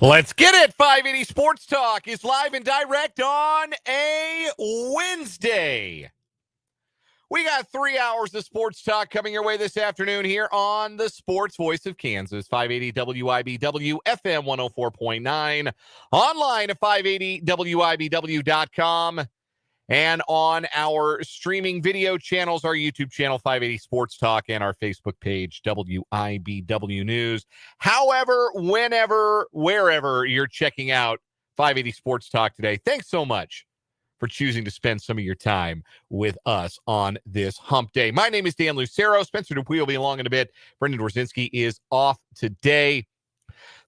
Let's get it. 580 Sports Talk is live and direct on a Wednesday. We got 3 hours of sports talk coming your way this afternoon here on the Sports Voice of Kansas, 580 WIBW FM 104.9, online at 580WIBW.com, and on our streaming video channels, our YouTube channel, 580 Sports Talk, and our Facebook page, WIBW News. However, whenever, wherever you're checking out 580 Sports Talk today, thanks so much for choosing to spend some of your time with us on this hump day. My name is Dan Lucero. Spencer Dupuy will be along in a bit. Brendan Dworzinski is off today.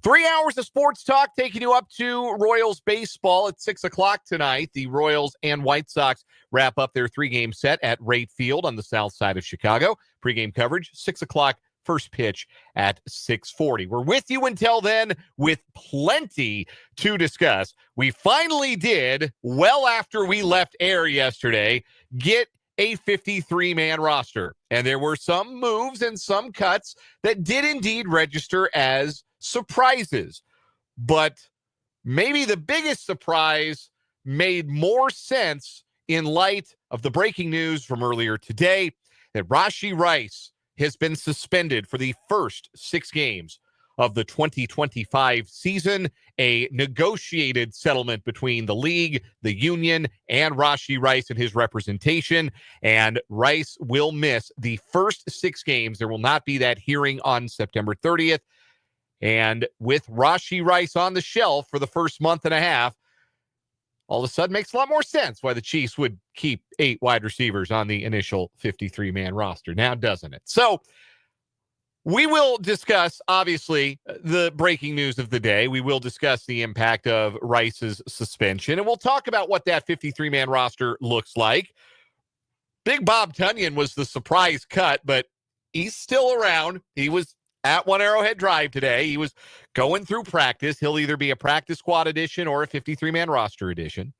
3 hours of sports talk taking you up to Royals baseball at 6 o'clock tonight. The Royals and White Sox wrap up their three-game set at Rate Field on the south side of Chicago. Pre-game coverage, 6 o'clock, first pitch at 6:40. We're with you until then with plenty to discuss. We finally did, well after we left air yesterday, get a 53-man roster. And there were some moves and some cuts that did indeed register as surprises. But maybe the biggest surprise made more sense in light of the breaking news from earlier today that Rashee Rice has been suspended for the first 6 games of the 2025 season, a negotiated settlement between the league, the union, and Rashee Rice and his representation. And Rice will miss the first 6 games. There will not be that hearing on September 30th. And with Rashee Rice on the shelf for the first month and a half, all of a sudden makes a lot more sense why the Chiefs would keep 8 wide receivers on the initial 53-man roster. Now, doesn't it? So we will discuss, obviously, the breaking news of the day. We will discuss the impact of Rice's suspension, and we'll talk about what that 53-man roster looks like. Big Bob Tunyon was the surprise cut, but he's still around. He was at One Arrowhead Drive today. He was going through practice. He'll either be a practice squad edition or a 53-man roster edition.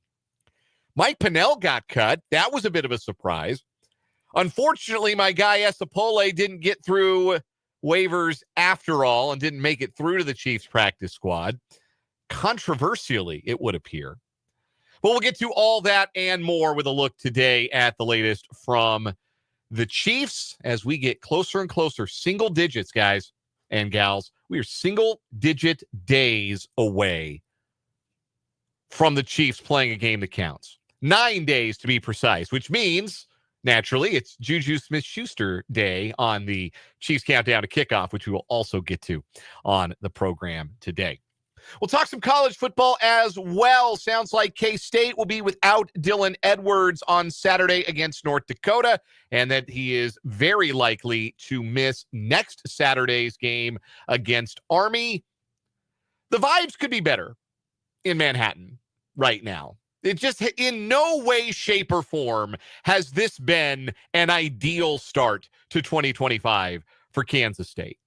Mike Pennell got cut. That was a bit of a surprise. Unfortunately, my guy Esapole didn't get through waivers after all and didn't make it through to the Chiefs practice squad. Controversially, it would appear. But we'll get to all that and more with a look today at the latest from the Chiefs as we get closer and closer. Single digits, guys and gals. We are single-digit days away from the Chiefs playing a game that counts. 9 days to be precise, which means, naturally, it's Juju Smith-Schuster Day on the Chiefs Countdown to Kickoff, which we will also get to on the program today. We'll talk some college football as well. Sounds like K-State will be without Dylan Edwards on Saturday against North Dakota, and that he is very likely to miss next Saturday's game against Army. The vibes could be better in Manhattan right now. It just, in no way, shape, or form has this been an ideal start to 2025 for Kansas State.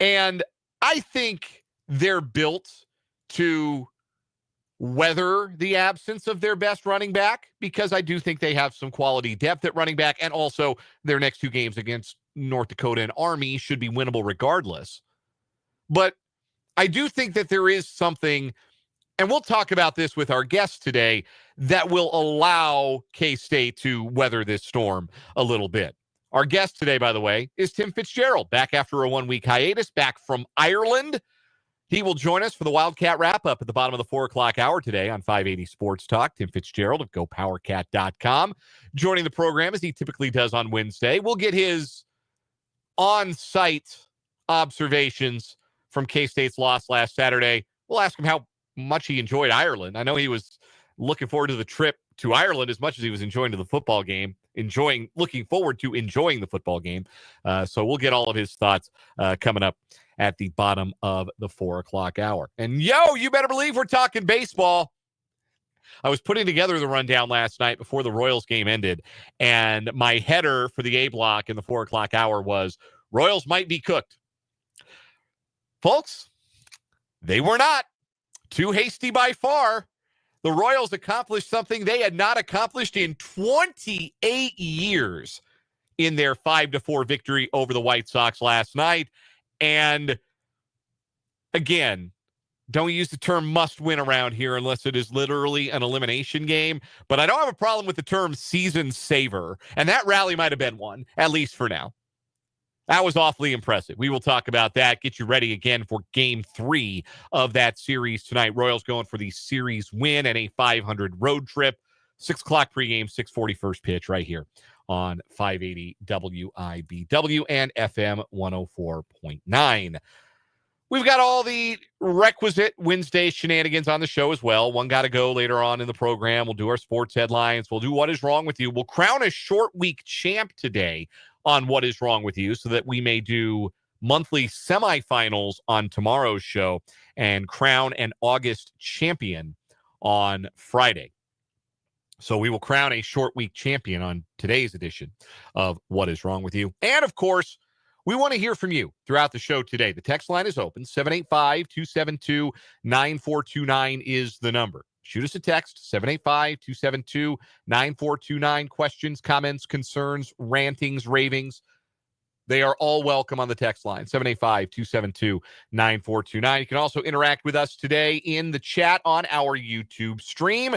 And I think they're built to weather the absence of their best running back, because I do think they have some quality depth at running back, and also their next 2 games against North Dakota and Army should be winnable regardless. But I do think that there is something, and we'll talk about this with our guests today, that will allow K-State to weather this storm a little bit. Our guest today, by the way, is Tim Fitzgerald, back after a 1-week hiatus, back from Ireland. He will join us for the Wildcat Wrap-Up at the bottom of the 4 o'clock hour today on 580 Sports Talk. Tim Fitzgerald of GoPowerCat.com joining the program as he typically does on Wednesday. We'll get his on-site observations from K-State's loss last Saturday. We'll ask him how much he enjoyed Ireland. I know he was looking forward to the trip to Ireland as much as he was enjoying the football game, looking forward to enjoying the football game. So we'll get all of his thoughts coming up at the bottom of the 4 o'clock hour. And you better believe we're talking baseball. I was putting together the rundown last night before the Royals game ended, and my header for the A block in the 4 o'clock hour was Royals might be cooked. Folks, they were not. Too hasty by far. The Royals accomplished something they had not accomplished in 28 years in their 5-4 victory over the White Sox last night. And again, don't use the term must win around here unless it is literally an elimination game. But I don't have a problem with the term season saver. And that rally might have been one, at least for now. That was awfully impressive. We will talk about that. Get you ready again for game 3 of that series tonight. Royals going for the series win and a 500 road trip. 6 o'clock pregame, 6:40 first pitch right here on 580 WIBW and FM 104.9. We've got all the requisite Wednesday shenanigans on the show as well. One got to go later on in the program. We'll do our sports headlines. We'll do What Is Wrong With You. We'll crown a short week champ today on What Is Wrong With You so that we may do monthly semifinals on tomorrow's show and crown an August champion on Friday. So we will crown a short week champion on today's edition of What Is Wrong With You. And, of course, we want to hear from you throughout the show today. The text line is open. 785-272-9429 is the number. Shoot us a text, 785-272-9429. Questions, comments, concerns, rantings, ravings. They are all welcome on the text line, 785-272-9429. You can also interact with us today in the chat on our YouTube stream.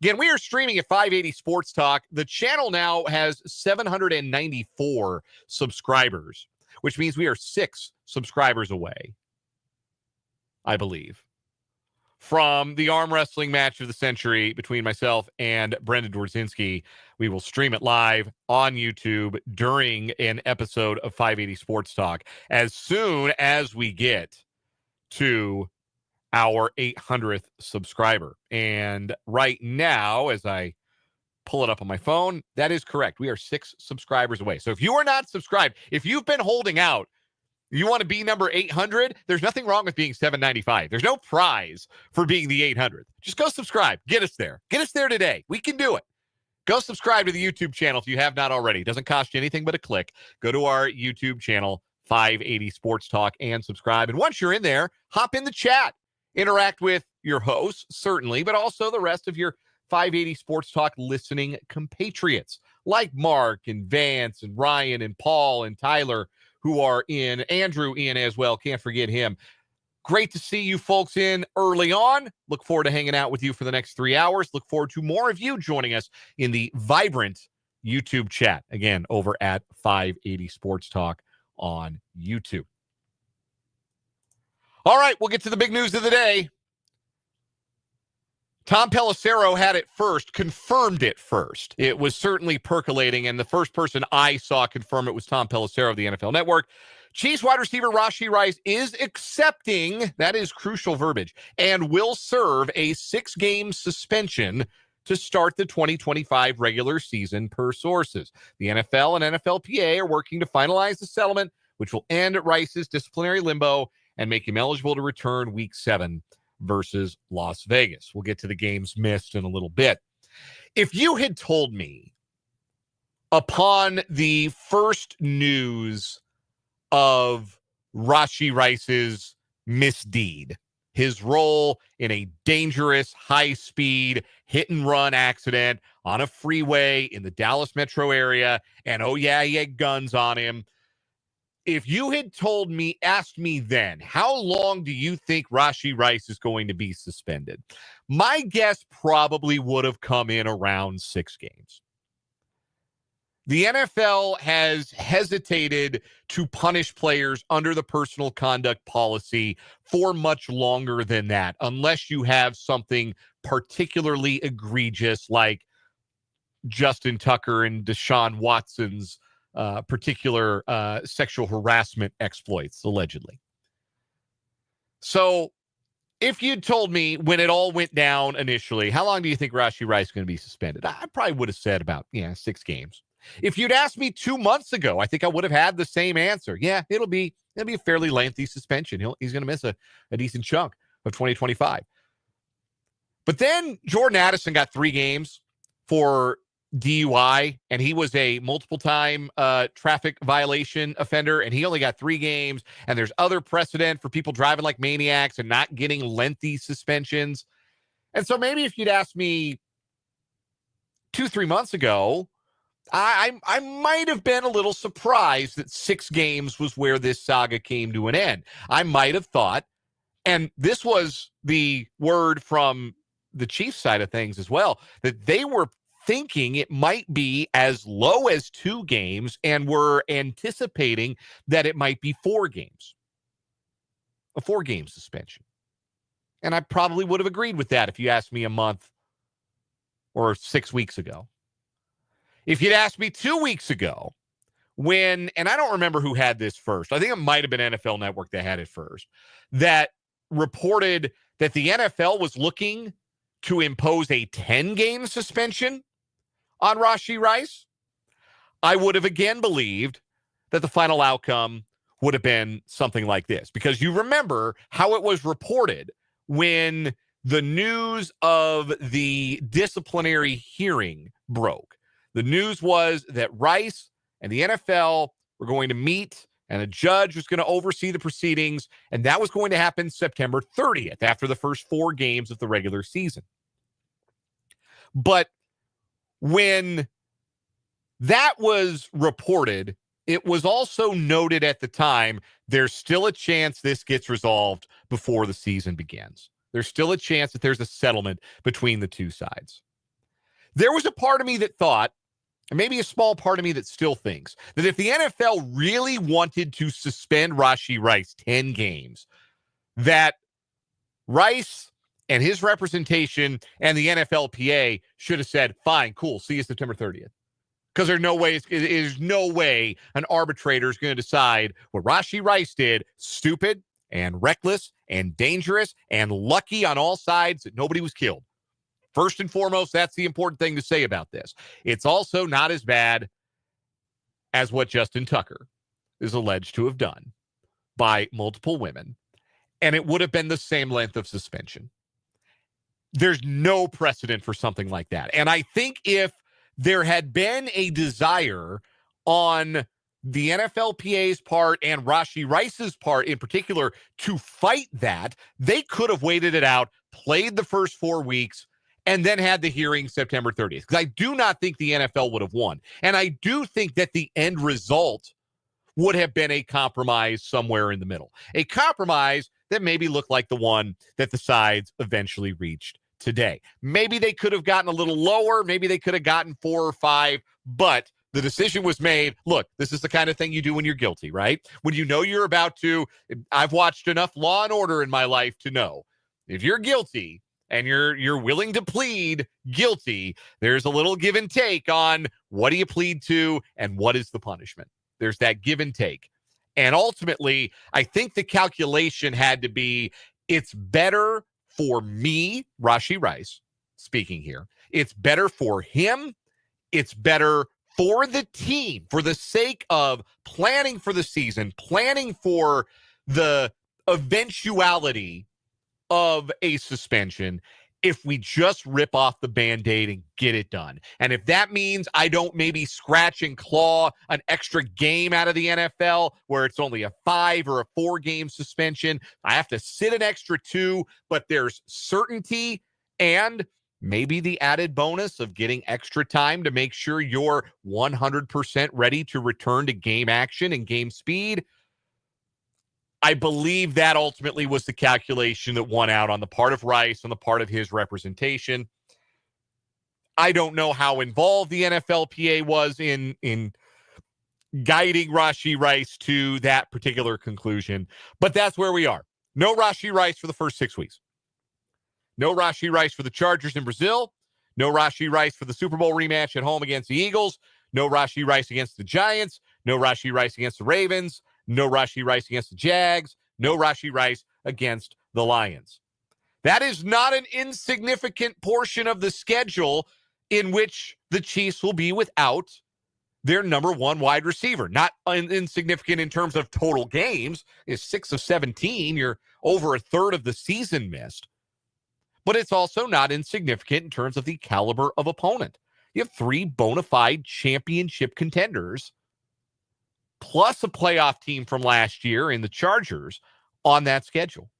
Again, we are streaming at 580 Sports Talk. The channel now has 794 subscribers, which means we are 6 subscribers away, I believe, from the arm wrestling match of the century between myself and Brendan Dworzinski. We will stream it live on YouTube during an episode of 580 Sports Talk as soon as we get to our 800th subscriber. And right now, as I pull it up on my phone, that is correct. We are 6 subscribers away. So if you are not subscribed, if you've been holding out, you want to be number 800, there's nothing wrong with being 795. There's no prize for being the 800th. Just go subscribe. Get us there. Get us there today. We can do it. Go subscribe to the YouTube channel if you have not already. It doesn't cost you anything but a click. Go to our YouTube channel, 580 Sports Talk, and subscribe. And once you're in there, hop in the chat. Interact with your hosts, certainly, but also the rest of your 580 Sports Talk listening compatriots like Mark and Vance and Ryan and Paul and Tyler, who are in, Andrew in as well. Can't forget him. Great to see you folks in early on. Look forward to hanging out with you for the next 3 hours. Look forward to more of you joining us in the vibrant YouTube chat, again, over at 580 Sports Talk on YouTube. All right, we'll get to the big news of the day. Tom Pelissero had it first, confirmed it first. It was certainly percolating, and the first person I saw confirm it was Tom Pelissero of the NFL Network. Chiefs wide receiver Rashee Rice is accepting, that is crucial verbiage, and will serve a 6-game suspension to start the 2025 regular season per sources. The NFL and NFLPA are working to finalize the settlement, which will end Rice's disciplinary limbo and make him eligible to return Week 7 versus Las Vegas. We'll get to the games missed in a little bit. If you had told me upon the first news of Rashee Rice's misdeed, his role in a dangerous, high-speed hit-and-run accident on a freeway in the Dallas metro area, and oh yeah, he had guns on him, if you had asked me then, how long do you think Rashee Rice is going to be suspended? My guess probably would have come in around 6 games. The NFL has hesitated to punish players under the personal conduct policy for much longer than that, unless you have something particularly egregious like Justin Tucker and Deshaun Watson's particular sexual harassment exploits, allegedly. So if you'd told me when it all went down initially, how long do you think Rashee Rice is going to be suspended? I probably would have said about 6 games. If you'd asked me 2 months ago, I think I would have had the same answer. Yeah, it'll be a fairly lengthy suspension. He's going to miss a decent chunk of 2025. But then Jordan Addison got 3 games for DUI, and he was a multiple-time traffic violation offender, and he only got 3 games, and there's other precedent for people driving like maniacs and not getting lengthy suspensions. And so maybe if you'd asked me 2-3 months ago, I might have been a little surprised that 6 games was where this saga came to an end. I might have thought And this was the word from the Chiefs side of things as well, that they were thinking it might be as low as 2 games and were anticipating that it might be 4 games. A 4-game suspension. And I probably would have agreed with that if you asked me a month or 6 weeks ago. If you'd asked me 2 weeks ago, and I don't remember who had this first. I think it might have been NFL Network that had it first, that reported that the NFL was looking to impose a 10-game suspension on Rashee Rice, I would have again believed that the final outcome would have been something like this. Because you remember how it was reported when the news of the disciplinary hearing broke. The news was that Rice and the NFL were going to meet, and a judge was going to oversee the proceedings, and that was going to happen September 30th, after the first 4 games of the regular season. But when that was reported, it was also noted at the time, there's still a chance this gets resolved before the season begins. There's still a chance that there's a settlement between the two sides. There was a part of me that thought, and maybe a small part of me that still thinks, that if the NFL really wanted to suspend Rashee Rice 10 games, that Rice and his representation and the NFLPA should have said, fine, cool, see you September 30th. Because there's no way an arbitrator is going to decide what Rashee Rice did, stupid and reckless and dangerous and lucky on all sides that nobody was killed. First and foremost, that's the important thing to say about this. It's also not as bad as what Justin Tucker is alleged to have done by multiple women, and it would have been the same length of suspension. There's no precedent for something like that. And I think if there had been a desire on the NFLPA's part and Rashee Rice's part in particular to fight that, they could have waited it out, played the first 4 weeks, and then had the hearing September 30th. Because I do not think the NFL would have won. And I do think that the end result would have been a compromise somewhere in the middle. A compromise that maybe looked like the one that the sides eventually reached today. Maybe they could have gotten a little lower. Maybe they could have gotten 4 or 5. But the decision was made. Look, this is the kind of thing you do when you're guilty, right? When you know you're about to. I've watched enough Law and Order in my life to know if you're guilty and you're willing to plead guilty, there's a little give and take on what do you plead to and what is the punishment. There's that give and take. And ultimately, I think the calculation had to be, it's better for me, Rashee Rice, speaking here. It's better for him. It's better for the team, for the sake of planning for the season, planning for the eventuality of a suspension, if we just rip off the Band-Aid and get it done. And if that means I don't maybe scratch and claw an extra game out of the NFL where it's only a 5 or a 4-game suspension, I have to sit an extra 2, but there's certainty and maybe the added bonus of getting extra time to make sure you're 100% ready to return to game action and game speed. I believe that ultimately was the calculation that won out on the part of Rice, on the part of his representation. I don't know how involved the NFLPA was in guiding Rashee Rice to that particular conclusion, but that's where we are. No Rashee Rice for the first 6 weeks. No Rashee Rice for the Chargers in Brazil. No Rashee Rice for the Super Bowl rematch at home against the Eagles. No Rashee Rice against the Giants. No Rashee Rice against the Ravens. No Rashee Rice against the Jags. No Rashee Rice against the Lions. That is not an insignificant portion of the schedule in which the Chiefs will be without their number 1 wide receiver. Not insignificant in terms of total games. Is 6 of 17. You're over a third of the season missed. But it's also not insignificant in terms of the caliber of opponent. You have 3 bona fide championship contenders plus a playoff team from last year in the Chargers on that schedule.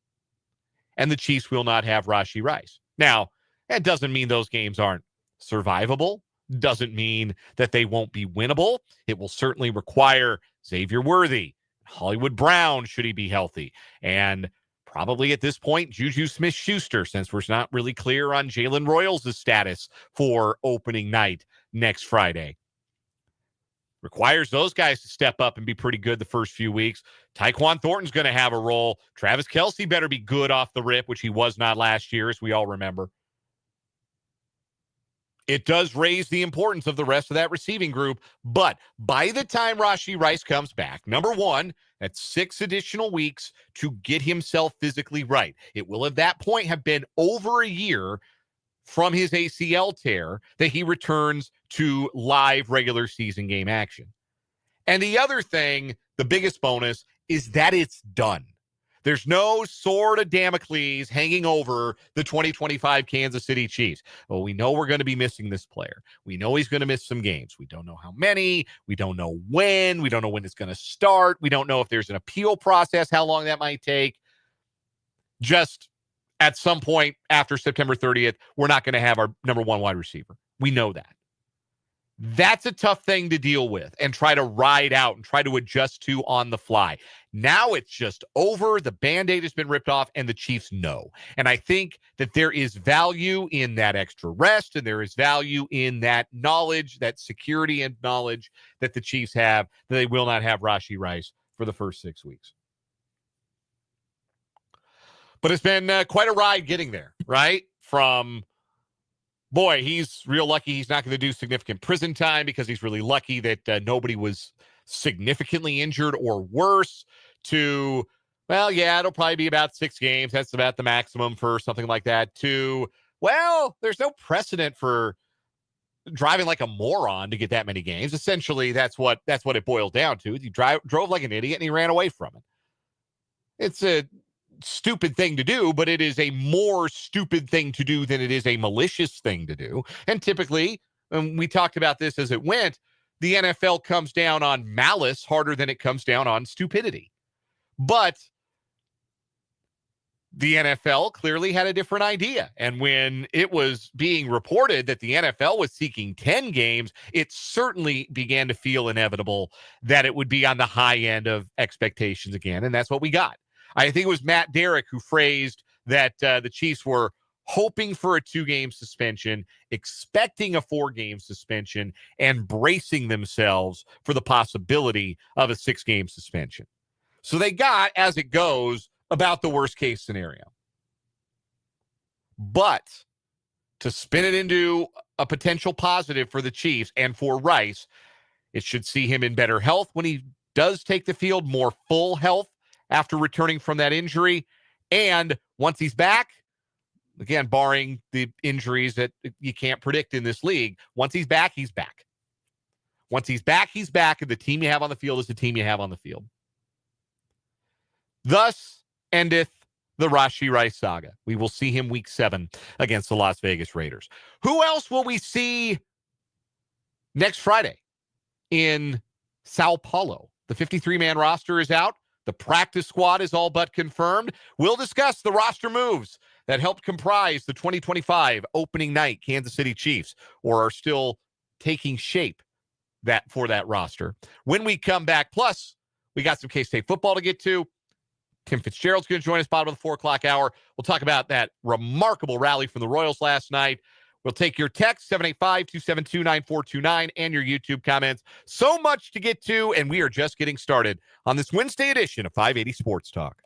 And the Chiefs will not have Rashee Rice. Now, that doesn't mean those games aren't survivable. Doesn't mean that they won't be winnable. It will certainly require Xavier Worthy, Hollywood Brown, should he be healthy, and probably at this point, Juju Smith-Schuster, since we're not really clear on Jalen Royals' status for opening night next Friday. Requires those guys to step up and be pretty good the first few weeks. Tyquan Thornton's going to have a role. Travis Kelce better be good off the rip, which he was not last year, as we all remember. It does raise the importance of the rest of that receiving group. But by the time Rashee Rice comes back, number one, that's 6 additional weeks to get himself physically right. It will at that point have been over a year from his ACL tear that he returns to live regular season game action. And the other thing, the biggest bonus, is that it's done. There's no sword of Damocles hanging over the 2025 Kansas City Chiefs. Well, we know we're going to be missing this player. We know he's going to miss some games. We don't know how many. We don't know when. We don't know when it's going to start. We don't know if there's an appeal process, how long that might take. Just at some point after September 30th, we're not going to have our number one wide receiver. We know that. That's a tough thing to deal with and try to ride out and try to adjust to on the fly. Now it's just over. The Band-Aid has been ripped off, and the Chiefs know. And I think that there is value in that extra rest, and there is value in that knowledge, that security and knowledge that the Chiefs have, that they will not have Rashee Rice for the first 6 weeks. But it's been quite a ride getting there, right? From... boy, he's real lucky he's not going to do significant prison time because he's really lucky that nobody was significantly injured or worse, to, well, yeah, it'll probably be about 6 games. That's about the maximum for something like that. To, well, there's no precedent for driving like a moron to get that many games. Essentially, that's what it boils down to. He drove like an idiot and he ran away from it. It's a stupid thing to do, but it is a more stupid thing to do than it is a malicious thing to do. And typically, and we talked about this as it went, the NFL comes down on malice harder than it comes down on stupidity. But the NFL clearly had a different idea. And when it was being reported that the NFL was seeking 10 games, it certainly began to feel inevitable that it would be on the high end of expectations again. And that's what we got. I think it was Matt Derrick who phrased that the Chiefs were hoping for a 2-game suspension, expecting a 4-game suspension, and bracing themselves for the possibility of a 6-game suspension. So they got, as it goes, about the worst-case scenario. But to spin it into a potential positive for the Chiefs and for Rice, it should see him in better health when he does take the field, more full health after returning from that injury. And once he's back, again, barring the injuries that you can't predict in this league, once he's back, he's back. Once he's back, he's back, and the team you have on the field is the team you have on the field. Thus endeth the Rashee Rice saga. We will see him week 7 against the Las Vegas Raiders. Who else will we see next Friday in Sao Paulo? The 53-man roster is out. The practice squad is all but confirmed. We'll discuss the roster moves that helped comprise the 2025 opening night Kansas City Chiefs, or are still taking shape for that roster when we come back. Plus, we got some K-State football to get to. Tim Fitzgerald's going to join us bottom of the 4 o'clock hour. We'll talk about that remarkable rally from the Royals last night. We'll take your text, 785-272-9429, and your YouTube comments. So much to get to, and we are just getting started on this Wednesday edition of 580 Sports Talk.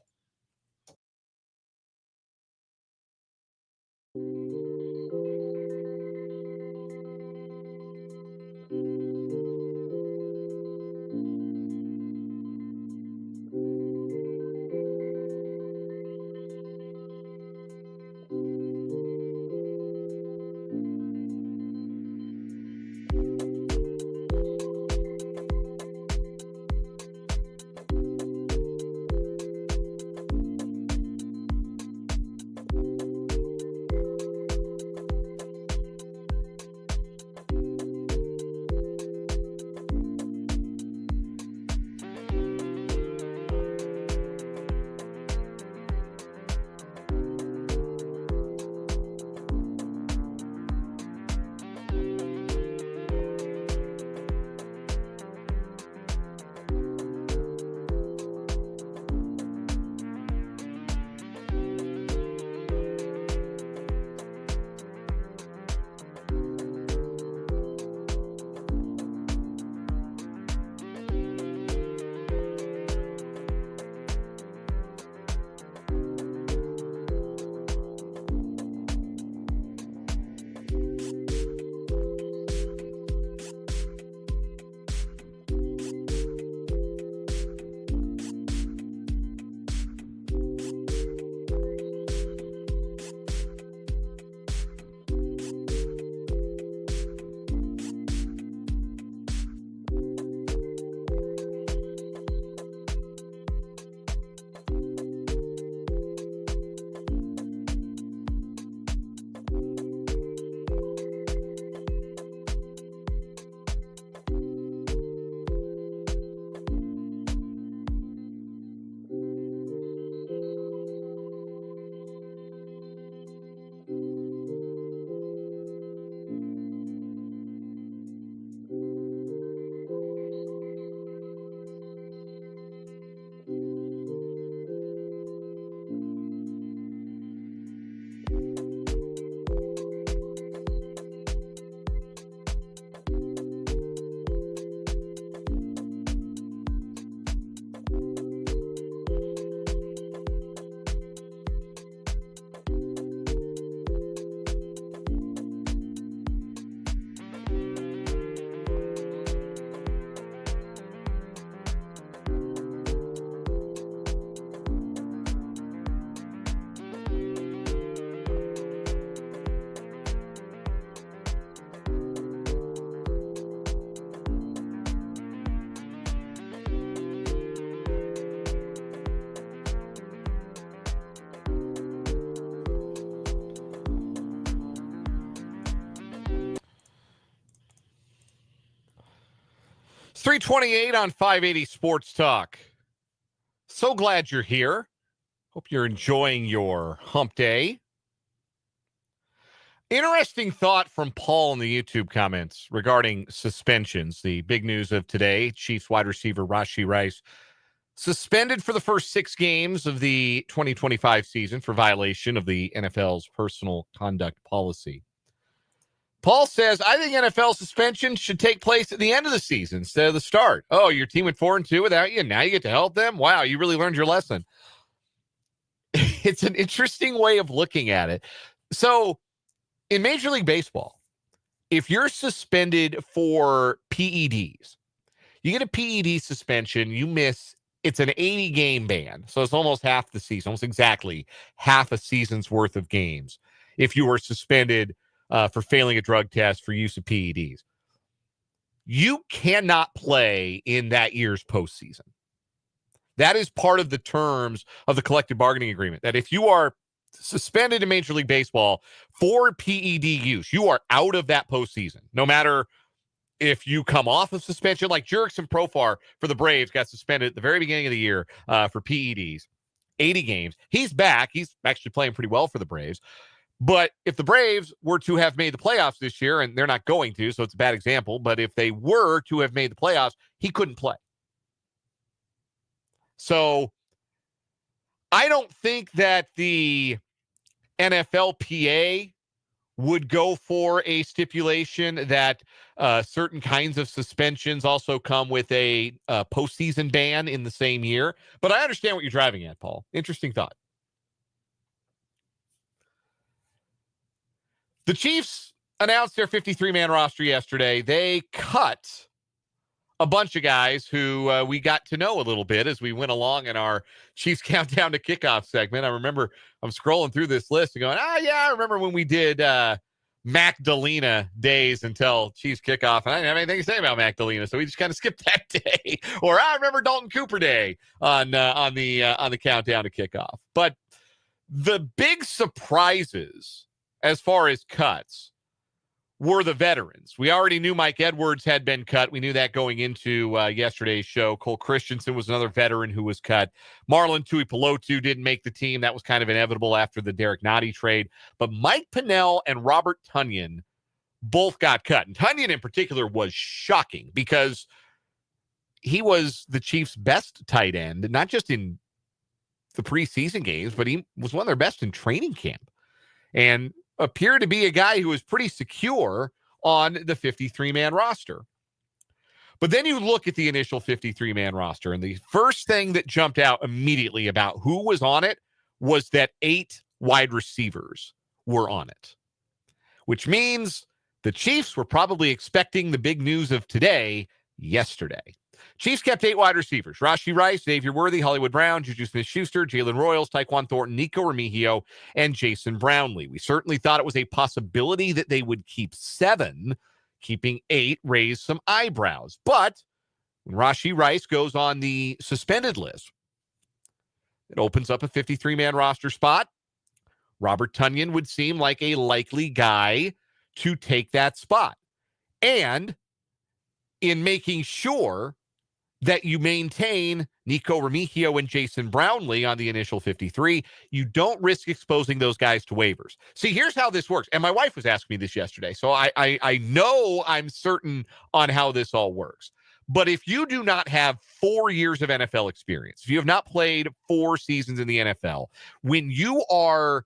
It's 328 on 580 Sports Talk. So glad you're here. Hope you're enjoying your hump day. Interesting thought from Paul in the YouTube comments regarding suspensions. The big news of today, Chiefs wide receiver Rashee Rice suspended for the first 6 games of the 2025 season for violation of the NFL's personal conduct policy. Paul says, I think NFL suspension should take place at the end of the season instead of the start. Oh, your team went 4-2 without you, and now you get to help them? Wow, you really learned your lesson. It's an interesting way of looking at it. So, in Major League Baseball, if you're suspended for PEDs, you get a PED suspension, you miss, it's an 80-game ban. So it's almost half the season, almost exactly half a season's worth of games if you were suspended for failing a drug test for use of PEDs. You cannot play in that year's postseason. That is part of the terms of the collective bargaining agreement, that if you are suspended in Major League Baseball for PED use, you are out of that postseason. No matter if you come off of suspension, like Jurickson Profar for the Braves got suspended at the very beginning of the year for PEDs, 80 games. He's back. He's actually playing pretty well for the Braves. But if the Braves were to have made the playoffs this year, and they're not going to, so it's a bad example, but if they were to have made the playoffs, he couldn't play. So I don't think that the NFLPA would go for a stipulation that certain kinds of suspensions also come with a postseason ban in the same year. But I understand what you're driving at, Paul. Interesting thought. The Chiefs announced their 53-man roster yesterday. They cut a bunch of guys who we got to know a little bit as we went along in our Chiefs Countdown to Kickoff segment. I remember I'm scrolling through this list and going, yeah, I remember when we did Magdalena days until Chiefs Kickoff, and I didn't have anything to say about Magdalena, so we just kind of skipped that day. Or I remember Dalton Cooper Day on the Countdown to Kickoff. But the big surprises as far as cuts were the veterans. We already knew Mike Edwards had been cut. We knew that going into yesterday's show. Cole Christensen was another veteran who was cut. Marlon Tuipulotu didn't make the team. That was kind of inevitable after the Derek Nottie trade. But Mike Pennell and Robert Tonyan both got cut. And Tonyan in particular was shocking because he was the Chiefs' best tight end, not just in the preseason games, but he was one of their best in training camp. And appeared to be a guy who was pretty secure on the 53-man roster. But then you look at the initial 53-man roster, and the first thing that jumped out immediately about who was on it was that 8 wide receivers were on it, which means the Chiefs were probably expecting the big news of today yesterday. Chiefs kept 8 wide receivers: Rashee Rice, Xavier Worthy, Hollywood Brown, Juju Smith-Schuster, Jalen Royals, Tyquan Thornton, Nico Remigio, and Jason Brownlee. We certainly thought it was a possibility that they would keep 7. Keeping 8 raised some eyebrows. But when Rashee Rice goes on the suspended list, it opens up a 53-man roster spot. Robert Tonyan would seem like a likely guy to take that spot. And in making sure that you maintain Nico Remigio and Jason Brownlee on the initial 53, you don't risk exposing those guys to waivers. See, here's how this works. And my wife was asking me this yesterday, so I know I'm certain on how this all works. But if you do not have 4 years of NFL experience, if you have not played 4 seasons in the NFL, when you are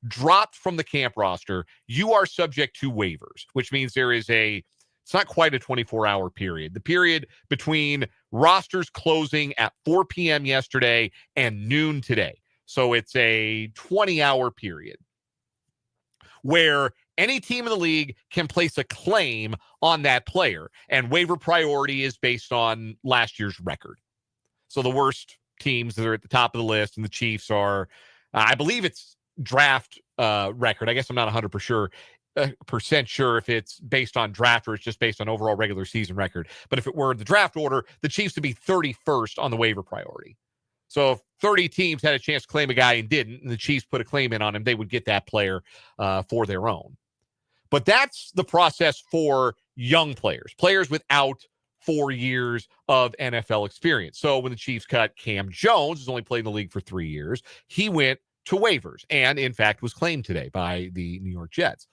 dropped from the camp roster, you are subject to waivers, which means there is it's not quite a 24-hour period. The period between rosters closing at 4 p.m. yesterday and noon today. So it's a 20-hour period where any team in the league can place a claim on that player, and waiver priority is based on last year's record. So the worst teams that are at the top of the list, and the Chiefs are, I believe it's draft record. I guess I'm not 100% sure if it's based on draft or it's just based on overall regular season record. But if it were the draft order, the Chiefs would be 31st on the waiver priority. So if 30 teams had a chance to claim a guy and didn't, and the Chiefs put a claim in on him, they would get that player for their own. But that's the process for young players, players without 4 years of NFL experience. So when the Chiefs cut Cam Jones, who's only played in the league for 3 years, he went to waivers and, in fact, was claimed today by the New York Jets.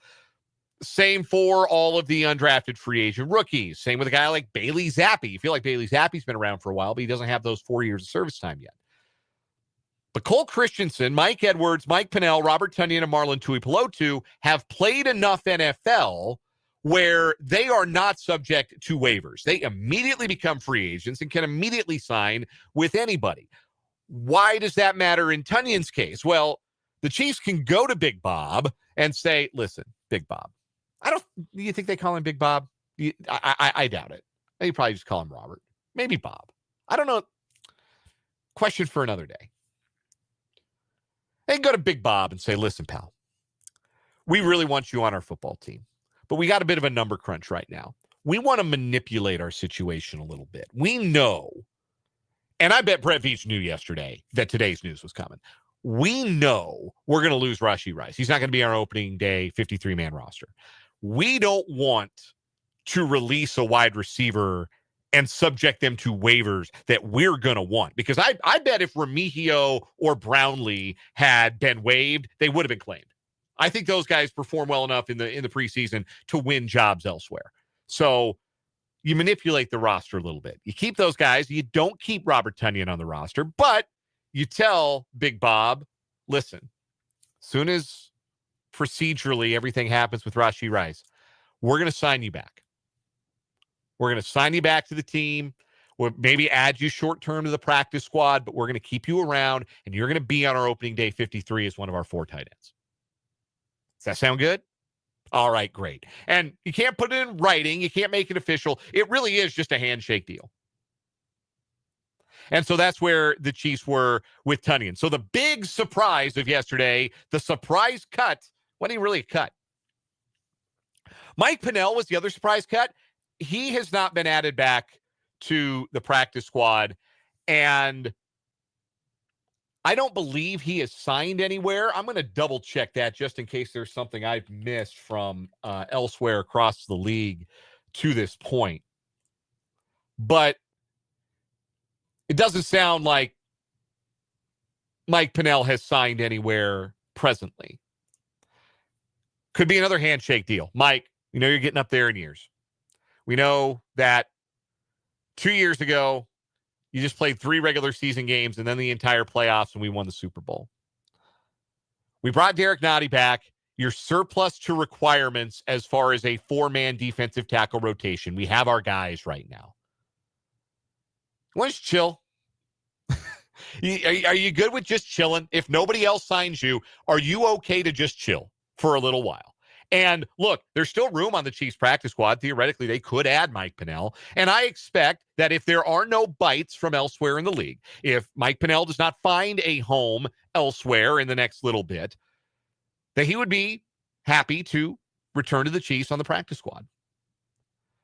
Same for all of the undrafted free agent rookies. Same with a guy like Bailey Zappi. You feel like Bailey Zappi's been around for a while, but he doesn't have those 4 years of service time yet. But Cole Christensen, Mike Edwards, Mike Pennell, Robert Tonyan, and Marlon Tuipulotu have played enough NFL where they are not subject to waivers. They immediately become free agents and can immediately sign with anybody. Why does that matter in Tonyan's case? Well, the Chiefs can go to Big Bob and say, listen, Big Bob. Do you think they call him Big Bob? I doubt it. They probably just call him Robert. Maybe Bob. I don't know. Question for another day. They can go to Big Bob and say, listen, pal, we really want you on our football team, but we got a bit of a number crunch right now. We want to manipulate our situation a little bit. We know, and I bet Brett Veach knew yesterday that today's news was coming. We know we're going to lose Rashee Rice. He's not going to be our opening day 53-man roster. We don't want to release a wide receiver and subject them to waivers that we're going to want. Because I bet if Remigio or Brownlee had been waived, they would have been claimed. I think those guys perform well enough in the preseason to win jobs elsewhere. So you manipulate the roster a little bit. You keep those guys. You don't keep Robert Tonyan on the roster, but you tell Big Bob, listen, soon as procedurally everything happens with Rashee Rice, we're going to sign you back. We're going to sign you back to the team. We'll maybe add you short-term to the practice squad, but we're going to keep you around, and you're going to be on our opening day 53 as one of our 4 tight ends. Does that sound good? All right, great. And you can't put it in writing. You can't make it official. It really is just a handshake deal. And so that's where the Chiefs were with Tonyan. So the big surprise of yesterday, the surprise cut, wasn't really a cut. Mike Pennell was the other surprise cut. He has not been added back to the practice squad, and I don't believe he is signed anywhere. I'm going to double check that just in case there's something I've missed from elsewhere across the league to this point. But it doesn't sound like Mike Pennell has signed anywhere presently. Could be another handshake deal. Mike, you know you're getting up there in years. We know that 2 years ago, you just played 3 regular season games and then the entire playoffs, and we won the Super Bowl. We brought Derek Nottie back. You're surplus to requirements as far as a 4-man defensive tackle rotation. We have our guys right now. Let's chill. Are you good with just chilling? If nobody else signs you, are you okay to just chill for a little while? And look, there's still room on the Chiefs practice squad. Theoretically, they could add Mike Pennell. And I expect that if there are no bites from elsewhere in the league, if Mike Pennell does not find a home elsewhere in the next little bit, that he would be happy to return to the Chiefs on the practice squad.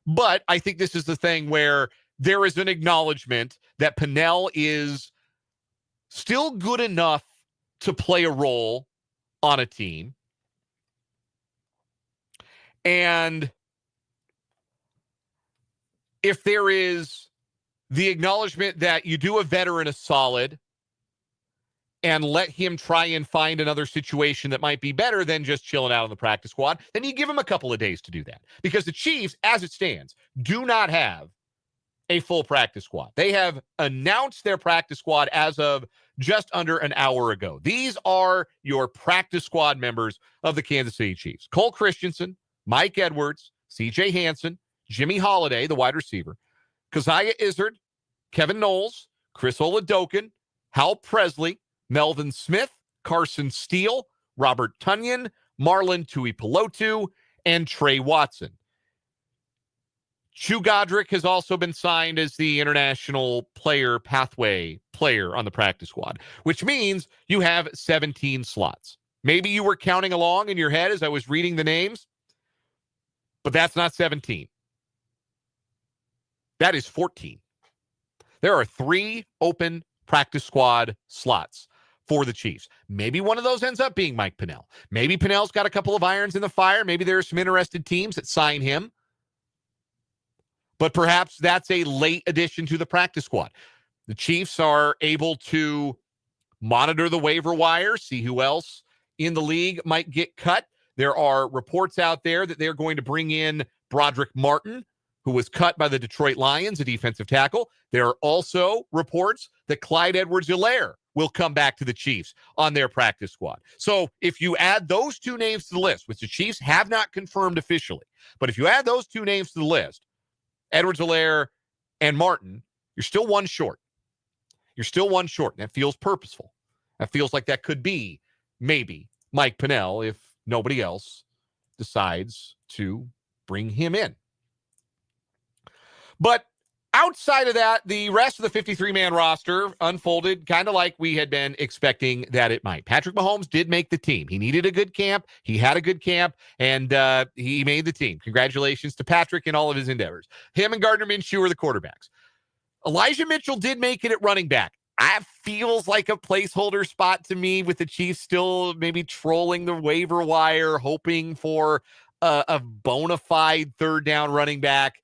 But I think this is the thing where there is an acknowledgement that Pennell is still good enough to play a role on a team. And if there is the acknowledgement that you do a veteran a solid and let him try and find another situation that might be better than just chilling out on the practice squad, then you give him a couple of days to do that. Because the Chiefs, as it stands, do not have a full practice squad. They have announced their practice squad as of just under an hour ago. These are your practice squad members of the Kansas City Chiefs. Cole Christensen, Mike Edwards, C.J. Hansen, Jimmy Holiday, the wide receiver, Keziah Izzard, Kevin Knowles, Chris Oladokin, Hal Presley, Melvin Smith, Carson Steele, Robert Tonyan, Marlon Tuipulotu, and Trey Watson. Chu Godric has also been signed as the international player pathway player on the practice squad, which means you have 17 slots. Maybe you were counting along in your head as I was reading the names, but that's not 17. That is 14. There are 3 open practice squad slots for the Chiefs. Maybe one of those ends up being Mike Pennell. Maybe Pennell's got a couple of irons in the fire. Maybe there are some interested teams that sign him. but perhaps that's a late addition to the practice squad. The Chiefs are able to monitor the waiver wire, see who else in the league might get cut. There are reports out there that they're going to bring in Broderick Martin, who was cut by the Detroit Lions, a defensive tackle. There are also reports that Clyde Edwards-Helaire will come back to the Chiefs on their practice squad. So if you add those two names to the list, which the Chiefs have not confirmed officially, but if you add those two names to the list, Edwards-Helaire and Martin, you're still one short. You're still one short. And that feels purposeful. That feels like that could be maybe Mike Pennell if nobody else decides to bring him in. But outside of that, the rest of the 53-man roster unfolded kind of like we had been expecting that it might. Patrick Mahomes did make the team. He needed a good camp. He had a good camp, and he made the team. Congratulations to Patrick and all of his endeavors. Him and Gardner Minshew are the quarterbacks. Elijah Mitchell did make it at running back. That feels like a placeholder spot to me, with the Chiefs still maybe trolling the waiver wire, hoping for a bona fide third down running back.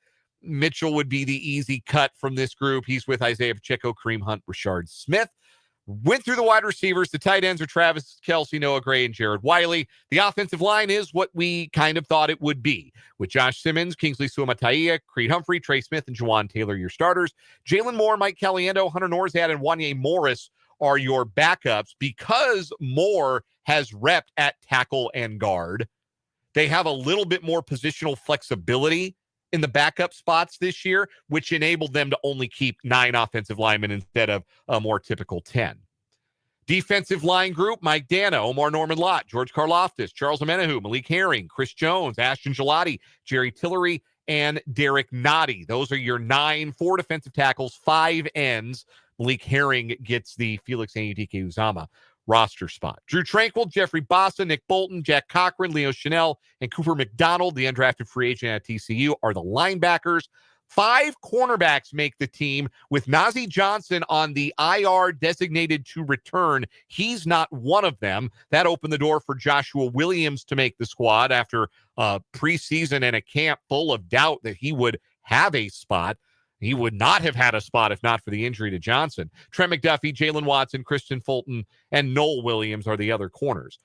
Mitchell would be the easy cut from this group. He's with Isaiah Pacheco, Kareem Hunt, Rashard Smith. Went through the wide receivers. The tight ends are Travis Kelce, Noah Gray, and Jared Wiley. The offensive line is what we kind of thought it would be, with Josh Simmons, Kingsley Suamataia, Creed Humphrey, Trey Smith, and Juwan Taylor, your starters. Jalen Moore, Mike Caliendo, Hunter Norzad, and Wanye Morris are your backups. Because Moore has repped at tackle and guard, they have a little bit more positional flexibility in the backup spots this year, which enabled them to only keep 9 offensive linemen instead of a more typical 10. Defensive line group: Mike Dana, Omar Norman-Lott, George Karlaftis, Charles Omenihu, Malik Herring, Chris Jones, Ashton Gelati, Jerry Tillery, and Derek Nottie. Those are your 9, 4 defensive tackles, 5 ends. Malik Herring gets the Felix Anudike-Uzomah roster spot. Drew Tranquil, Jeffrey Bassa, Nick Bolton, Jack Cochran, Leo Chanel, and Cooper McDonald, the undrafted free agent at TCU, are the linebackers. 5 cornerbacks make the team, with Nazeeh Johnson on the IR designated to return. He's not one of them. That opened the door for Joshua Williams to make the squad after a preseason and a camp full of doubt that he would have a spot. He would not have had a spot if not for the injury to Johnson. Trent McDuffie, Jalen Watson, Christian Fulton, and Noel Williams are the other corners.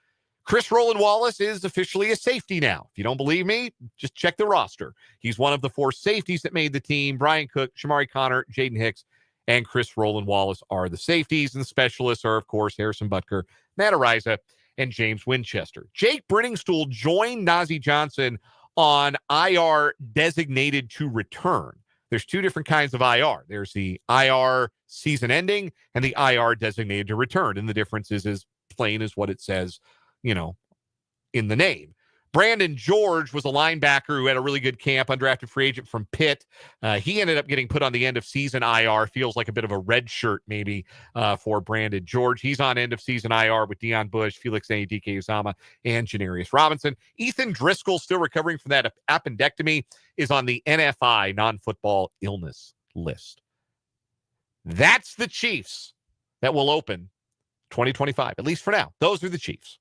Chris Roland Wallace is officially a safety now. If you don't believe me, just check the roster. He's one of the 4 safeties that made the team. Brian Cook, Shamari Connor, Jaden Hicks, and Chris Roland Wallace are the safeties. And the specialists are, of course, Harrison Butker, Matt Ariza, and James Winchester. Jake Brittingstool joined Nazeeh Johnson on IR designated to return. There's 2 different kinds of IR. There's the IR season ending and the IR designated to return. And the difference is as plain as what it says, in the name. Brandon George was a linebacker who had a really good camp, undrafted free agent from Pitt. He ended up getting put on the end of season IR. Feels like a bit of a red shirt maybe for Brandon George. He's on end of season IR with Deion Bush, Felix Anudike-Uzomah, and Janarius Robinson. Ethan Driscoll, still recovering from that appendectomy, is on the NFI, non-football illness list. That's the Chiefs that will open 2025, at least for now. Those are the Chiefs.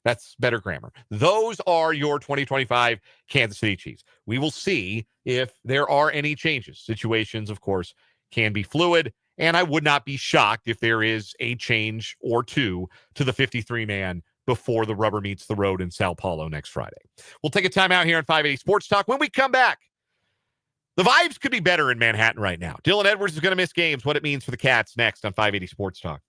That's better grammar. Those are your 2025 Kansas City Chiefs. We will see if there are any changes. Situations, of course, can be fluid, and I would not be shocked if there is a change or 2 to the 53-man before the rubber meets the road in Sao Paulo next Friday. We'll take a time out here on 580 Sports Talk. When we come back, the vibes could be better in Manhattan right now. Dylan Edwards is going to miss games. What it means for the Cats next on 580 Sports Talk.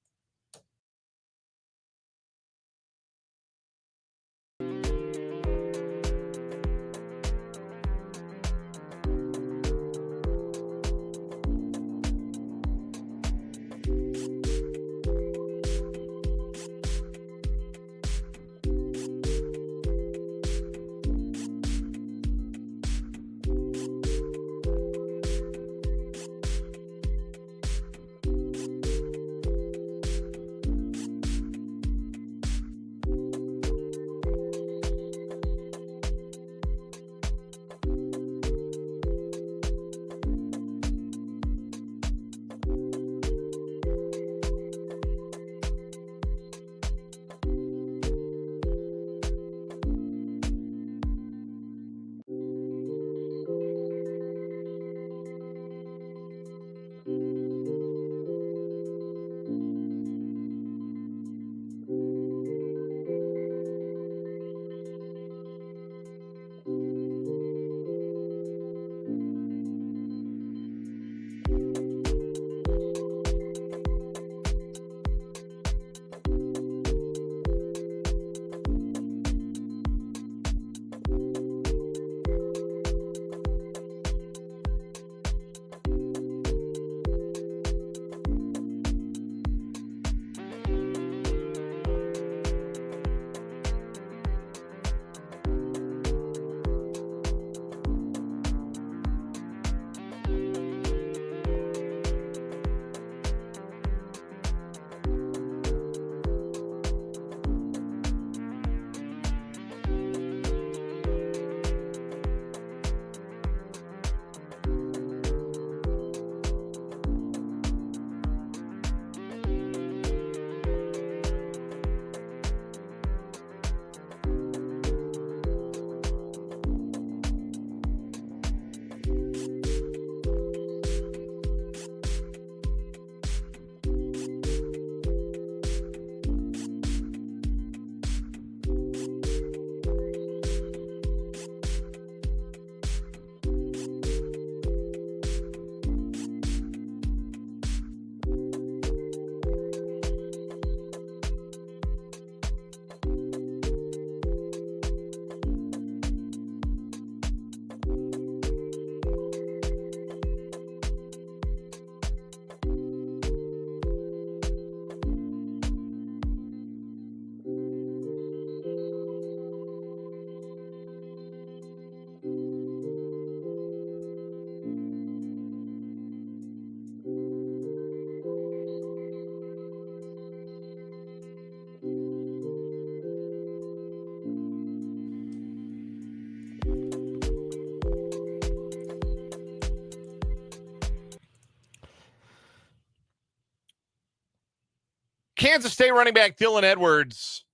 Kansas State running back Dylan Edwards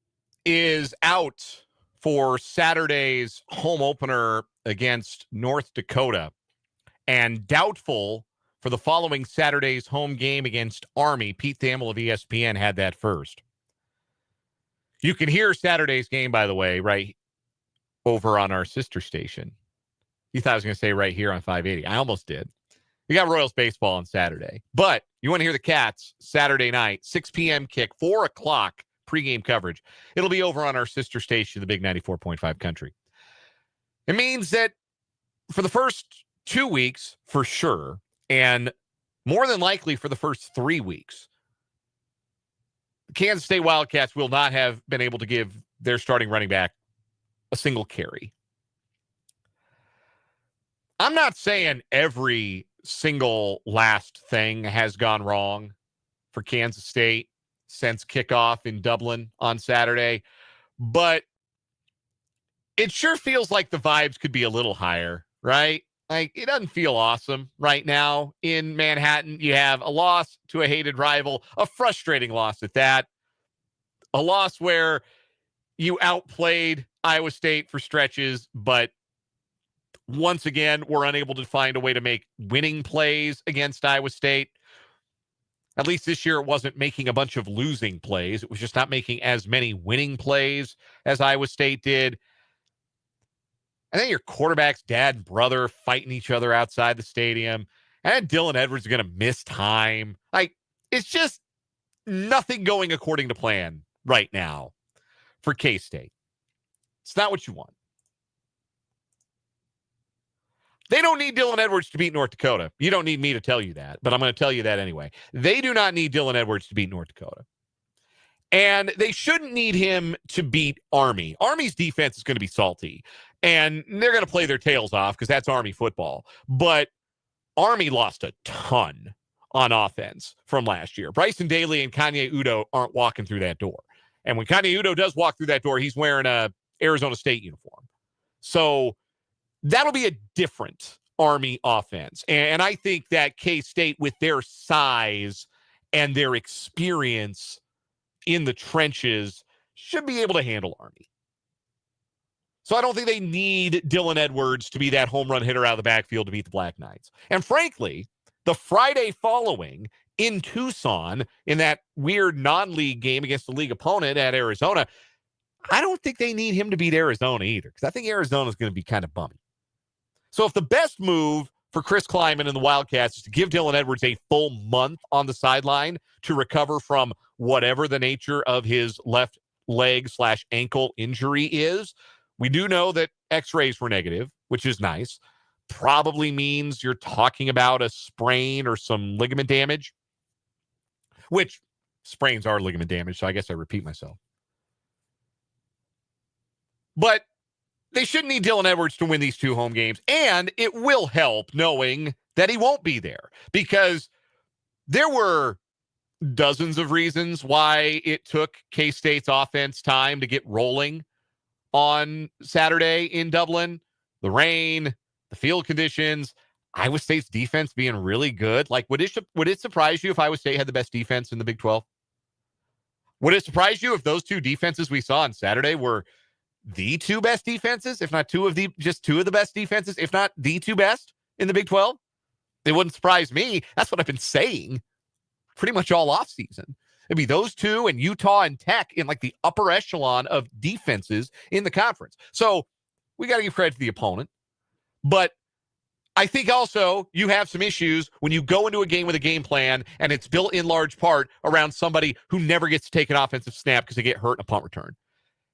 is out for Saturday's home opener against North Dakota and doubtful for the following Saturday's home game against Army. Pete Thamel of ESPN had that first. You can hear Saturday's game, by the way, right over on our sister station. You thought I was going to say right here on 580. I almost did. We got Royals baseball on Saturday. But you want to hear the Cats Saturday night, 6 p.m. kick, 4 o'clock pregame coverage. It'll be over on our sister station, the Big 94.5 Country. It means that for the first 2 weeks, for sure, and more than likely for the first 3 weeks, the Kansas State Wildcats will not have been able to give their starting running back a single carry. I'm not saying every single last thing has gone wrong for Kansas State since kickoff in Dublin on Saturday, but it sure feels like the vibes could be a little higher, right? Like, it doesn't feel awesome right now in Manhattan. You have a loss to a hated rival, a frustrating loss at that, a loss where you outplayed Iowa State for stretches, but once again, we're unable to find a way to make winning plays against Iowa State. At least this year, it wasn't making a bunch of losing plays. It was just not making as many winning plays as Iowa State did. And then your quarterback's dad and brother fighting each other outside the stadium. And then Dylan Edwards is going to miss time. Like, it's just nothing going according to plan right now for K-State. It's not what you want. They don't need Dylan Edwards to beat North Dakota. You don't need me to tell you that, but I'm going to tell you that anyway. They do not need Dylan Edwards to beat North Dakota. And they shouldn't need him to beat Army. Army's defense is going to be salty, and they're going to play their tails off because that's Army football. But Army lost a ton on offense from last year. Bryson Daly and Kanye Udo aren't walking through that door. And when Kanye Udo does walk through that door, he's wearing a Arizona State uniform. So that'll be a different Army offense. And I think that K-State, with their size and their experience in the trenches, should be able to handle Army. So I don't think they need Dylan Edwards to be that home run hitter out of the backfield to beat the Black Knights. And frankly, the Friday following in Tucson, in that weird non-league game against the league opponent at Arizona, I don't think they need him to beat Arizona either, because I think Arizona is going to be kind of bummy. So if the best move for Chris Kleiman and the Wildcats is to give Dylan Edwards a full month on the sideline to recover from whatever the nature of his left leg / ankle injury is, we do know that x-rays were negative, which is nice. Probably means you're talking about a sprain or some ligament damage, which sprains are ligament damage, so I guess I repeat myself. But they shouldn't need Dylan Edwards to win these 2 home games, and it will help knowing that he won't be there, because there were dozens of reasons why it took K-State's offense time to get rolling on Saturday in Dublin. The rain, the field conditions, Iowa State's defense being really good. Like, would it surprise you if Iowa State had the best defense in the Big 12? Would it surprise you if those 2 defenses we saw on Saturday were the 2 best defenses, if not two of the best defenses, if not the 2 best in the Big 12? It wouldn't surprise me. That's what I've been saying pretty much all offseason. It'd be those 2 and Utah and Tech in like the upper echelon of defenses in the conference. So we got to give credit to the opponent. But I think also you have some issues when you go into a game with a game plan and it's built in large part around somebody who never gets to take an offensive snap because they get hurt in a punt return,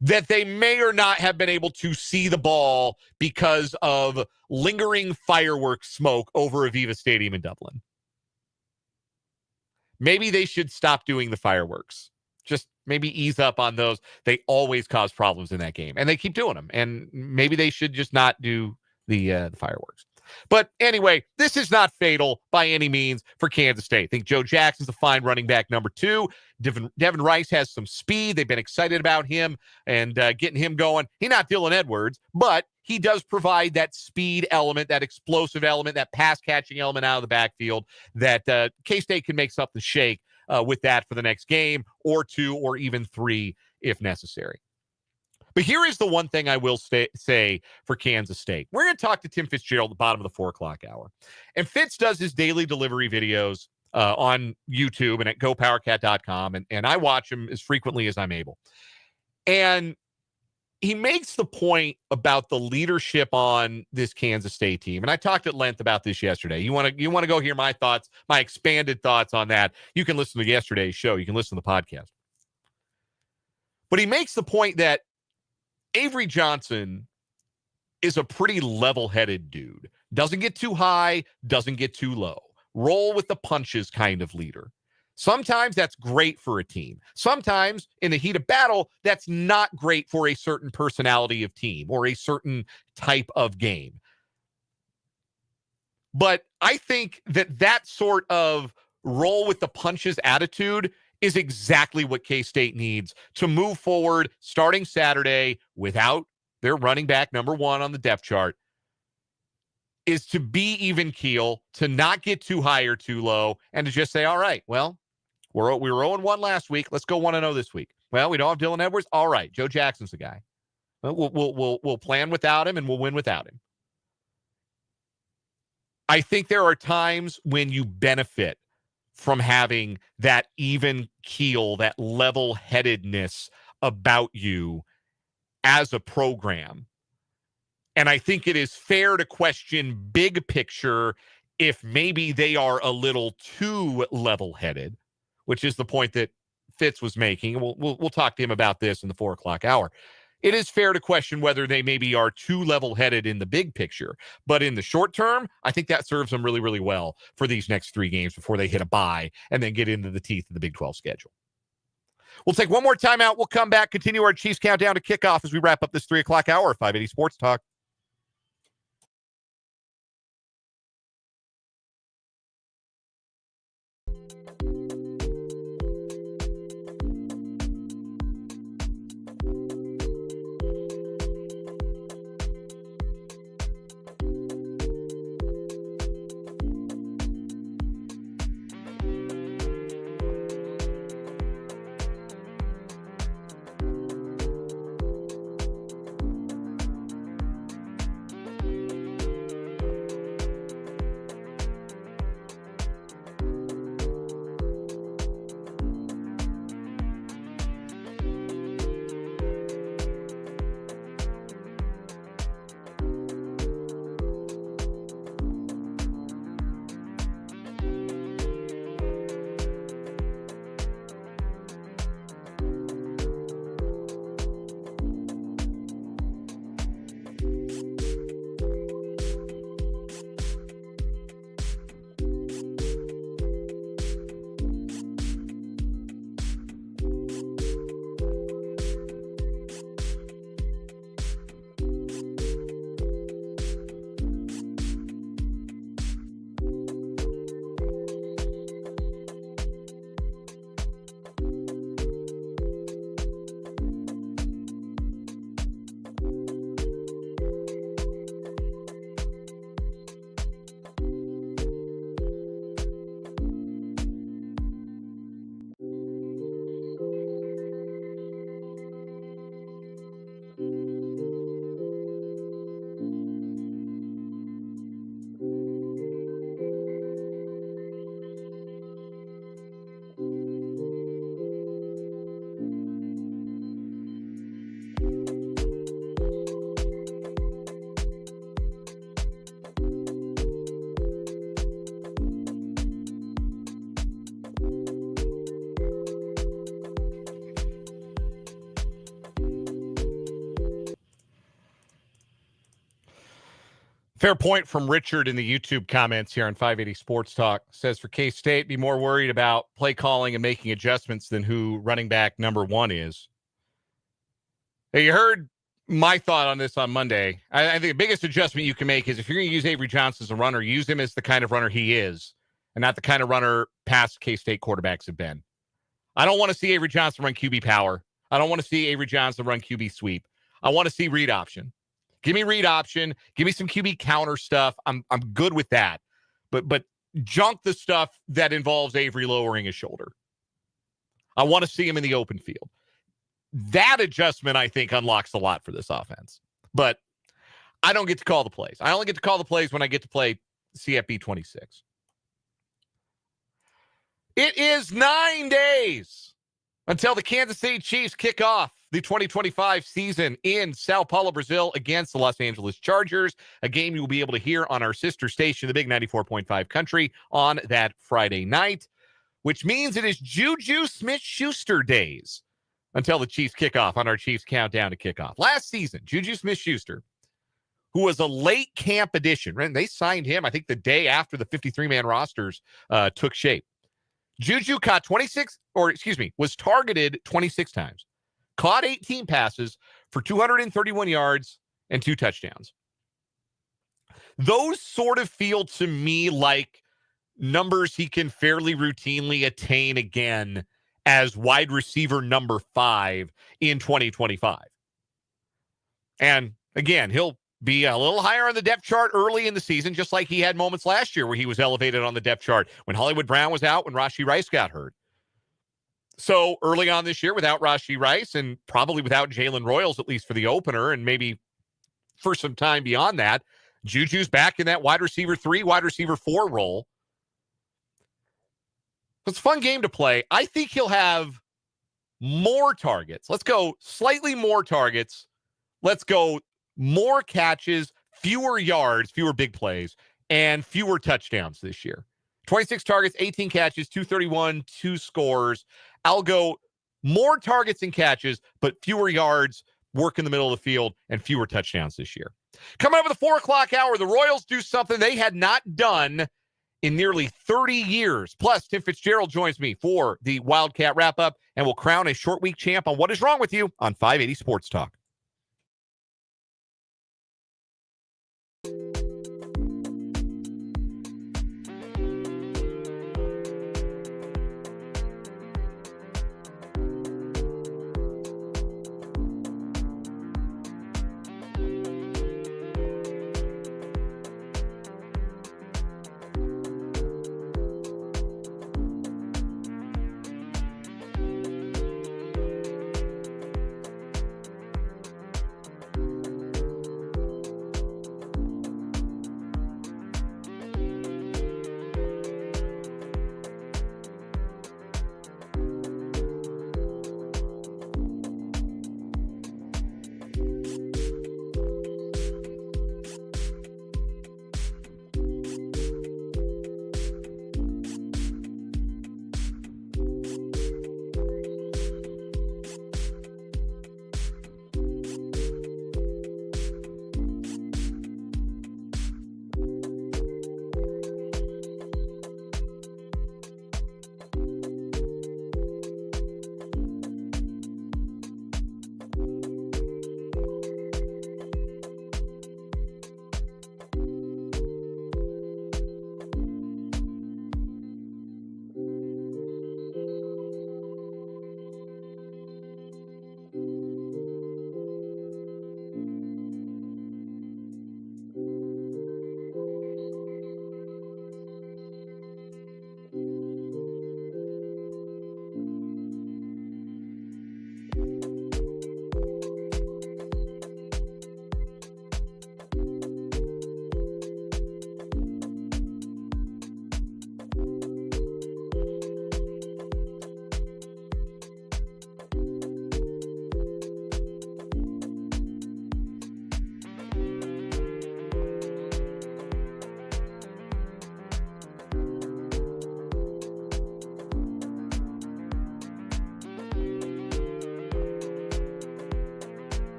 that they may or not have been able to see the ball because of lingering fireworks smoke over Aviva Stadium in Dublin. Maybe they should stop doing the fireworks. Just maybe ease up on those. They always cause problems in that game, and they keep doing them. And maybe they should just not do the fireworks. But anyway, this is not fatal by any means for Kansas State. I think Joe Jackson's a fine running back number 2. Devin Rice has some speed. They've been excited about him and getting him going. He's not Dylan Edwards, but he does provide that speed element, that explosive element, that pass-catching element out of the backfield that K-State can make something shake with that for the next game or 2 or even 3 if necessary. But here is the one thing I will say for Kansas State. We're going to talk to Tim Fitzgerald at the bottom of the 4 o'clock hour. And Fitz does his daily delivery videos on YouTube and at gopowercat.com. And I watch him as frequently as I'm able. And he makes the point about the leadership on this Kansas State team. And I talked at length about this yesterday. You want to go hear my thoughts, my expanded thoughts on that. You can listen to yesterday's show. You can listen to the podcast. But he makes the point that Avery Johnson is a pretty level-headed dude. Doesn't get too high, doesn't get too low. Roll with the punches kind of leader. Sometimes that's great for a team. Sometimes in the heat of battle, that's not great for a certain personality of team or a certain type of game. But I think that sort of roll with the punches attitude is exactly what K-State needs to move forward starting Saturday without their running back number 1 on the depth chart, is to be even keel, to not get too high or too low, and to just say, all right, well, we were 0-1 last week. Let's go 1-0 this week. Well, we don't have Dylan Edwards. All right, Joe Jackson's the guy. We'll plan without him, and we'll win without him. I think there are times when you benefit from having that even keel, that level-headedness about you as a program. And I think it is fair to question big picture if maybe they are a little too level-headed, which is the point that Fitz was making. We'll talk to him about this in the 4 o'clock hour. It is fair to question whether they maybe are too level-headed in the big picture. But in the short term, I think that serves them really, really well for these next 3 games before they hit a bye and then get into the teeth of the Big 12 schedule. We'll take one more timeout. We'll come back, continue our Chiefs countdown to kickoff as we wrap up this 3 o'clock hour of 580 Sports Talk. Fair point from Richard in the YouTube comments here on 580 Sports Talk. Says for K-State, be more worried about play calling and making adjustments than who running back number 1 is. Hey, you heard my thought on this on Monday. I think the biggest adjustment you can make is if you're going to use Avery Johnson as a runner, use him as the kind of runner he is and not the kind of runner past K-State quarterbacks have been. I don't want to see Avery Johnson run QB power. I don't want to see Avery Johnson run QB sweep. I want to see read option. Give me read option. Give me some QB counter stuff. I'm good with that. But junk the stuff that involves Avery lowering his shoulder. I want to see him in the open field. That adjustment, I think, unlocks a lot for this offense. But I don't get to call the plays. I only get to call the plays when I get to play CFB 26. It is 9 days until the Kansas City Chiefs kick off the 2025 season in Sao Paulo, Brazil, against the Los Angeles Chargers, a game you will be able to hear on our sister station, the Big 94.5 Country, on that Friday night, which means it is Juju Smith-Schuster days until the Chiefs kick off on our Chiefs countdown to kickoff. Last season, Juju Smith-Schuster, who was a late camp addition, right? They signed him, I think, the day after the 53-man rosters took shape. Juju was targeted 26 times, caught 18 passes for 231 yards and 2 touchdowns. Those sort of feel to me like numbers he can fairly routinely attain again as wide receiver number 5 in 2025. And again, he'll be a little higher on the depth chart early in the season, just like he had moments last year where he was elevated on the depth chart when Hollywood Brown was out, when Rashee Rice got hurt. So early on this year, without Rashee Rice and probably without Jalen Royals, at least for the opener, and maybe for some time beyond that, Juju's back in that wide receiver 3, wide receiver 4 role. It's a fun game to play. I think he'll have more targets. Let's go slightly more targets. Let's go more catches, fewer yards, fewer big plays, and fewer touchdowns this year. 26 targets, 18 catches, 231, 2 scores. I'll go more targets and catches, but fewer yards, work in the middle of the field, and fewer touchdowns this year. Coming up at the 4 o'clock hour, the Royals do something they had not done in nearly 30 years. Plus, Tim Fitzgerald joins me for the Wildcat Wrap-Up, and will crown a short week champ on What Is Wrong With You on 580 Sports Talk.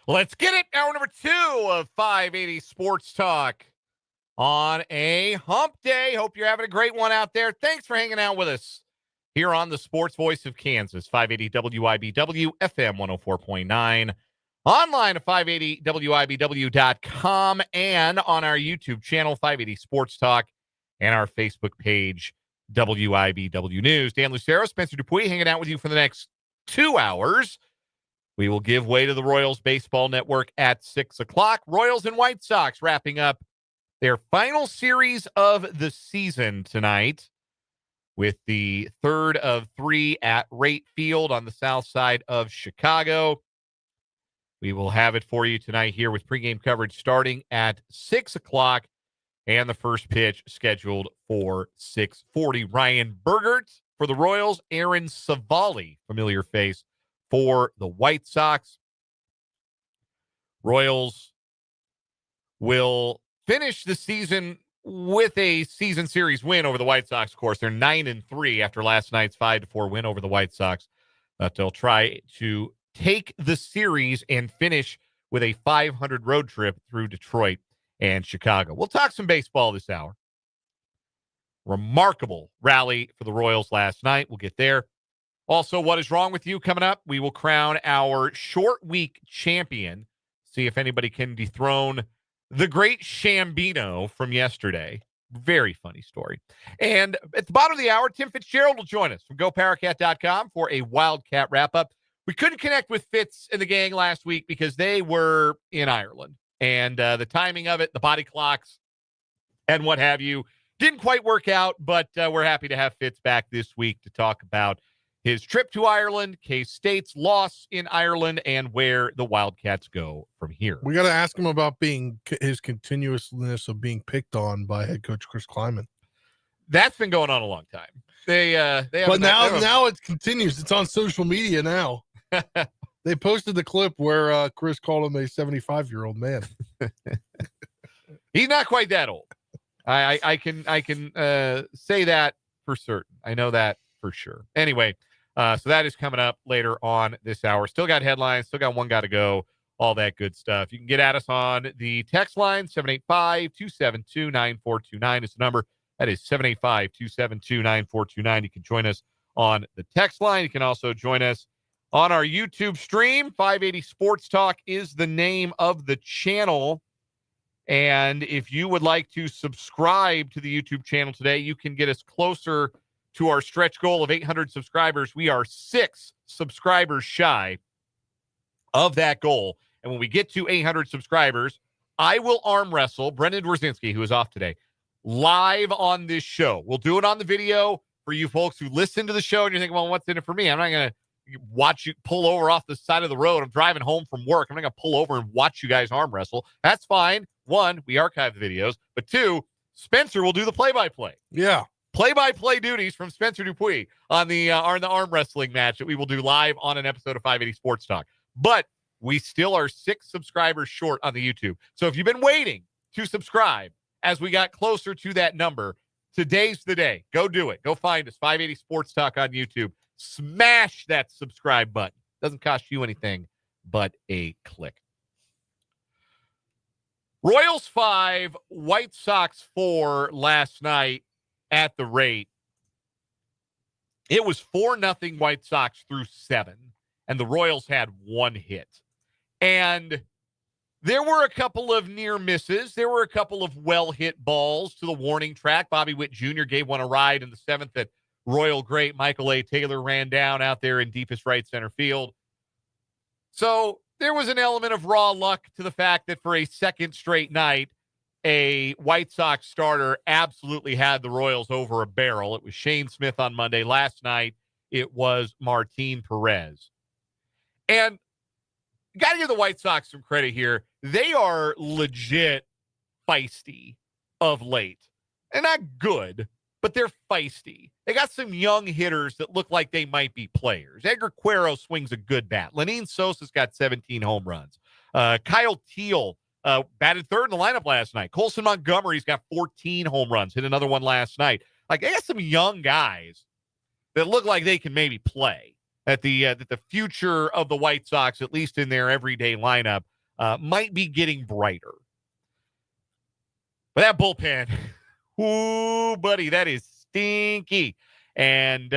Let's get it. Hour number 2 of 580 Sports Talk on a hump day. Hope you're having a great one out there. Thanks for hanging out with us here on the Sports Voice of Kansas, 580 WIBW, FM 104.9, online at 580WIBW.com, and on our YouTube channel, 580 Sports Talk, and our Facebook page, WIBW News. Dan Lucero, Spencer Dupuis, hanging out with you for the next 2 hours. We will give way to the Royals Baseball Network at 6 o'clock. Royals and White Sox wrapping up their final series of the season tonight with the third of 3 at Rate Field on the south side of Chicago. We will have it for you tonight here with pregame coverage starting at 6 o'clock and the first pitch scheduled for 6:40. Ryan Bergert for the Royals, Aaron Savali, familiar face, for the White Sox. Royals will finish the season with a season series win over the White Sox. Of course, they're 9-3 after last night's 5-4 win over the White Sox. They'll try to take the series and finish with a 500 road trip through Detroit and Chicago. We'll talk some baseball this hour. Remarkable rally for the Royals last night. We'll get there. Also, what is wrong with you coming up? We will crown our short week champion. See if anybody can dethrone the great Shambino from yesterday. Very funny story. And at the bottom of the hour, Tim Fitzgerald will join us from GoPowerCat.com for a Wildcat Wrap-Up. We couldn't connect with Fitz and the gang last week because they were in Ireland. And the timing of it, the body clocks, and what have you, didn't quite work out. But we're happy to have Fitz back this week to talk about his trip to Ireland, K-State's loss in Ireland, and where the Wildcats go from here. We got to ask him about his continuousness of being picked on by head coach Chris Kleiman. That's been going on a long time. But now it continues. It's on social media now. They posted the clip where Chris called him a 75-year-old man. He's not quite that old. I can say that for certain. I know that for sure. Anyway. So that is coming up later on this hour. Still got headlines. Still got one got to go. All that good stuff. You can get at us on the text line. 785-272-9429 is the number. That is 785-272-9429. You can join us on the text line. You can also join us on our YouTube stream. 580 Sports Talk is the name of the channel. And if you would like to subscribe to the YouTube channel today, you can get us closer to our stretch goal of 800 subscribers. We are 6 subscribers shy of that goal. And when we get to 800 subscribers, I will arm wrestle Brendan Dworzinski, who is off today, live on this show. We'll do it on the video for you folks who listen to the show and you think, well, what's in it for me? I'm not going to watch you pull over off the side of the road. I'm driving home from work. I'm not going to pull over and watch you guys arm wrestle. That's fine. 1, we archive the videos. But 2, Spencer will do the play-by-play. Yeah. Play-by-play duties from Spencer Dupuis on the arm wrestling match that we will do live on an episode of 580 Sports Talk. But we still are 6 subscribers short on the YouTube. So if you've been waiting to subscribe as we got closer to that number, today's the day. Go do it. Go find us, 580 Sports Talk on YouTube. Smash that subscribe button. Doesn't cost you anything but a click. Royals 5, White Sox 4 last night at the Rate. It was 4-0 White Sox through 7, and the Royals had 1 hit. And there were a couple of near misses. There were a couple of well-hit balls to the warning track. Bobby Witt Jr. gave one a ride in the 7th that Royal great Michael A. Taylor ran down out there in deepest right center field. So there was an element of raw luck to the fact that for a second straight night, a White Sox starter absolutely had the Royals over a barrel. It was Shane Smith on Monday. Last night, it was Martin Perez. And got to give the White Sox some credit here. They are legit feisty of late. They're not good, but they're feisty. They got some young hitters that look like they might be players. Edgar Cuero swings a good bat. Lenyn Sosa's got 17 home runs. Kyle Teal batted third in the lineup last night. Colson Montgomery's got 14 home runs, hit another one last night. Like, they got some young guys that look like they can maybe play. That the future of the White Sox, at least in their everyday lineup, might be getting brighter. But that bullpen, ooh, buddy, that is stinky. And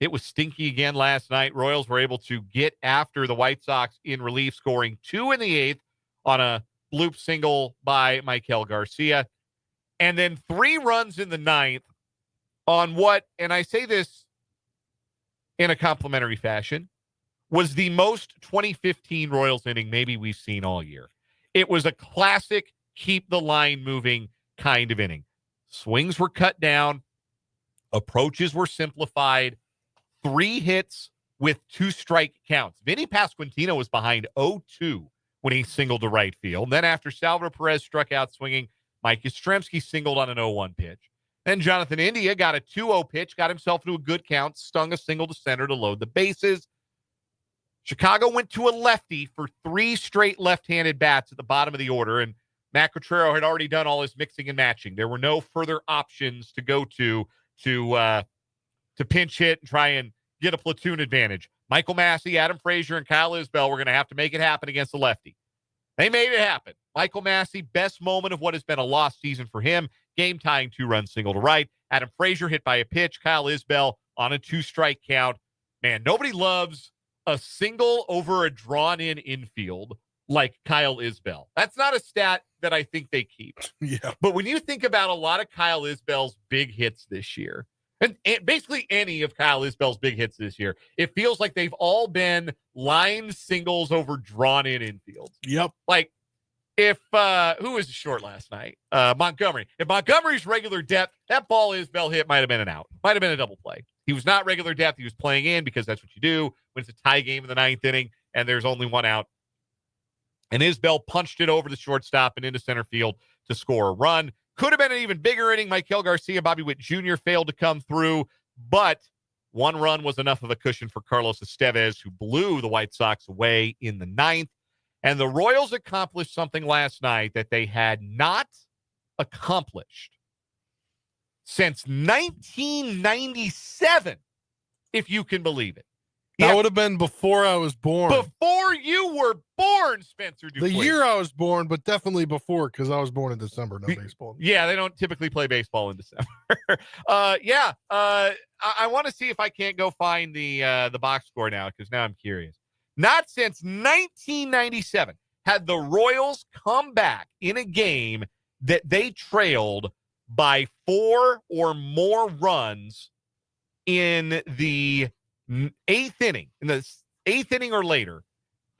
it was stinky again last night. Royals were able to get after the White Sox in relief, scoring 2 in the 8th on a bloop single by Michael Garcia. And then 3 runs in the 9th on what, and I say this in a complimentary fashion, was the most 2015 Royals inning maybe we've seen all year. It was a classic keep the line moving kind of inning. Swings were cut down. Approaches were simplified. 3 hits with 2 strike counts. Vinny Pasquantino was behind 0-2 when he singled to right field. Then after Salvador Perez struck out swinging, Mike Yastrzemski singled on an 0-1 pitch. Then Jonathan India got a 2-0 pitch, got himself into a good count, stung a single to center to load the bases. Chicago went to a lefty for 3 straight left-handed bats at the bottom of the order, and Matt Quatrero had already done all his mixing and matching. There were no further options to go to pinch hit and try and get a platoon advantage. Michael Massey, Adam Frazier, and Kyle Isbell were going to have to make it happen against the lefty. They made it happen. Michael Massey, best moment of what has been a lost season for him. Game-tying 2-run single to right. Adam Frazier hit by a pitch. Kyle Isbell on a 2-strike count. Man, nobody loves a single over a drawn-in infield like Kyle Isbell. That's not a stat that I think they keep. Yeah. But when you think about a lot of Kyle Isbell's big hits this year, and basically any of Kyle Isbell's big hits this year, it feels like they've all been line singles over drawn-in infields. Yep. Like, if, who was short last night? Montgomery. If Montgomery's regular depth, that ball Isbell hit might have been an out. Might have been a double play. He was not regular depth. He was playing in because that's what you do when it's a tie game in the 9th inning and there's only 1 out. And Isbell punched it over the shortstop and into center field to score a run. Could have been an even bigger inning. Michael Garcia, Bobby Witt Jr. failed to come through, but 1 run was enough of a cushion for Carlos Estevez, who blew the White Sox away in the 9th. And the Royals accomplished something last night that they had not accomplished since 1997, if you can believe it. That would have been before I was born. Before you were born, Spencer Dupuis. The year I was born, but definitely before, because I was born in December, no baseball. Yeah, they don't typically play baseball in December. I want to see if I can't go find the box score now, because now I'm curious. Not since 1997 had the Royals come back in a game that they trailed by 4 or more runs in the 8th inning, or later,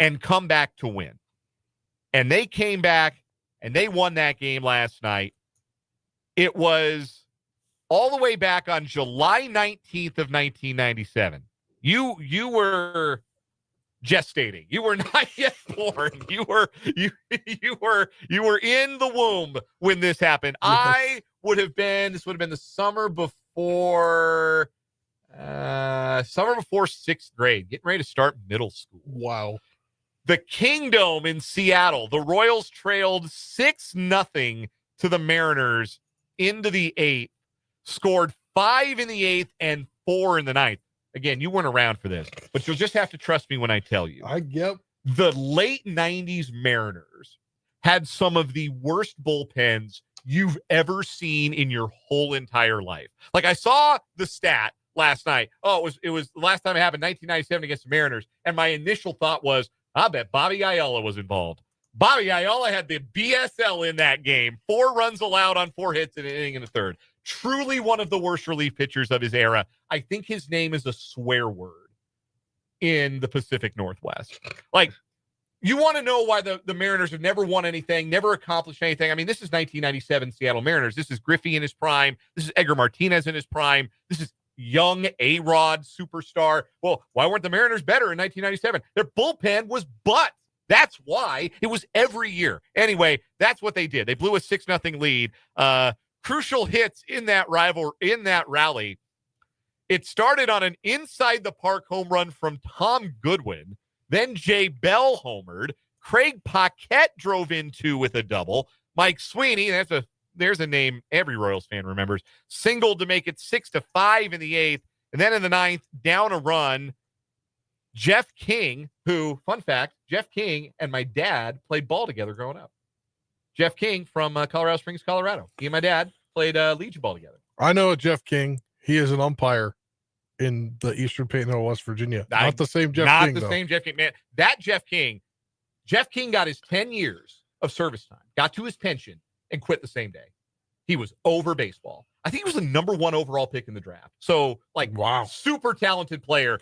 and come back to win. And they came back and they won that game last night. It was all the way back on July 19th of 1997. You were gestating. You were not yet born. You were in the womb when this happened. This would have been the summer before 6th grade, getting ready to start middle school. Wow. The Kingdome in Seattle. The Royals trailed 6-0 to the Mariners into the 8th, scored 5 in the 8th and 4 in the 9th. Again, you weren't around for this, but you'll just have to trust me when I tell you. The late 90s Mariners had some of the worst bullpens you've ever seen in your whole entire life. Like, I saw the stat last night. Oh, it was the last time it happened, 1997 against the Mariners. And my initial thought was, I bet Bobby Ayala was involved. Bobby Ayala had the BSL in that game. 4 runs allowed on 4 hits in an inning and a third. Truly one of the worst relief pitchers of his era. I think his name is a swear word in the Pacific Northwest. Like, you want to know why the Mariners have never won anything, never accomplished anything. I mean, this is 1997 Seattle Mariners. This is Griffey in his prime. This is Edgar Martinez in his prime. This is young A-Rod superstar. Well, why weren't the Mariners better in 1997? Their bullpen was butt. That's why. It was every year. Anyway, that's what they did. They blew a 6-0 lead. Crucial hits in that rally. It started on an inside the park home run from Tom Goodwin. Then Jay Bell homered. Craig Paquette drove in 2 with a double. Mike Sweeney, there's a name every Royals fan remembers, singled to make it 6-5 in the 8th. And then in the 9th, down a run. Jeff King, who, fun fact, Jeff King and my dad played ball together growing up. Jeff King from Colorado Springs, Colorado. He and my dad played Legion ball together. I know a Jeff King. He is an umpire in the Eastern Panhandle, West Virginia. Not the same Jeff King, Not the same Jeff King. Man, that Jeff King got his 10 years of service time, got to his pension, and quit the same day. He was over baseball. I think he was the number 1 overall pick in the draft. So, wow, super talented player.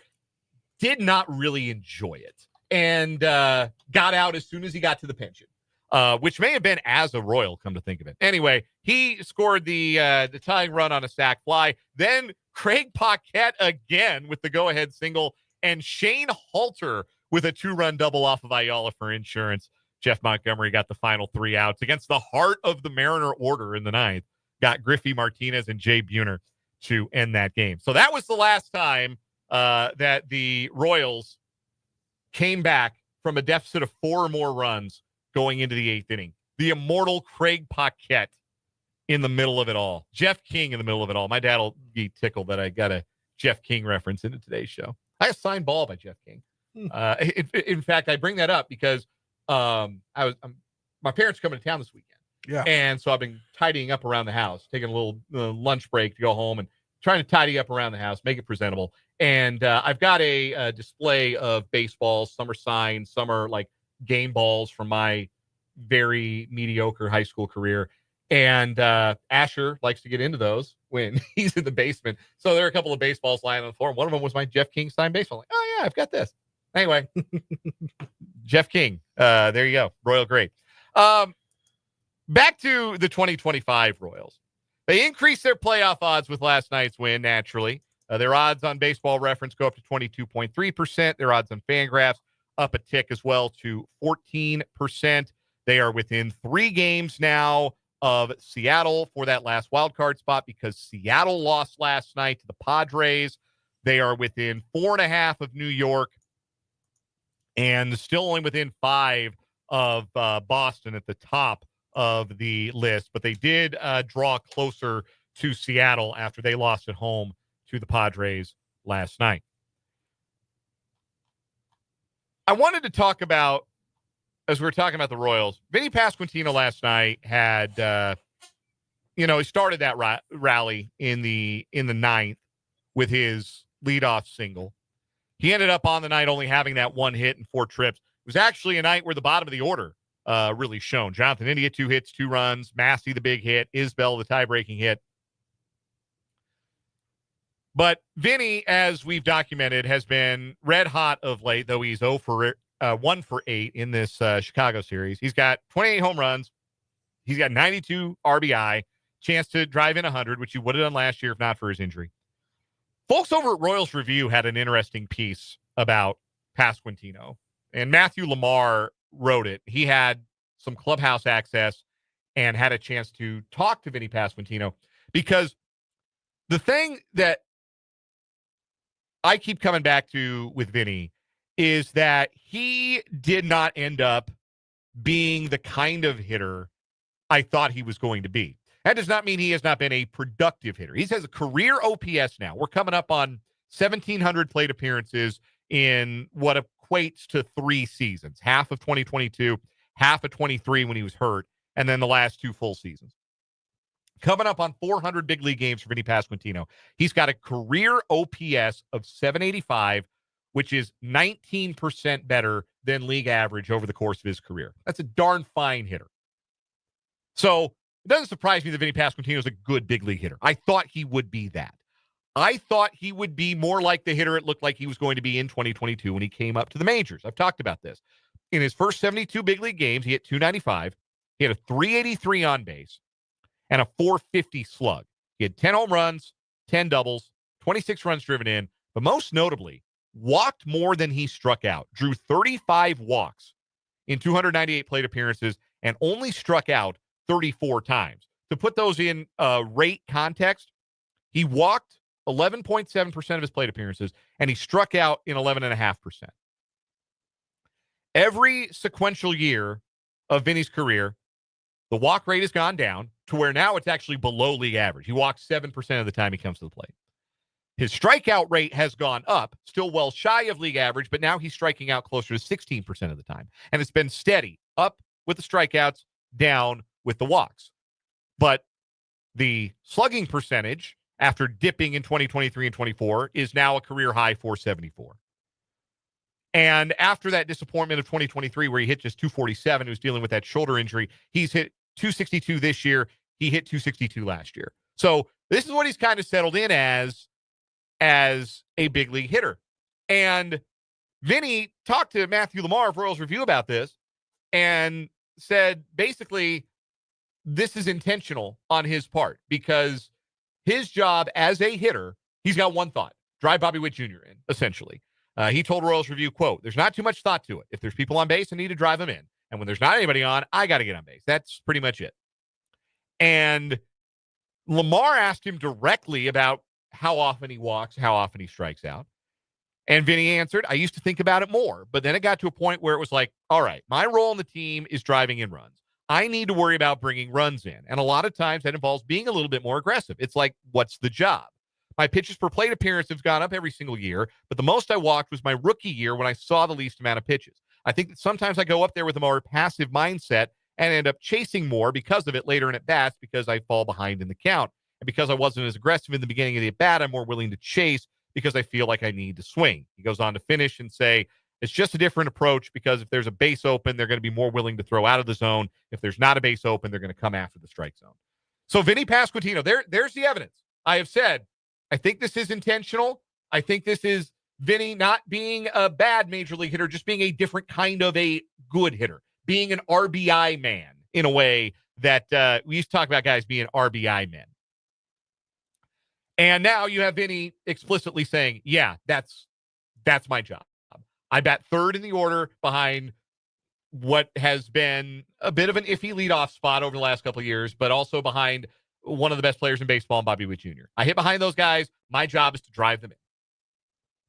Did not really enjoy it. And got out as soon as he got to the pension. Which may have been as a Royal, come to think of it. Anyway, he scored the tying run on a sac fly. Then Craig Paquette again with the go-ahead single, and Shane Halter with a 2-run double off of Ayala for insurance. Jeff Montgomery got the final 3 outs against the heart of the Mariner order in the 9th. Got Griffey Martinez and Jay Buhner to end that game. So that was the last time that the Royals came back from a deficit of 4 or more runs going into the 8th inning. The immortal Craig Paquette in the middle of it all. Jeff King in the middle of it all. My dad will be tickled that I got a Jeff King reference into today's show. I have signed ball by Jeff King. In fact, I bring that up because my parents are coming to town this weekend. Yeah. And so I've been tidying up around the house, taking a little lunch break to go home and trying to tidy up around the house, make it presentable. And I've got a display of baseballs. Some are signed, some are like game balls from my very mediocre high school career. And Asher likes to get into those when he's in the basement. So there are a couple of baseballs lying on the floor. One of them was my Jeff King signed baseball. I'm like, oh, yeah, I've got this. Anyway, Jeff King. There you go. Royal great. Back to the 2025 Royals. They increased their playoff odds with last night's win, naturally. Their odds on Baseball Reference go up to 22.3%. Their odds on Fangraphs up a tick as well to 14%. They are within 3 games now of Seattle for that last wild card spot because Seattle lost last night to the Padres. They are within 4.5 of New York and still only within 5 of Boston at the top of the list. But they did draw closer to Seattle after they lost at home to the Padres last night. I wanted to talk about, as we were talking about the Royals, Vinny Pasquantino last night had, he started that rally in the 9th with his leadoff single. He ended up on the night only having that 1 hit and 4 trips. It was actually a night where the bottom of the order really shone. Jonathan India, 2 hits, 2 runs. Massey, the big hit. Isbell, the tie-breaking hit. But Vinny, as we've documented, has been red hot of late, though he's 1 for 8 in this Chicago series. He's got 28 home runs. He's got 92 RBI, chance to drive in 100, which he would have done last year if not for his injury. Folks over at Royals Review had an interesting piece about Pasquantino, and Matthew Lamar wrote it. He had some clubhouse access and had a chance to talk to Vinny Pasquantino, because the thing that I keep coming back to with Vinny is that he did not end up being the kind of hitter I thought he was going to be. That does not mean he has not been a productive hitter. He has a career OPS now. We're coming up on 1,700 plate appearances in what equates to 3 seasons, half of 2022, half of 23 when he was hurt, and then the last 2 full seasons. Coming up on 400 big league games for Vinny Pasquantino. He's got a career OPS of 785, which is 19% better than league average over the course of his career. That's a darn fine hitter. So it doesn't surprise me that Vinny Pasquantino is a good big league hitter. I thought he would be that. I thought he would be more like the hitter it looked like he was going to be in 2022 when he came up to the majors. I've talked about this. In his first 72 big league games, he hit 295. He had a 383 on base and a 450 slug. He had 10 home runs, 10 doubles, 26 runs driven in, but most notably, walked more than he struck out, drew 35 walks in 298 plate appearances, and only struck out 34 times. To put those in rate context, he walked 11.7% of his plate appearances, and he struck out in 11.5%. Every sequential year of Vinny's career, the walk rate has gone down to where now it's actually below league average. He walks 7% of the time he comes to the plate. His strikeout rate has gone up, still well shy of league average, but now he's striking out closer to 16% of the time. And it's been steady, up with the strikeouts, down with the walks. But the slugging percentage, after dipping in 2023 and 24, is now a career high 474. And after that disappointment of 2023, where he hit just 247, he was dealing with that shoulder injury, he's hit 262 this year. He hit 262 last year. So this is what he's kind of settled in as a big league hitter. And Vinny talked to Matthew Lamar of Royals Review about this and said, basically, this is intentional on his part because his job as a hitter, he's got one thought: drive Bobby Witt Jr. in, essentially. He told Royals Review, quote, "There's not too much thought to it. If there's people on base, I need to drive them in. And when there's not anybody on, I got to get on base. That's pretty much it." And Lamar asked him directly about how often he walks, how often he strikes out. And Vinny answered, "I used to think about it more, but then it got to a point where it was like, all right, my role on the team is driving in runs. I need to worry about bringing runs in. And a lot of times that involves being a little bit more aggressive. It's like, what's the job? My pitches per plate appearance have gone up every single year, but the most I walked was my rookie year when I saw the least amount of pitches. I think that sometimes I go up there with a more passive mindset and end up chasing more because of it later in at-bats because I fall behind in the count. And because I wasn't as aggressive in the beginning of the at-bat, I'm more willing to chase because I feel like I need to swing." He goes on to finish and say, "It's just a different approach because if there's a base open, they're going to be more willing to throw out of the zone. If there's not a base open, they're going to come after the strike zone." So Vinny Pasquantino, there's the evidence. I have said, I think this is intentional. I think this is Vinny not being a bad major league hitter, just being a different kind of a good hitter, being an RBI man in a way that we used to talk about guys being RBI men. And now you have Vinny explicitly saying, yeah, that's my job. I bat third in the order behind what has been a bit of an iffy leadoff spot over the last couple of years, but also behind one of the best players in baseball, Bobby Witt Jr. I hit behind those guys. My job is to drive them in.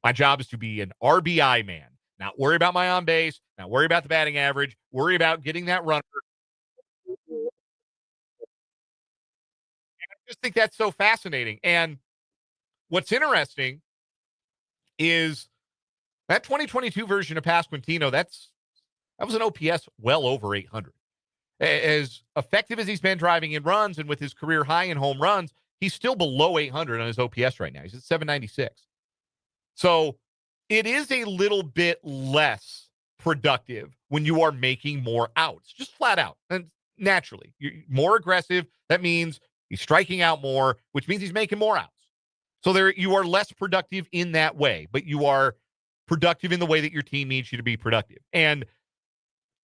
My job is to be an RBI man, not worry about my on base, not worry about the batting average, worry about getting that runner. I just think that's so fascinating. And what's interesting is that 2022 version of Pasquantino, that was an OPS well over 800. As effective as he's been driving in runs and with his career high in home runs, he's still below 800 on his OPS right now. He's at 796. So it is a little bit less productive when you are making more outs, just flat out. And naturally, you're more aggressive. That means he's striking out more, which means he's making more outs. So there, you are less productive in that way, but you are productive in the way that your team needs you to be productive. And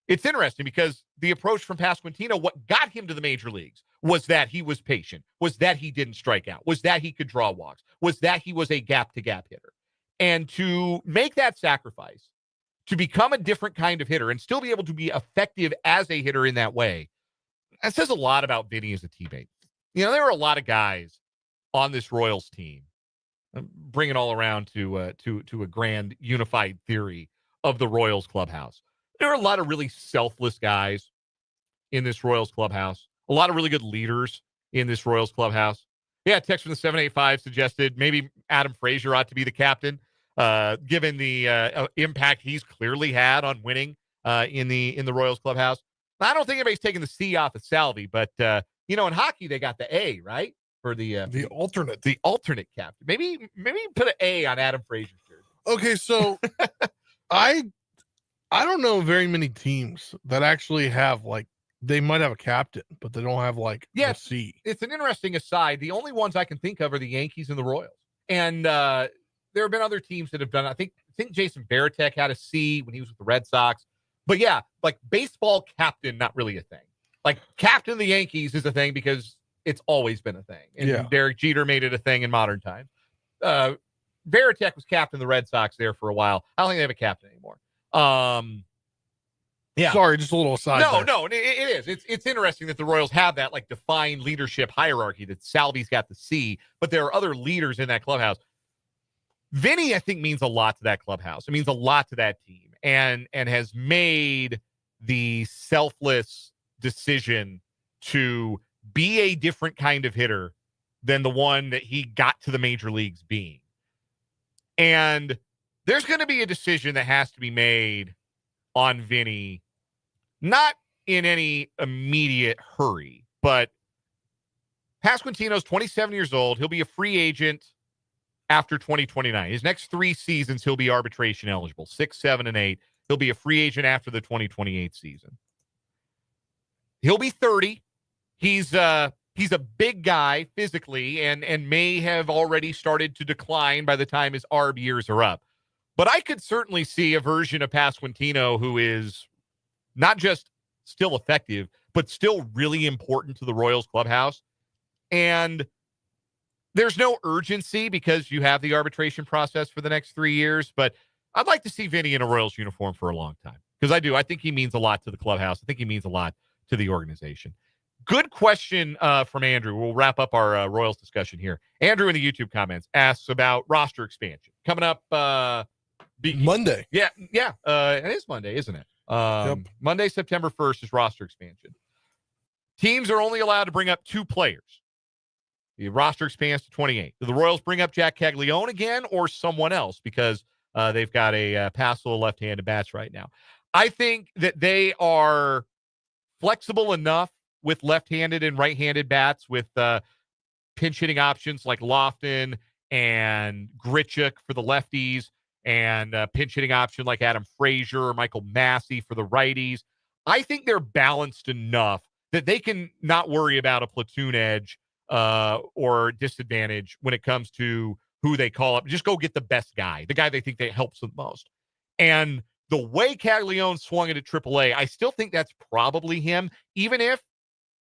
it's interesting because the approach from Pasquantino, what got him to the major leagues was that he was patient, was that he didn't strike out, was that he could draw walks, was that he was a gap-to-gap hitter. And to make that sacrifice, to become a different kind of hitter and still be able to be effective as a hitter in that way, that says a lot about Vinny as a teammate. You know, there are a lot of guys on this Royals team, bring it all around to a grand unified theory of the Royals clubhouse. There are a lot of really selfless guys in this Royals clubhouse, a lot of really good leaders in this Royals clubhouse. Yeah, text from the 785 suggested maybe Adam Frazier ought to be the captain, given the impact he's clearly had on winning in the Royals clubhouse. I don't think anybody's taking the C off of Salvi, but in hockey they got the A, right? For the alternate captain. Maybe put an A on Adam Frazier's jersey. Okay, so I don't know very many teams that actually have they might have a captain, but they don't have a C. It's an interesting aside. The only ones I can think of are the Yankees and the Royals. And there have been other teams that have done it. I think Jason Varitek had a C when he was with the Red Sox. But yeah, baseball captain, not really a thing. Captain of the Yankees is a thing because it's always been a thing. And Derek Jeter made it a thing in modern times. Varitek was captain of the Red Sox there for a while. I don't think they have a captain anymore. Yeah. Sorry, just a little aside. No, it is. It's interesting that the Royals have that defined leadership hierarchy, that Salvi's got the C, but there are other leaders in that clubhouse. Vinny, I think, means a lot to that clubhouse. It means a lot to that team and has made the selfless decision to be a different kind of hitter than the one that he got to the major leagues being. And there's going to be a decision that has to be made on Vinny, not in any immediate hurry, but Pasquantino's 27 years old. He'll be a free agent after 2029. His next 3 seasons, he'll be arbitration eligible, 6, 7, and 8. He'll be a free agent after the 2028 season. He'll be 30. He's a big guy physically and may have already started to decline by the time his ARB years are up. But I could certainly see a version of Pasquantino who is not just still effective, but still really important to the Royals clubhouse. And there's no urgency because you have the arbitration process for the next 3 years. But I'd like to see Vinny in a Royals uniform for a long time because I do. I think he means a lot to the clubhouse. I think he means a lot to the organization. Good question from Andrew. We'll wrap up our Royals discussion here. Andrew in the YouTube comments asks about roster expansion coming up Monday. Yeah. It is Monday, isn't it? Yep. Monday, September 1st is roster expansion. Teams are only allowed to bring up 2 players. The roster expands to 28. Do the Royals bring up Jack Caglione again or someone else because they've got a passable left-handed bats right now? I think that they are flexible enough with left-handed and right-handed bats with pinch hitting options like Lofton and Grichuk for the lefties and pinch hitting option like Adam Frazier or Michael Massey for the righties. I think they're balanced enough that they can not worry about a platoon edge or disadvantage when it comes to who they call up. Just go get the best guy, the guy they think that helps them most. And the way Caglione swung it at AAA, I still think that's probably him. Even if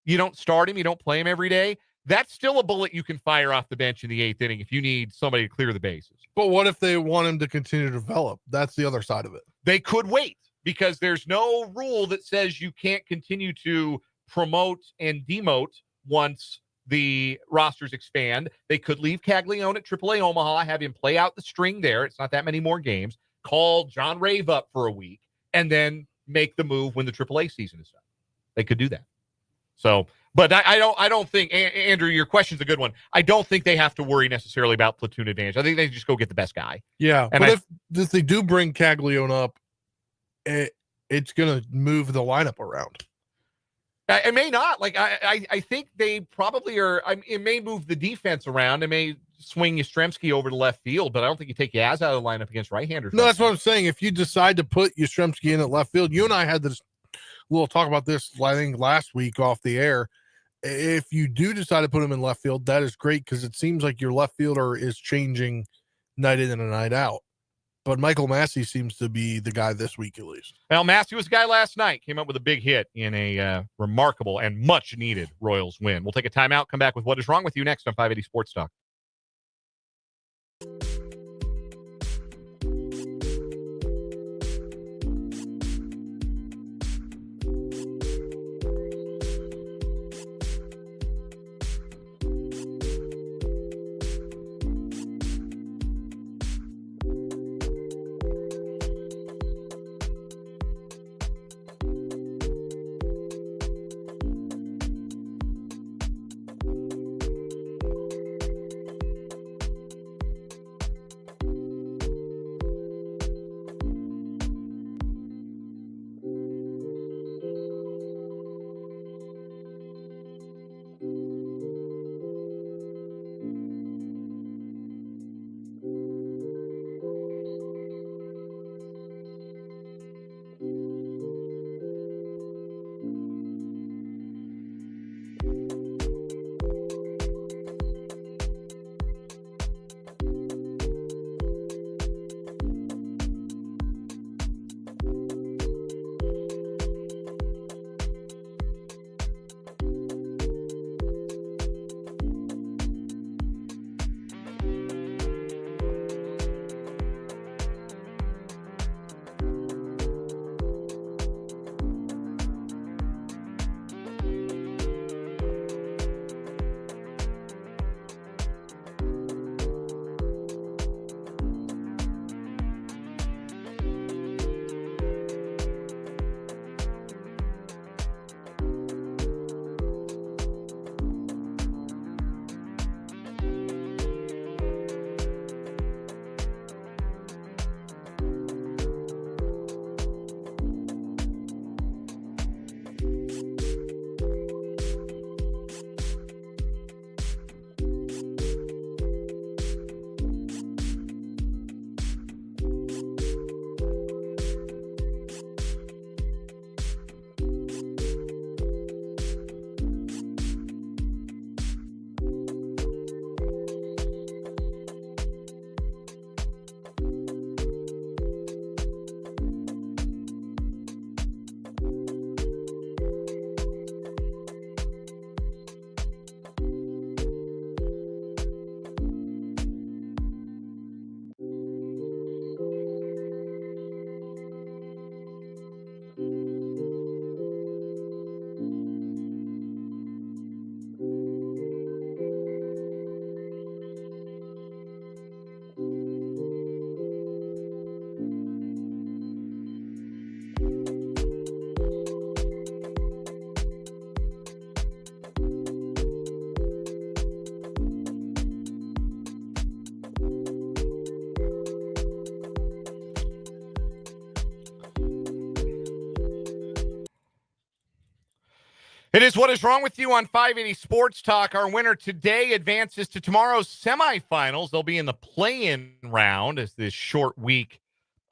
you don't start him, you don't play him every day, that's still a bullet you can fire off the bench in the 8th inning if you need somebody to clear the bases. But what if they want him to continue to develop? That's the other side of it. They could wait because there's no rule that says you can't continue to promote and demote once the rosters expand. They could leave Caglione at AAA Omaha, have him play out the string there. It's not that many more games. Call John Rave up for a week and then make the move when the AAA season is done. They could do that. So, but I don't think, Andrew, your question's a good one. I don't think they have to worry necessarily about platoon advantage. I think they just go get the best guy. Yeah, and but if they do bring Caglione up, it's going to move the lineup around. It may not. Like I think they probably are. It may move the defense around. It may swing Yastrzemski over to left field, but I don't think you take Yaz out of the lineup against right-handers. No, that's what I'm saying. If you decide to put Yastrzemski in at left field, you and I had this little talk about this, I think, last week off the air. If you do decide to put him in left field, that is great because it seems like your left fielder is changing night in and night out. But Michael Massey seems to be the guy this week at least. Well, Massey was the guy last night. Came up with a big hit in a remarkable and much-needed Royals win. We'll take a timeout, come back with What Is Wrong With You next on 580 Sports Talk. It is What Is Wrong With You on 580 Sports Talk. Our winner today advances to tomorrow's semifinals. They'll be in the play-in round as this short week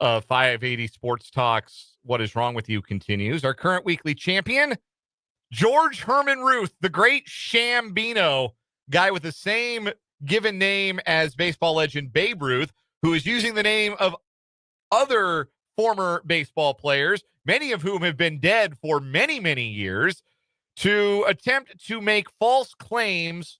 of 580 Sports Talk's What Is Wrong With You continues. Our current weekly champion, George Herman Ruth, the great Shambino, guy with the same given name as baseball legend Babe Ruth, who is using the name of other former baseball players, many of whom have been dead for many, many years, to attempt to make false claims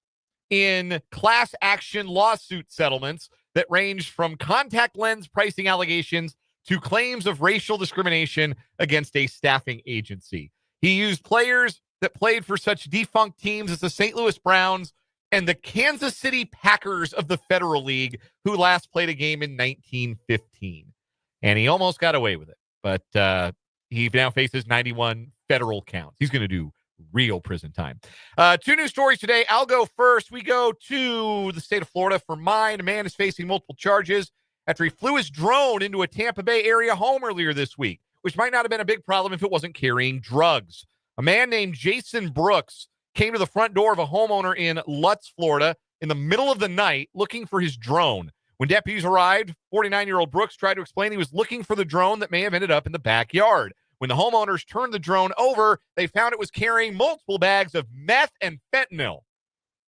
in class action lawsuit settlements that range from contact lens pricing allegations to claims of racial discrimination against a staffing agency. He used players that played for such defunct teams as the St. Louis Browns and the Kansas City Packers of the Federal League, who last played a game in 1915. And he almost got away with it, but he now faces 91 federal counts. He's going to do real prison time. Two news stories today. I'll go first. We go to the state of Florida for mine. A man is facing multiple charges after he flew his drone into a Tampa Bay area home earlier this week, which might not have been a big problem if it wasn't carrying drugs. A man named Jason Brooks came to the front door of a homeowner in Lutz, Florida, in the middle of the night looking for his drone. When deputies arrived, 49-year-old Brooks tried to explain he was looking for the drone that may have ended up in the backyard. When the homeowners turned the drone over, they found it was carrying multiple bags of meth and fentanyl.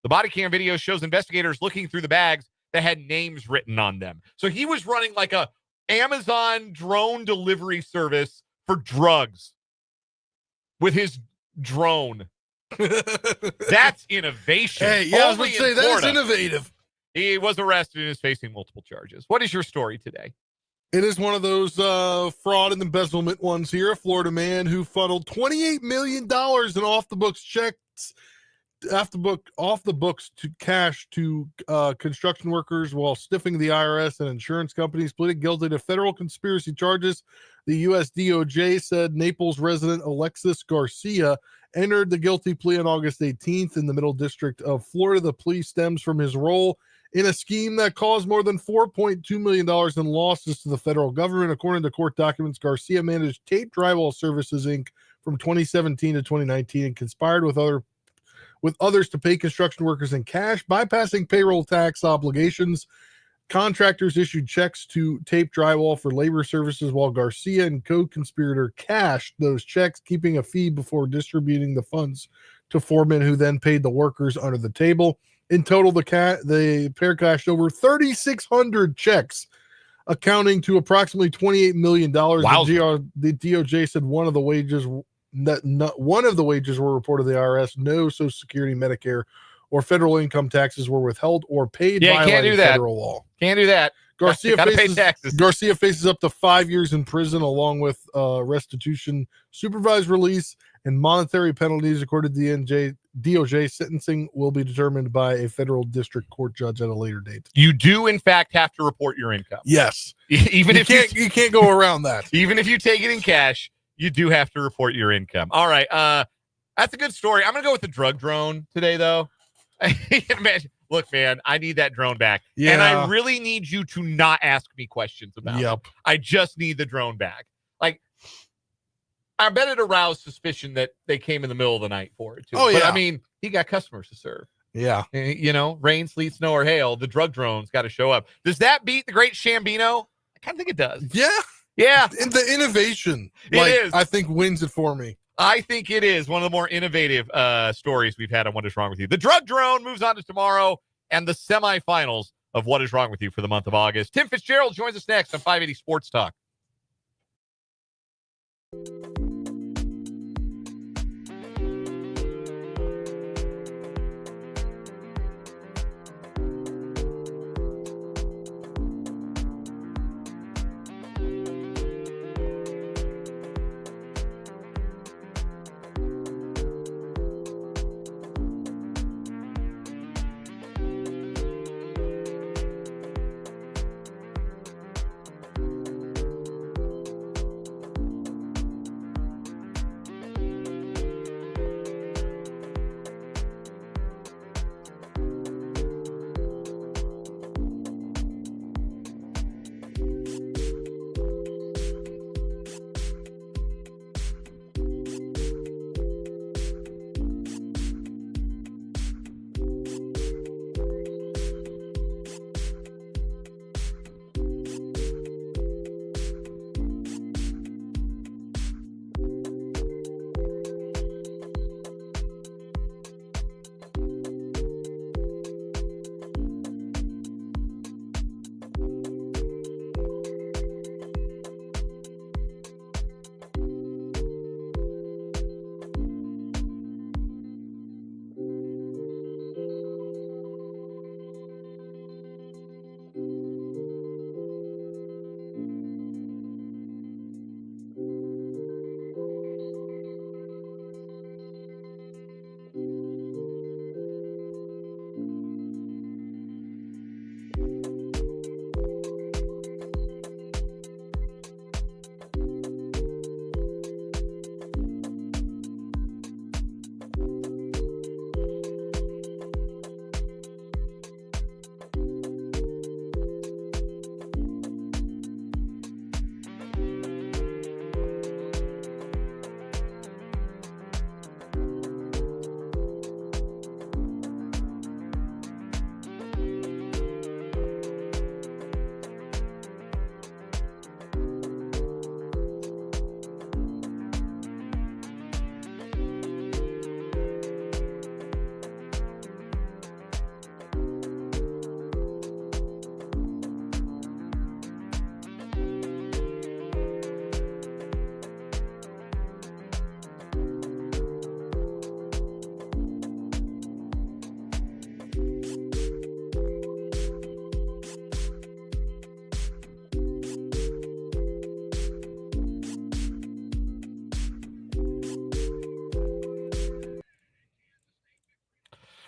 The body cam video shows investigators looking through the bags that had names written on them. So he was running like a Amazon drone delivery service for drugs with his drone. That's innovation. Hey, yeah, I was going to say, that is innovative. He was arrested and is facing multiple charges. What is your story today? It is one of those fraud and embezzlement ones here. A Florida man who funneled $28 million in off-the-books checks, off the books to cash to construction workers while stiffing the IRS and insurance companies, pleaded guilty to federal conspiracy charges. The U.S. DOJ said Naples resident Alexis Garcia entered the guilty plea on August 18th in the Middle District of Florida. The plea stems from his role in a scheme that caused more than $4.2 million in losses to the federal government. According to court documents, Garcia managed Tape Drywall Services, Inc. from 2017 to 2019 and conspired with others to pay construction workers in cash, bypassing payroll tax obligations. Contractors issued checks to Tape Drywall for labor services while Garcia and co-conspirator cashed those checks, keeping a fee before distributing the funds to foremen who then paid the workers under the table. In total, the pair cashed over 3,600 checks, accounting to approximately $28 million. The DOJ said one of the wages were reported to the IRS. No Social Security, Medicare, or federal income taxes were withheld or paid. Yeah, can't do that. Federal law. Can't do that. Garcia faces up to 5 years in prison, along with restitution, supervised release, and monetary penalties. According to the DOJ, sentencing will be determined by a federal district court judge at a later date. You do, in fact, have to report your income. Yes, even if you can't go around that. Even if you take it in cash, you do have to report your income. All right, that's a good story. I'm gonna go with the drug drone today, though. Look, man, I need that drone back. Yeah. And I really need you to not ask me questions about it. I just need the drone back. Like, I bet it aroused suspicion that they came in the middle of the night for it, too. Oh, yeah. But, I mean, he got customers to serve. Yeah. You know, rain, sleet, snow, or hail, the drug drone's got to show up. Does that beat the great Shambino? I kind of think it does. Yeah. Yeah. And the innovation, is. I think, wins it for me. I think it is one of the more innovative stories we've had on What Is Wrong With You. The drug drone moves on to tomorrow and the semifinals of What Is Wrong With You for the month of August. Tim Fitzgerald joins us next on 580 Sports Talk.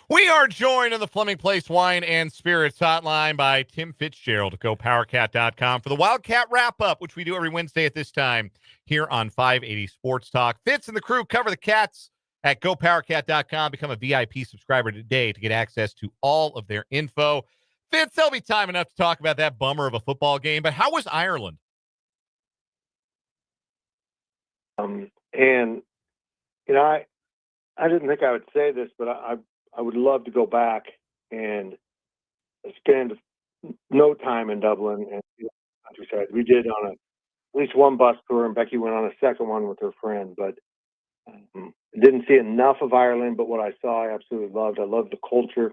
We are joined on the Fleming Place Wine and Spirits hotline by Tim Fitzgerald at GoPowerCat.com for the Wildcat Wrap-Up, which we do every Wednesday at this time here on 580 Sports Talk. Fitz and the crew cover the Cats at GoPowerCat.com. Become a VIP subscriber today to get access to all of their info. Fitz, there'll be time enough to talk about that bummer of a football game, but how was Ireland? And, you know, I didn't think I would say this, but I would love to go back and spend no time in Dublin and countryside. We did on at least one bus tour, and Becky went on a second one with her friend, but didn't see enough of Ireland. But what I saw, I absolutely loved. I loved the culture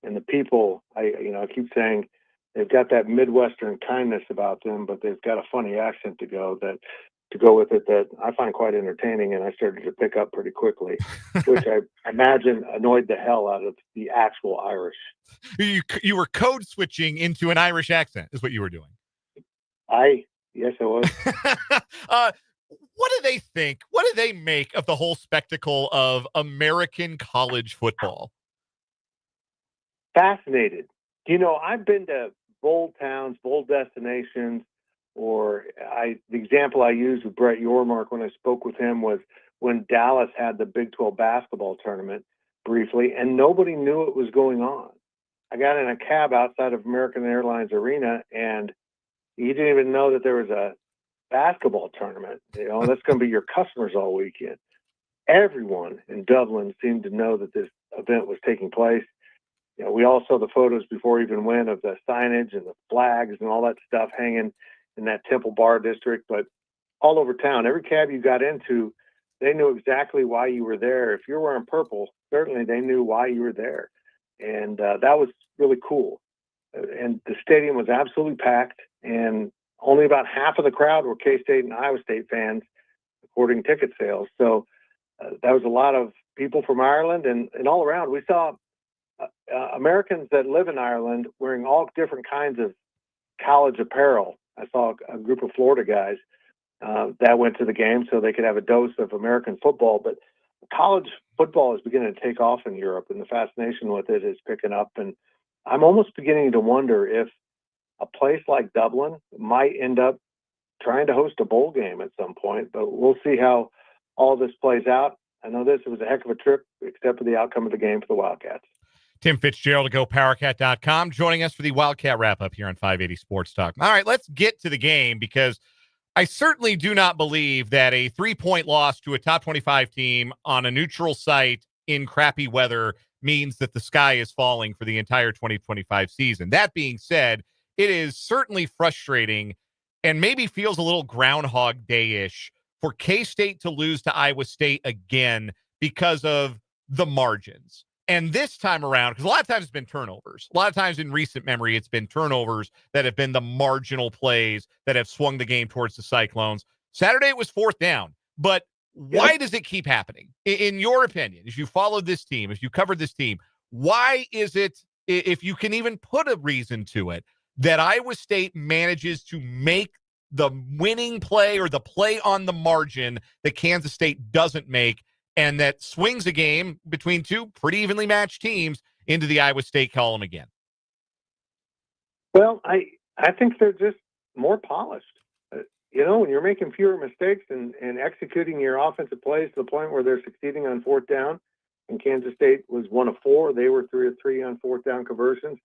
and the people. I keep saying they've got that Midwestern kindness about them, but they've got a funny accent to go with it that I find quite entertaining, and I started to pick up pretty quickly, which I imagine annoyed the hell out of the actual Irish. You were code switching into an Irish accent is what you were doing. Yes, I was. What do they think? What do they make of the whole spectacle of American college football? Fascinated. I've been to bold towns, bold destinations, the example I used with Brett Yormark when I spoke with him was when Dallas had the Big 12 basketball tournament briefly, and nobody knew it was going on. I got in a cab outside of American Airlines Arena, and you didn't even know that there was a basketball tournament. That's going to be your customers all weekend. Everyone in Dublin seemed to know that this event was taking place. We all saw the photos before we even went of the signage and the flags and all that stuff hanging in that Temple Bar district, but all over town, every cab you got into, they knew exactly why you were there. If you're wearing purple, certainly they knew why you were there. And that was really cool. And the stadium was absolutely packed, and only about half of the crowd were K-State and Iowa State fans, according to ticket sales. So that was a lot of people from Ireland and all around. We saw Americans that live in Ireland wearing all different kinds of college apparel. I saw a group of Florida guys that went to the game so they could have a dose of American football. But college football is beginning to take off in Europe, and the fascination with it is picking up. And I'm almost beginning to wonder if a place like Dublin might end up trying to host a bowl game at some point. But we'll see how all this plays out. I know it was a heck of a trip, except for the outcome of the game for the Wildcats. Tim Fitzgerald at GoPowerCat.com joining us for the Wildcat Wrap-Up here on 580 Sports Talk. All right, let's get to the game, because I certainly do not believe that a 3-point loss to a top 25 team on a neutral site in crappy weather means that the sky is falling for the entire 2025 season. That being said, it is certainly frustrating and maybe feels a little Groundhog Day-ish for K-State to lose to Iowa State again because of the margins. And this time around, because a lot of times it's been turnovers. A lot of times in recent memory, it's been turnovers that have been the marginal plays that have swung the game towards the Cyclones. Saturday, it was 4th down. But why does it keep happening? In your opinion, as you followed this team, as you covered this team, why is it, if you can even put a reason to it, that Iowa State manages to make the winning play or the play on the margin that Kansas State doesn't make, and that swings a game between two pretty evenly matched teams into the Iowa State column again? Well, I think they're just more polished. When you're making fewer mistakes and executing your offensive plays to the point where they're succeeding on 4th down, and Kansas State was 1 of 4. They were 3 of 3 on 4th down conversions.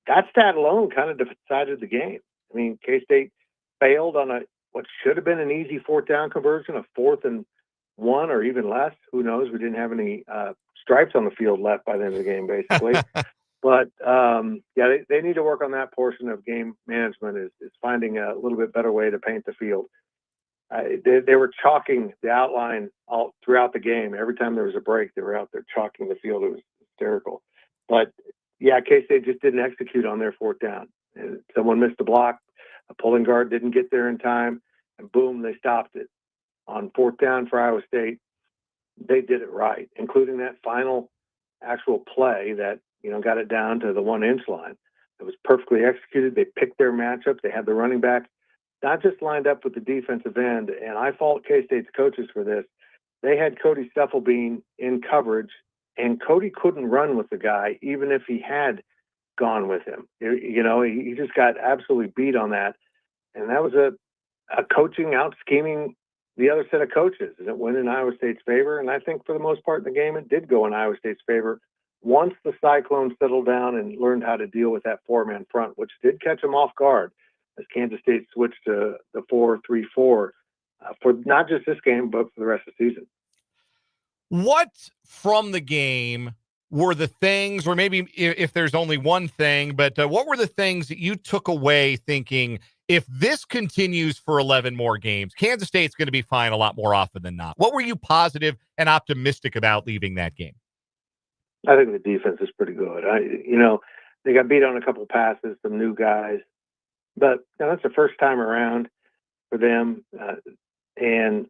That stat alone kind of decided the game. I mean, K-State failed on what should have been an easy 4th down conversion, a 4th and 1 or even less. Who knows? We didn't have any stripes on the field left by the end of the game, basically. But they need to work on that portion of game management, is finding a little bit better way to paint the field. They were chalking the outline all throughout the game. Every time there was a break, they were out there chalking the field. It was hysterical. But K-State just didn't execute on their 4th down. And someone missed a block. A pulling guard didn't get there in time, and boom, they stopped it. On 4th down for Iowa State, they did it right, including that final actual play that, got it down to the 1-inch line. It was perfectly executed. They picked their matchup. They had the running back not just lined up with the defensive end, and I fault K-State's coaches for this. They had Cody Stufflebean in coverage and Cody couldn't run with the guy, even if he had gone with him. He just got absolutely beat on that. And that was a coaching out scheming the other set of coaches. And it went in Iowa State's favor. And I think for the most part in the game, it did go in Iowa State's favor once the Cyclones settled down and learned how to deal with that 4-man front, which did catch them off guard as Kansas State switched to the 4-3-4 for not just this game, but for the rest of the season. What from the game were the things, or maybe if there's only one thing, but what were the things that you took away thinking, if this continues for 11 more games, Kansas State's going to be fine a lot more often than not? What were you positive and optimistic about leaving that game? I think the defense is pretty good. They got beat on a couple of passes, some new guys, but that's the first time around for them. And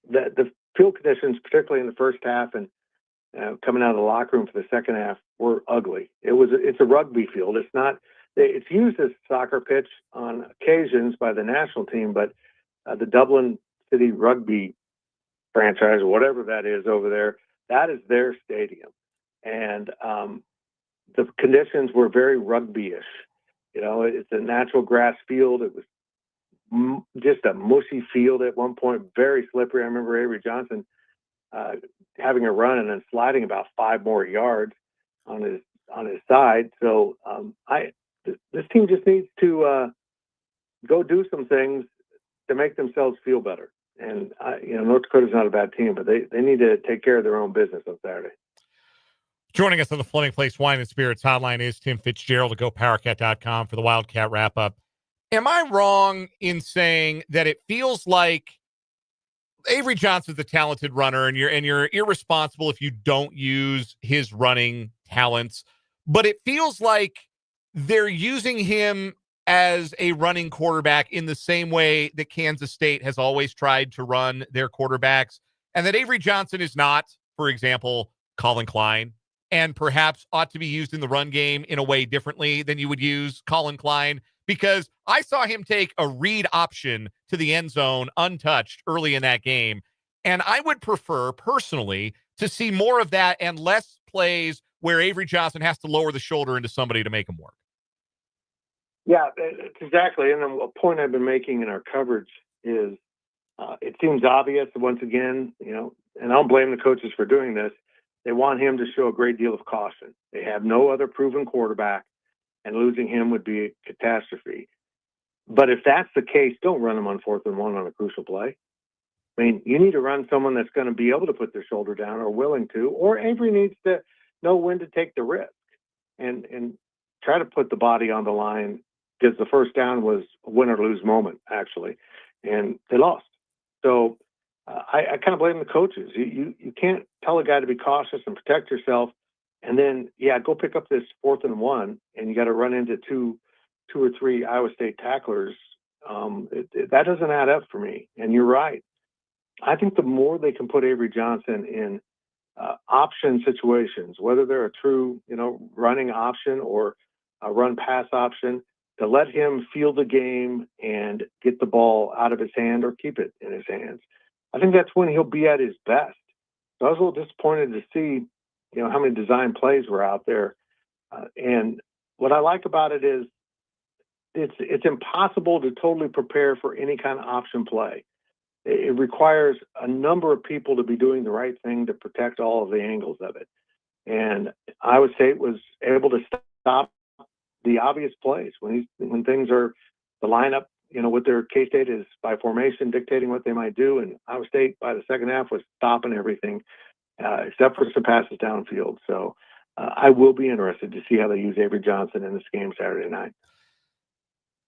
the field conditions, particularly in the first half and coming out of the locker room for the second half, were ugly. It's a rugby field. It's used as a soccer pitch on occasions by the national team, but the Dublin City Rugby franchise, or whatever that is over there, that is their stadium. And the conditions were very rugby-ish. It's a natural grass field. It was just a mushy field at one point, very slippery. I remember Avery Johnson having a run and then sliding about 5 more yards on his side. So this team just needs to go do some things to make themselves feel better. And North Dakota's not a bad team, but they need to take care of their own business on Saturday. Joining us on the Floating Place Wine and Spirits hotline is Tim Fitzgerald of GoPowerCat.com for the Wildcat Wrap-Up. Am I wrong in saying that it feels like Avery Johnson's a talented runner, and you're irresponsible if you don't use his running talents, but it feels like they're using him as a running quarterback in the same way that Kansas State has always tried to run their quarterbacks, and that Avery Johnson is not, for example, Colin Klein, and perhaps ought to be used in the run game in a way differently than you would use Colin Klein, because I saw him take a read option to the end zone untouched early in that game. And I would prefer personally to see more of that and less plays where Avery Johnson has to lower the shoulder into somebody to make him work. Yeah, exactly. And then a point I've been making in our coverage is it seems obvious once again, and I don't blame the coaches for doing this. They want him to show a great deal of caution. They have no other proven quarterback, and losing him would be a catastrophe. But if that's the case, don't run him on 4th and 1 on a crucial play. I mean, you need to run someone that's going to be able to put their shoulder down or willing to, or Avery needs to know when to take the risk and try to put the body on the line, because the first down was a win or lose moment, actually, and they lost. So I kind of blame the coaches. You can't tell a guy to be cautious and protect yourself, and then, go pick up this 4th and 1, and you got to run into two or three Iowa State tacklers. That doesn't add up for me. And you're right. I think the more they can put Avery Johnson in option situations, whether they're a true, running option or a run pass option, to let him feel the game and get the ball out of his hand or keep it in his hands, I think that's when he'll be at his best. So I was a little disappointed to see, how many design plays were out there. And what I like about it is it's impossible to totally prepare for any kind of option play. It requires a number of people to be doing the right thing to protect all of the angles of it. And Iowa State was able to stop the obvious plays when things are the lineup, what their K-State is by formation dictating what they might do. And Iowa State by the second half was stopping everything except for some passes downfield. So I will be interested to see how they use Avery Johnson in this game Saturday night.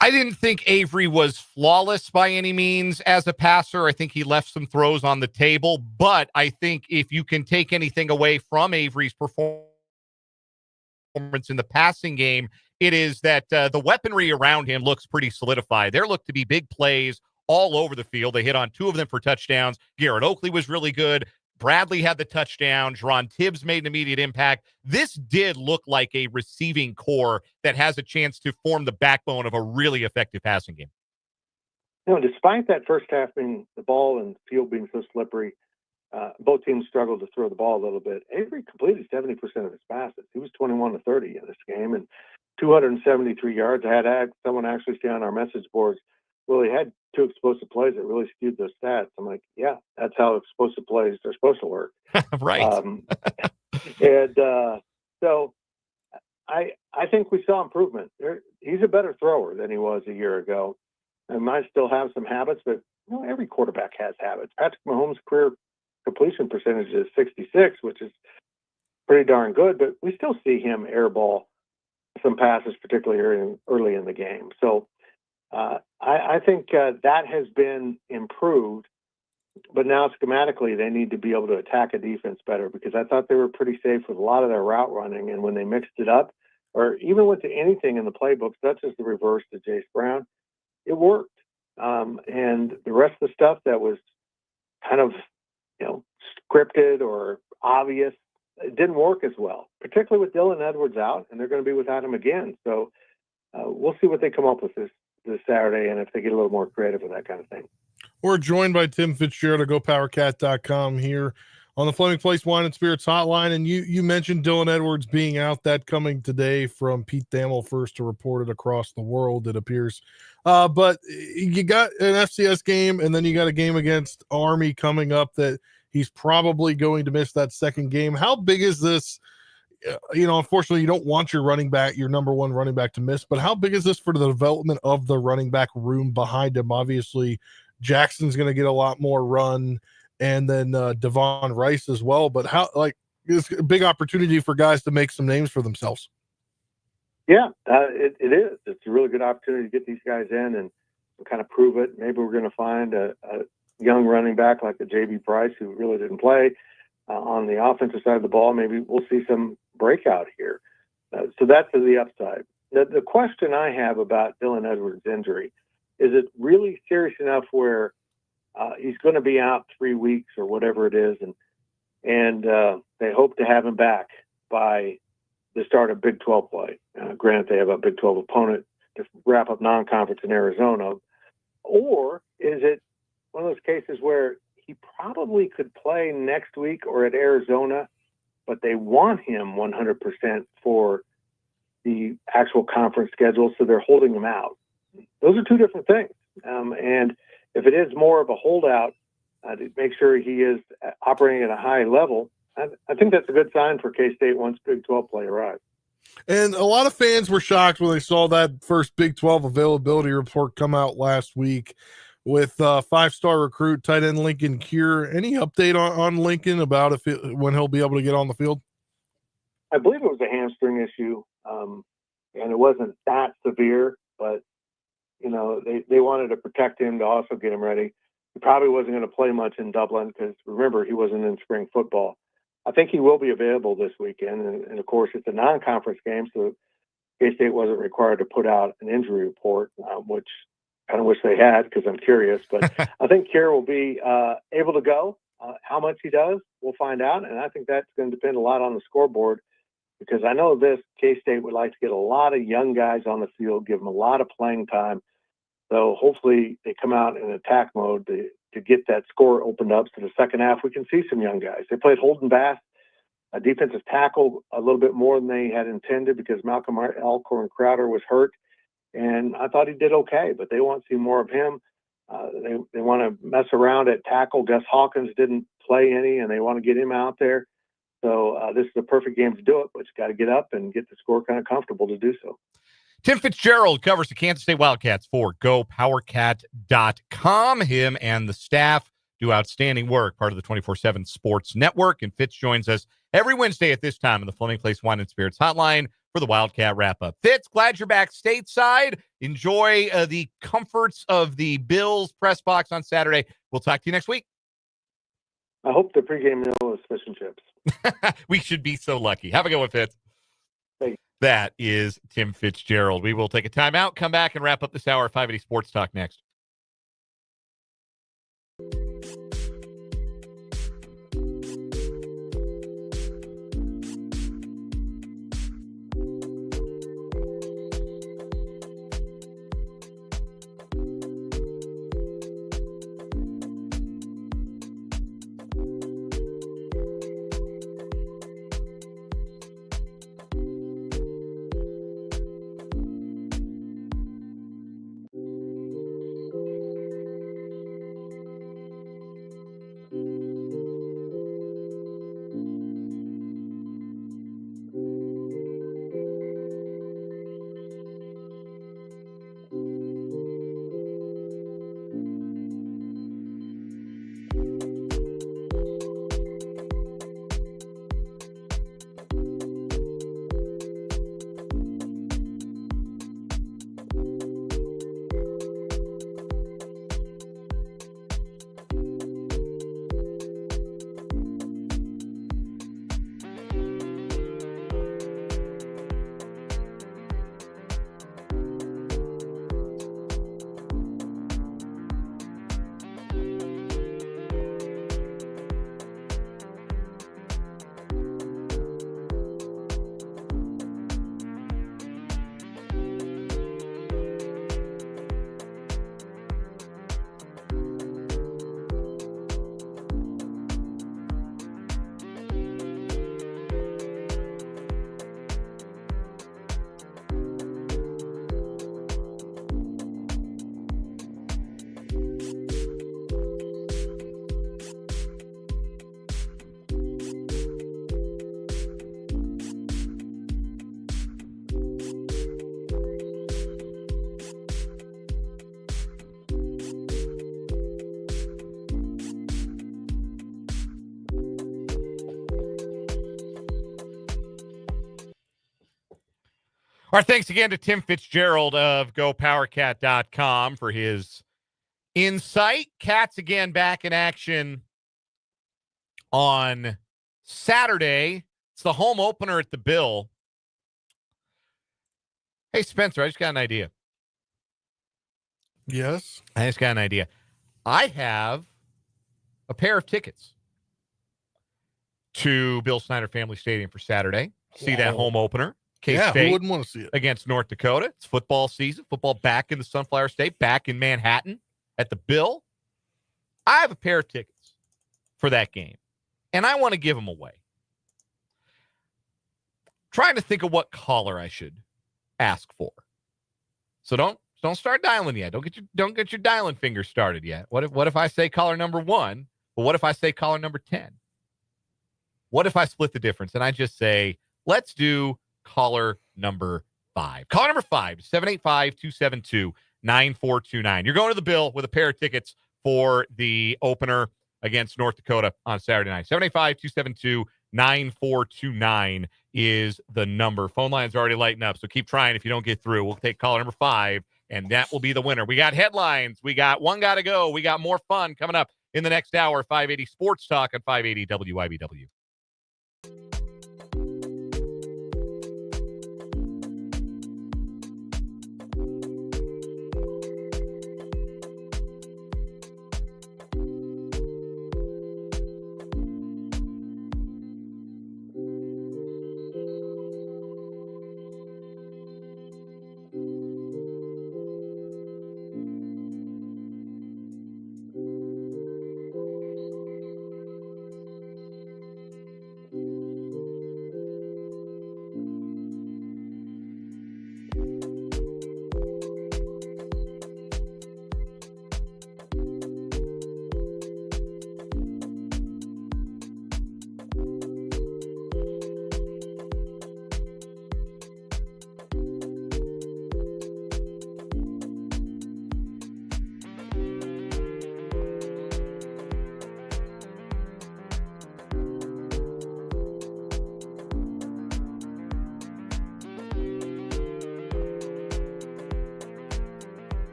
I didn't think Avery was flawless by any means as a passer. I think he left some throws on the table, but I think if you can take anything away from Avery's performance in the passing game, it is that the weaponry around him looks pretty solidified. There look to be big plays all over the field. They hit on 2 of them for touchdowns. Garrett Oakley was really good. Bradley had the touchdown. Jerron Tibbs made an immediate impact. This did look like a receiving core that has a chance to form the backbone of a really effective passing game. Despite that first half being the ball and field being so slippery, both teams struggled to throw the ball a little bit. Avery completed 70% of his passes. He was 21-30 in this game and 273 yards. I had someone actually say on our message boards, well, he had 2 explosive plays that really skewed those stats. I'm like, yeah, that's how explosive plays are supposed to work. Right. So I think we saw improvement. He's a better thrower than he was a year ago. And might still have some habits, but every quarterback has habits. Patrick Mahomes' career completion percentage is 66, which is pretty darn good, but we still see him airball some passes, particularly early in the game. So I think that has been improved, but now schematically they need to be able to attack a defense better, because I thought they were pretty safe with a lot of their route running, and when they mixed it up or even went to anything in the playbook, such as the reverse to Jace Brown, it worked. And the rest of the stuff that was kind of, scripted or obvious, it didn't work as well, particularly with Dylan Edwards out, and they're going to be without him again. So we'll see what they come up with this Saturday, and if they get a little more creative with that kind of thing. We're joined by Tim Fitzgerald of GoPowerCat.com here on the Fleming Place Wine and Spirits hotline. And you mentioned Dylan Edwards being out, that coming today from Pete Thamel, first to report it across the world, it appears. But you got an FCS game, and then you got a game against Army coming up that he's probably going to miss that second game. How big is this? Unfortunately, you don't want your number one running back to miss, but how big is this for the development of the running back room behind him? Obviously, Jackson's going to get a lot more run, and then Devon Rice as well. But it's a big opportunity for guys to make some names for themselves. Yeah, it is. It's a really good opportunity to get these guys in and kind of prove it. Maybe we're going to find a young running back like the J.B. Price, who really didn't play on the offensive side of the ball. Maybe we'll see some breakout here. So that's the upside. The question I have about Dylan Edwards' injury, is it really serious enough where he's going to be out 3 weeks or whatever it is, and they hope to have him back by the start of Big 12 play? Granted, they have a Big 12 opponent to wrap up non-conference in Arizona. Or is it one of those cases where he probably could play next week or at Arizona, but they want him 100% for the actual conference schedule, so they're holding him out? Those are two different things. And if it is more of a holdout to make sure he is operating at a high level, I think that's a good sign for K-State once Big 12 play arrives. And a lot of fans were shocked when they saw that first Big 12 availability report come out last week with five-star recruit tight end Lincoln Cure. Any update on Lincoln about when he'll be able to get on the field? I believe it was a hamstring issue, and it wasn't that severe, but they wanted to protect him to also get him ready. He probably wasn't going to play much in Dublin because, remember, he wasn't in spring football. I think he will be available this weekend, and of course, it's a non-conference game, so K-State wasn't required to put out an injury report, which I kind of wish they had because I'm curious. But I think Kier will be able to go. How much he does, we'll find out, and I think that's going to depend a lot on the scoreboard, because I know K-State would like to get a lot of young guys on the field, give them a lot of playing time. So hopefully they come out in attack mode to get that score opened up. So the second half, we can see some young guys. They played Holden Bass, a defensive tackle, a little bit more than they had intended because Malcolm Alcorn Crowder was hurt. And I thought he did okay, but they want to see more of him. They want to mess around at tackle. Gus Hawkins didn't play any, and they want to get him out there. So this is a perfect game to do it, but you got to get up and get the score kind of comfortable to do so. Tim Fitzgerald covers the Kansas State Wildcats for GoPowerCat.com. Him and the staff do outstanding work, part of the 24/7 Sports Network. And Fitz joins us every Wednesday at this time on the Fleming Place Wine and Spirits hotline for the Wildcat Wrap-Up. Fitz, glad you're back stateside. Enjoy the comforts of the Bills press box on Saturday. We'll talk to you next week. I hope the pregame meal is fish and chips. We should be so lucky. Have a good one, Fitz. Thanks. That is Tim Fitzgerald. We will take a timeout, come back, and wrap up this hour of 580 Sports Talk next. Our thanks again to Tim Fitzgerald of GoPowerCat.com for his insight. Cats again back in action on Saturday. It's the home opener at the Bill. Hey, Spencer, I just got an idea. Yes. I just got an idea. I have a pair of tickets to Bill Snyder Family Stadium for Saturday. See that home opener. K-State, who wouldn't want to see it? Against North Dakota. It's football season. Football back in the Sunflower State, back in Manhattan at the Bill. I have a pair of tickets for that game, and I want to give them away. Trying to think of what caller I should ask for. So don't start dialing yet. Don't get your dialing finger started yet. What if I say caller number 1, but what if I say caller number 10? What if I split the difference and I just say, let's do caller number 5. Caller number 5, 785-272-9429. You're going to the Bill with a pair of tickets for the opener against North Dakota on Saturday night. 785-272-9429 is the number. Phone lines are already lighting up, so keep trying. If you don't get through, we'll take caller number 5, and that will be the winner. We got headlines. We got one got to go. We got more fun coming up in the next hour. 580 Sports Talk on 580 WIBW.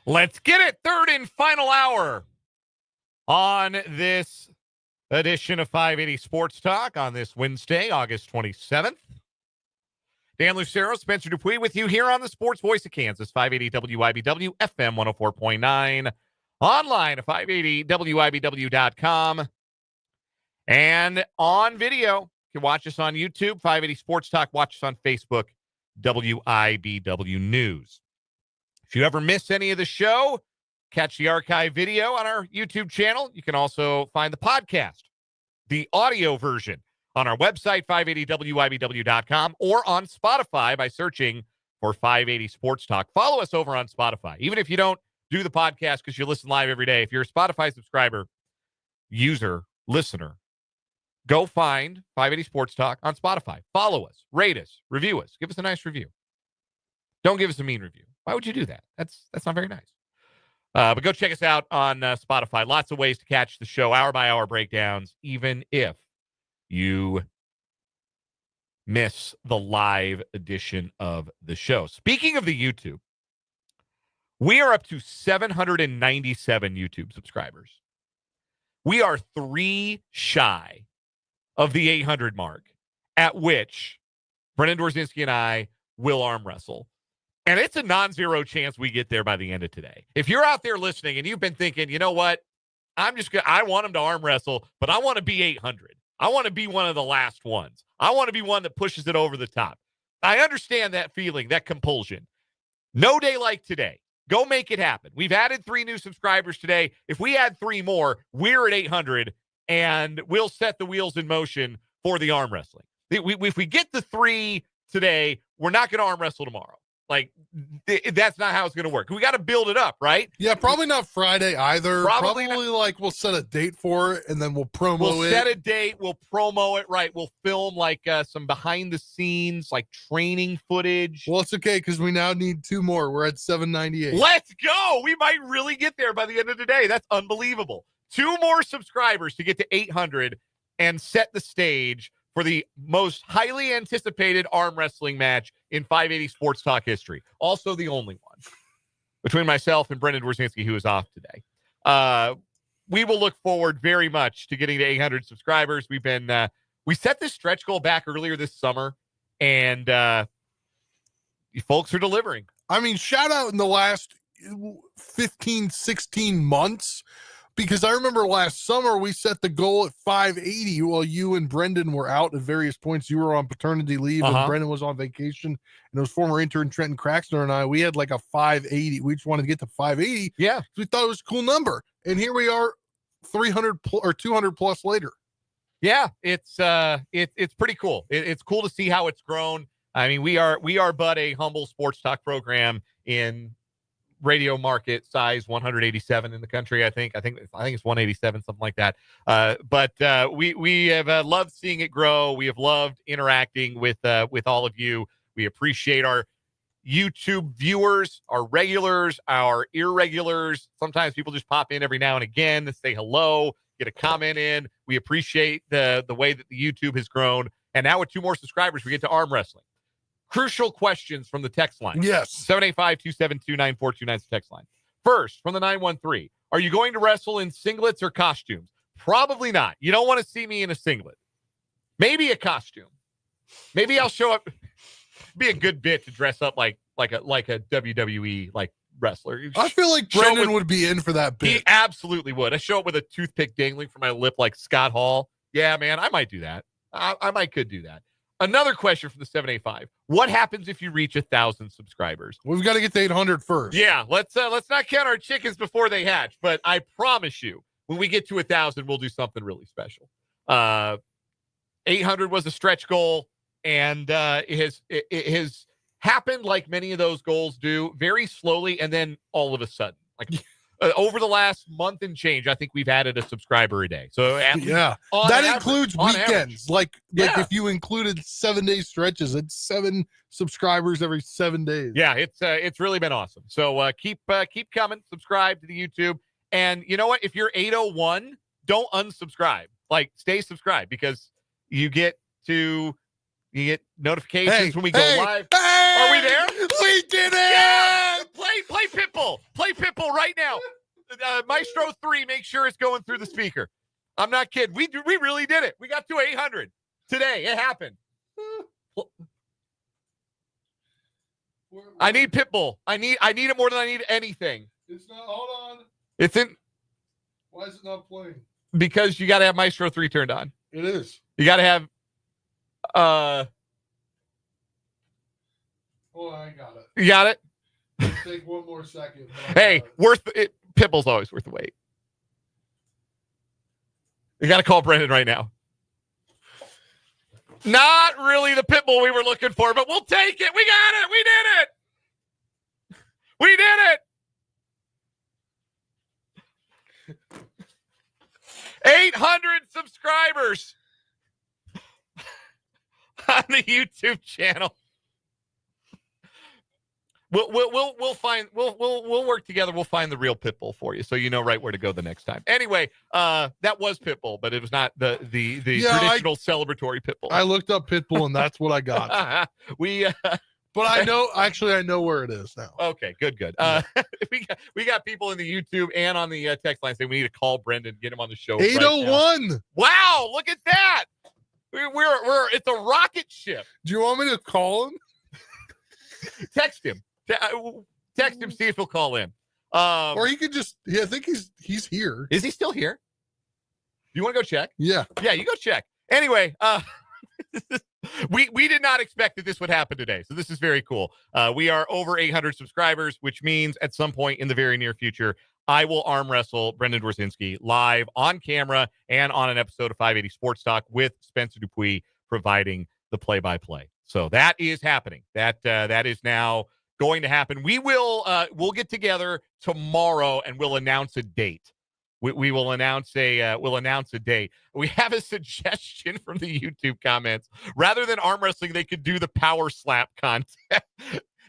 Let's get it. Third and final hour on this edition of 580 Sports Talk on this Wednesday, August 27th. Dan Lucero, Spencer Dupuis with you here on the Sports Voice of Kansas, 580 WIBW, FM 104.9, online at 580WIBW.com, and on video. You can watch us on YouTube, 580 Sports Talk. Watch us on Facebook, WIBW News. If you ever miss any of the show, catch the archive video on our YouTube channel. You can also find the podcast, the audio version, on our website, 580WIBW.com, or on Spotify by searching for 580 Sports Talk. Follow us over on Spotify. Even if you don't do the podcast because you listen live every day, if you're a Spotify subscriber, user, listener, go find 580 Sports Talk on Spotify. Follow us, rate us, review us. Give us a nice review. Don't give us a mean review. Why would you do that? That's not very nice. But go check us out on Spotify. Lots of ways to catch the show, hour-by-hour breakdowns, even if you miss the live edition of the show. Speaking of the YouTube, we are up to 797 YouTube subscribers. We are 3 shy of the 800 mark, at which Brendan Dworzinski and I will arm wrestle. And it's a non-zero chance we get there by the end of today. If you're out there listening and you've been thinking, you know what, I want him to arm wrestle, but I want to be 800. I want to be one of the last ones. I want to be one that pushes it over the top. I understand that feeling, that compulsion. No day like today. Go make it happen. We've added 3 new subscribers today. If we add 3 more, we're at 800, and we'll set the wheels in motion for the arm wrestling. If we get the 3 today, we're not going to arm wrestle tomorrow. Like, that's not how it's going to work. We got to build it up, right? Yeah, probably not Friday either. Probably like we'll set a date for it, and then we'll promo it. We'll set a date. We'll promo it, right? We'll film, like, some behind-the-scenes, like, training footage. Well, it's okay, because we now need 2 more. We're at 798. Let's go! We might really get there by the end of the day. That's unbelievable. 2 more subscribers to get to 800 and set the stage for the most highly anticipated arm wrestling match in 580 Sports Talk history. Also the only one between myself and Brendan Dworzinski, who is off today. We will look forward very much to getting to 800 subscribers. We set this stretch goal back earlier this summer, and you folks are delivering. I mean, shout out in the last 15, 16 months, because I remember last summer we set the goal at 580 while you and Brendan were out at various points. You were on paternity leave and Brendan was on vacation, and it was former intern Trenton Craxner and I. We had like a 580. We just wanted to get to 580. Yeah. We thought it was a cool number. And here we are 300 or 200 plus later. Yeah, it's pretty cool. It's cool to see how it's grown. I mean, we are but a humble sports talk program in radio market size 187 in the country. I think it's 187, something like that. But we have loved seeing it grow. We have loved interacting with all of you. We appreciate our YouTube viewers, our regulars, our irregulars. Sometimes people just pop in every now and again to say hello, get a comment in. We appreciate the way that the YouTube has grown. And now with 2 more subscribers, we get to arm wrestling. Crucial questions from the text line. Yes. 785-272-9429 is the text line. First, from the 913, are you going to wrestle in singlets or costumes? Probably not. You don't want to see me in a singlet. Maybe a costume. Maybe I'll show up. Be a good bit to dress up like a WWE like wrestler. I feel like Brendan would be in for that bit. He absolutely would. I show up with a toothpick dangling from my lip like Scott Hall. Yeah, man, I might do that. I could do that. Another question from the 785. What happens if you reach 1,000 subscribers? We've got to get to 800 first. Yeah, let's not count our chickens before they hatch, but I promise you, when we get to 1,000, we'll do something really special. 800 was a stretch goal, and it has happened like many of those goals do, very slowly, and then all of a sudden. Like over the last month and change, I think we've added a subscriber a day. So that includes weekends. Like if you included 7-day stretches, it's 7 subscribers every 7 days. Yeah, it's really been awesome. So keep coming. Subscribe to the YouTube, and you know what? If you're 801, don't unsubscribe. Like, stay subscribed, because you get notifications when we go live. Hey, are we there? We did it! Yeah! Play Pitbull. Play Pitbull right now. Maestro 3, make sure it's going through the speaker. I'm not kidding. We really did it. We got to 800 today. It happened. I need Pitbull. I need it more than I need anything. It's not. Hold on. It's in. Why is it not playing? Because you got to have Maestro 3 turned on. It is. You got to have. Oh, I got it. You got it. Take one more second. Hey, worth it. Pitbull's always worth the wait. You got to call Brendan right now. Not really the Pitbull we were looking for, but we'll take it. We got it. We did it. We did it. 800 subscribers on the YouTube channel. We'll work together. We'll find the real Pitbull for you, so you know right where to go the next time. Anyway, that was Pitbull, but it was not the traditional celebratory Pitbull. I looked up Pitbull, and that's what I got. But I know where it is now. Okay, good. We got people in the YouTube and on the text line saying we need to call Brendan, get him on the show. 801. Right, wow, look at that. We're it's a rocket ship. Do you want me to call him? Text him. Text him, see if he'll call in. Or he could just. Yeah, I think he's here. Is he still here? You want to go check? Yeah, you go check. Anyway, we did not expect that this would happen today, so this is very cool. We are over 800 subscribers, which means at some point in the very near future, I will arm wrestle Brendan Dworzinski live on camera and on an episode of 580 Sports Talk with Spencer Dupuis providing the play-by-play. So that is happening. That is now going to happen. We'll get together tomorrow and we'll announce a date. We will announce a date. We have a suggestion from the YouTube comments. Rather than arm wrestling, they could do the power slap contest.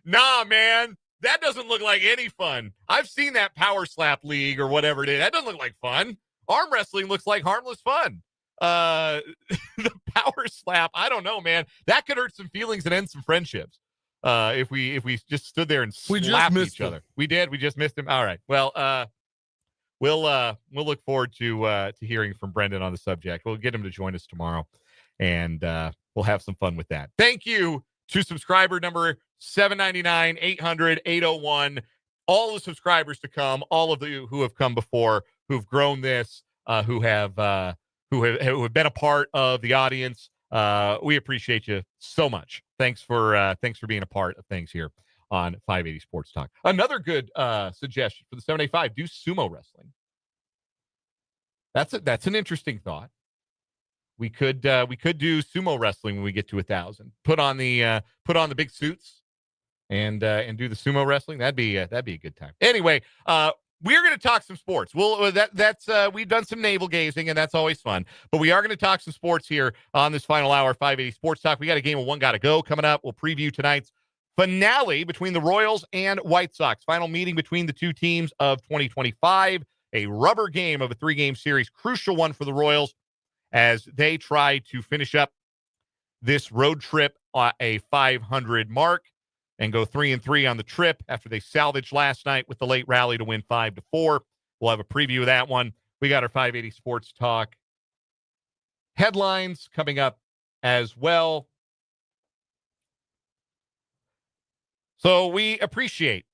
Nah, man, that doesn't look like any fun. I've seen that power slap league or whatever it is. That doesn't look like fun. Arm wrestling looks like harmless fun. The power slap, I don't know, man. That could hurt some feelings and end some friendships. If we just stood there and slapped each other. We did. We just missed him. All right. Well, we'll look forward to hearing from Brendan on the subject. We'll get him to join us tomorrow, and we'll have some fun with that. Thank you to subscriber number 799, 800, 801, all the subscribers to come, all of you who have come before, who've grown this, who have been a part of the audience. We appreciate you so much. Thanks for being a part of things here on 580 Sports Talk. Another good suggestion for the 785: do sumo wrestling. That's an interesting thought. We could do sumo wrestling when we get to 1,000. Put on the big suits and do the sumo wrestling. That'd be a good time. Anyway, we're going to talk some sports. We've done some navel gazing, and that's always fun. But we are going to talk some sports here on this final hour, 580 Sports Talk. We got a game of One Gotta Go coming up. We'll preview tonight's finale between the Royals and White Sox. Final meeting between the two teams of 2025. A rubber game of a 3-game series. Crucial one for the Royals as they try to finish up this road trip at a 500 mark and go 3-3 on the trip after they salvaged last night with the late rally to win 5-4. We'll have a preview of that one. We got our 580 Sports Talk headlines coming up as well. So we appreciate,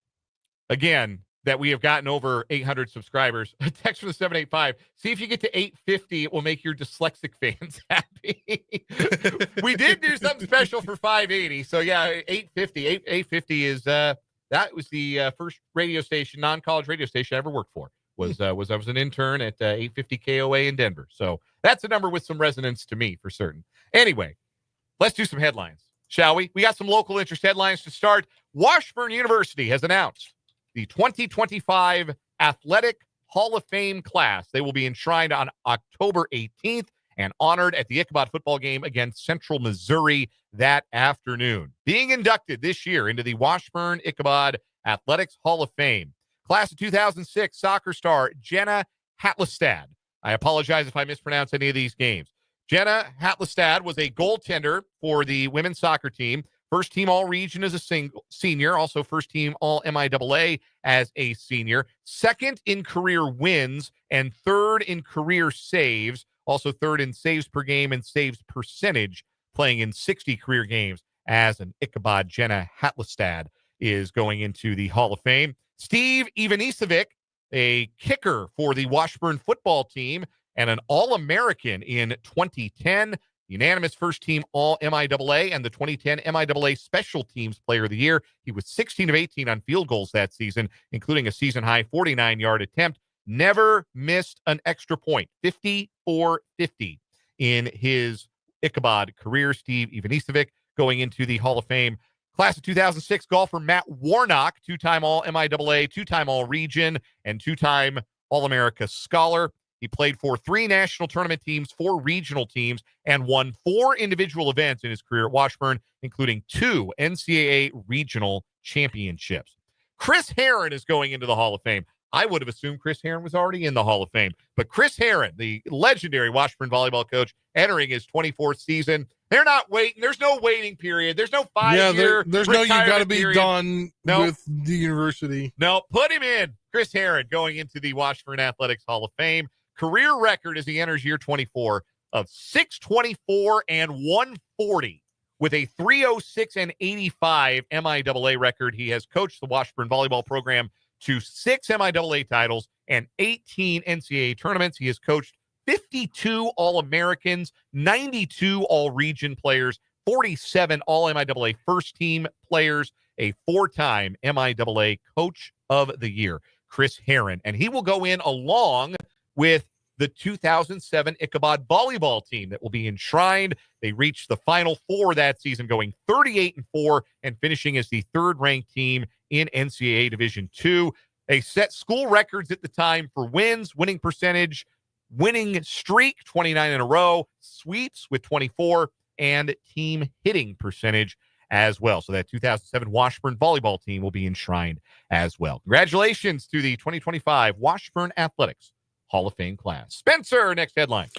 again, that we have gotten over 800 subscribers. A text from the 785. See if you get to 850. It will make your dyslexic fans happy. We did do something special for 580. So, yeah, 850. 850 is that was the first radio station, non-college radio station I ever worked for. I was an intern at 850 KOA in Denver. So that's a number with some resonance to me for certain. Anyway, let's do some headlines, shall we? We got some local interest headlines to start. Washburn University has announced the 2025 Athletic Hall of Fame class. They will be enshrined on October 18th and honored at the Ichabod football game against Central Missouri that afternoon. Being inducted this year into the Washburn Ichabod Athletics Hall of Fame. Class of 2006 soccer star Jenna Hatlestad. I apologize if I mispronounce any of these games. Jenna Hatlestad was a goaltender for the women's soccer team First team all-region as a senior, also first team all-MIAA as a senior, second in career wins, and third in career saves, also third in saves per game and saves percentage, playing in 60 career games as an Ichabod Jenna Hatlestad is going into the Hall of Fame. Steve Ivanisevic, a kicker for the Washburn football team and an All-American in 2010, unanimous first team All-MIAA and the 2010 MIAA Special Teams Player of the Year. He was 16 of 18 on field goals that season, including a season-high 49-yard attempt. Never missed an extra point, 50-50 in his Ichabod career. Steve Ivanisevic going into the Hall of Fame. Class of 2006 golfer Matt Warnock, two-time All-MIAA, two-time All-Region, and two-time All-America Scholar. He played for 3 national tournament teams, 4 regional teams, and won 4 individual events in his career at Washburn, including 2 NCAA regional championships. Chris Herron is going into the Hall of Fame. I would have assumed Chris Herron was already in the Hall of Fame, but Chris Herron, the legendary Washburn volleyball coach, entering his 24th season. They're not waiting. There's no waiting period. There's no 5-year. There's no you got to be period. Done with the university. No, put him in. Chris Herron going into the Washburn Athletics Hall of Fame. Career record as he enters year 24 of 624 and 140 with a 306 and 85 MIAA record. He has coached the Washburn volleyball program to 6 MIAA titles and 18 NCAA tournaments. He has coached 52 All-Americans, 92 All-Region players, 47 All-MIAA first-team players, a 4-time MIAA Coach of the Year, Chris Herron. And he will go in along with the 2007 Ichabod volleyball team that will be enshrined. They reached the Final Four that season, going 38-4 and finishing as the third-ranked team in NCAA Division II. They set school records at the time for wins, winning percentage, winning streak, 29 in a row, sweeps with 24, and team hitting percentage as well. So that 2007 Washburn volleyball team will be enshrined as well. Congratulations to the 2025 Washburn Athletics Hall of Fame class. Spencer, next headline.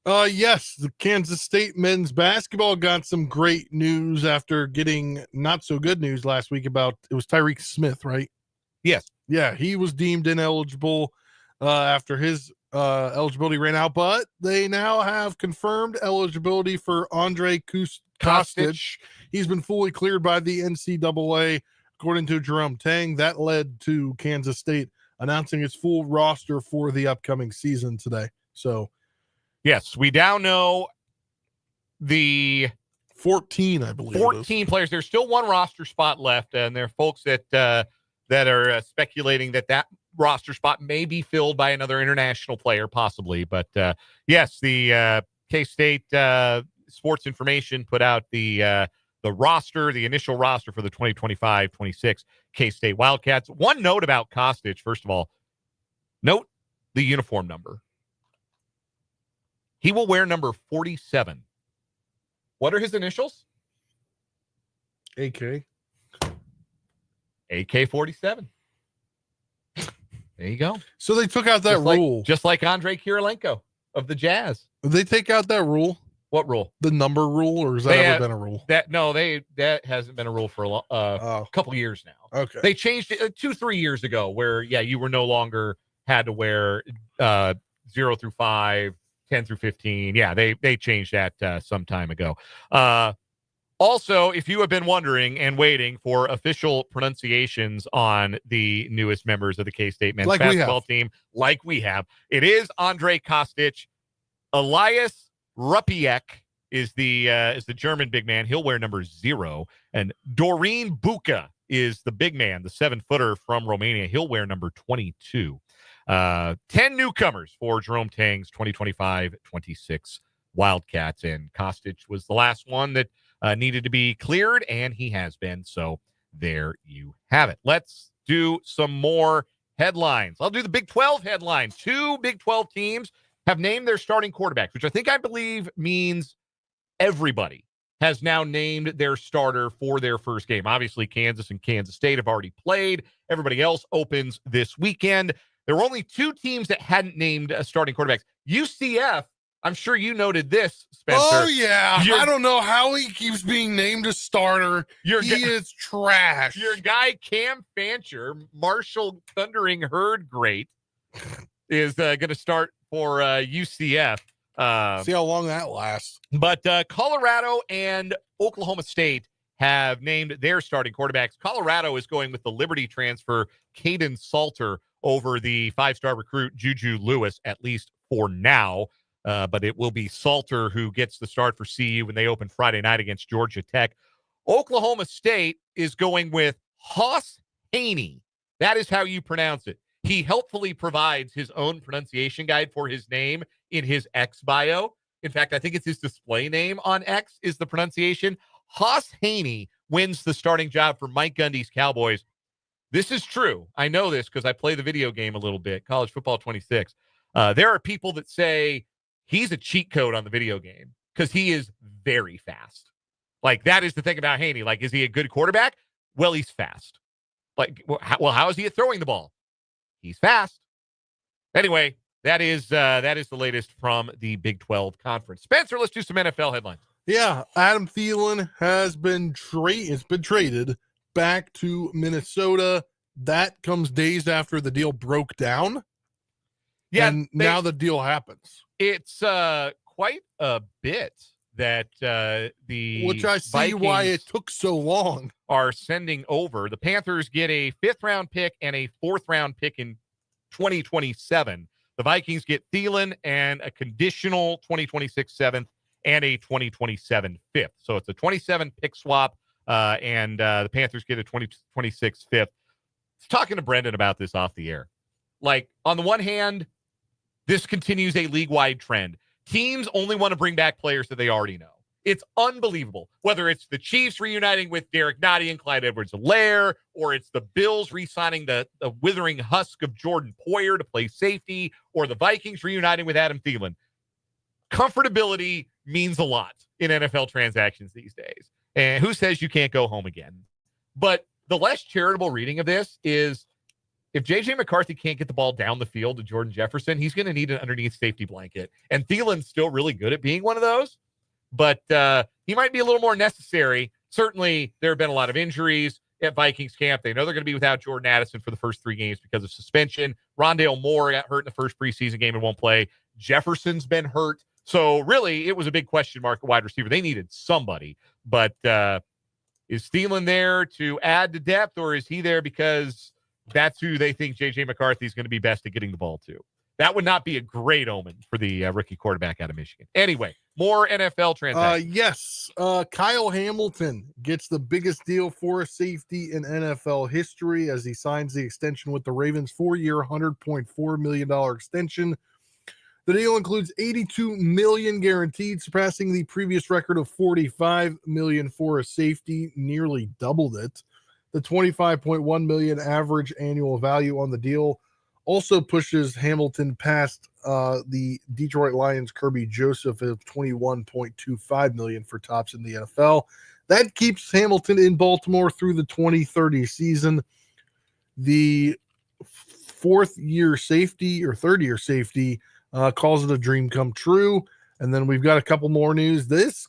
Yes, the Kansas State men's basketball got some great news after getting not so good news last week about, it was Tyreek Smith, right? Yes. Yeah, he was deemed ineligible after his eligibility ran out, but they now have confirmed eligibility for Andre Kostic. He's been fully cleared by the NCAA, according to Jerome Tang. That led to Kansas State announcing its full roster for the upcoming season today. So, yes, we now know the 14, I believe. 14 players. There's still one roster spot left, and there are folks that are speculating that roster spot may be filled by another international player, possibly. But yes, the K-State Sports Information put out the roster, the initial roster for the 2025-26 K-State Wildcats. One note about Kostic, first of all, note the uniform number. He will wear number 47. What are his initials? AK 47. There you go. So they took out that rule. Just like Andrei Kirilenko of the Jazz. Did they take out that rule? What rule? The number rule, or has that ever been a rule? That hasn't been a rule for a couple years now. Okay. They changed it 2-3 years ago where, you were no longer had to wear 0 through 5, 10 through 15. Yeah, they changed that some time ago. Also, if you have been wondering and waiting for official pronunciations on the newest members of the K-State men's basketball team, like we have, it is Andre Kostic. Elias Rupiek is the German big man. He'll wear number 0. And Doreen Buca is the big man, the 7-footer from Romania. He'll wear number 22. 10 newcomers for Jerome Tang's 2025-26 Wildcats. And Kostic was the last one that needed to be cleared, and he has been. So there you have it. Let's do some more headlines. I'll do the Big 12 headline. 2 Big 12 teams have named their starting quarterbacks, which I believe means everybody has now named their starter for their first game. Obviously, Kansas and Kansas State have already played. Everybody else opens this weekend. There were only 2 teams that hadn't named starting quarterbacks. UCF I'm sure you noted this, Spencer. Oh, yeah. I don't know how he keeps being named a starter. He is trash. Your guy, Cam Fancher, Marshall Thundering Herd great, is going to start for UCF. See how long that lasts. But Colorado and Oklahoma State have named their starting quarterbacks. Colorado is going with the Liberty transfer, Caden Salter, over the 5-star recruit, Juju Lewis, at least for now. But it will be Salter who gets the start for CU when they open Friday night against Georgia Tech. Oklahoma State is going with Haas Haney. That is how you pronounce it. He helpfully provides his own pronunciation guide for his name in his X bio. In fact, I think it's his display name on X is the pronunciation. Haas Haney wins the starting job for Mike Gundy's Cowboys. This is true. I know this because I play the video game a little bit, College Football 26. There are people that say he's a cheat code on the video game because he is very fast. Like, that is the thing about Haney. Like, is he a good quarterback? Well, he's fast. Like, well, how is he at throwing the ball? He's fast. Anyway, that is the latest from the Big 12 Conference. Spencer, let's do some NFL headlines. Yeah, Adam Thielen has been traded back to Minnesota. That comes days after the deal broke down. Yeah, and now the deal happens. It's quite a bit that which I see Vikings why it took so long are sending over. The Panthers get a 5th-round pick and a 4th-round pick in 2027. The Vikings get Thielen and a conditional 2026 7th and a 2027 5th. So it's a 27 pick swap, and the Panthers get a 2026 5th. I was talking to Brendan about this off the air. Like, on the one hand, this continues a league-wide trend. Teams only want to bring back players that they already know. It's unbelievable. Whether it's the Chiefs reuniting with Derek Nottie and Clyde Edwards-Helaire, or it's the Bills re-signing the withering husk of Jordan Poyer to play safety, or the Vikings reuniting with Adam Thielen. Comfortability means a lot in NFL transactions these days. And who says you can't go home again? But the less charitable reading of this is, if J.J. McCarthy can't get the ball down the field to Jordan Jefferson, he's going to need an underneath safety blanket. And Thielen's still really good at being one of those, but he might be a little more necessary. Certainly, there have been a lot of injuries at Vikings camp. They know they're going to be without Jordan Addison for the first 3 games because of suspension. Rondale Moore got hurt in the first preseason game and won't play. Jefferson's been hurt. So, really, it was a big question mark at wide receiver. They needed somebody. But is Thielen there to add to depth, or is he there because that's who they think J.J. McCarthy is going to be best at getting the ball to? That would not be a great omen for the rookie quarterback out of Michigan. Anyway, more NFL transactions. Yes. Kyle Hamilton gets the biggest deal for a safety in NFL history as he signs the extension with the Ravens, 4-year, $100.4 million extension. The deal includes $82 million guaranteed, surpassing the previous record of $45 million for a safety, nearly doubled it. The $25.1 million average annual value on the deal also pushes Hamilton past the Detroit Lions' Kirby Joseph of $21.25 million for tops in the NFL. That keeps Hamilton in Baltimore through the 2030 season. The 4th-year safety or 3rd-year safety calls it a dream come true. And then we've got a couple more news. This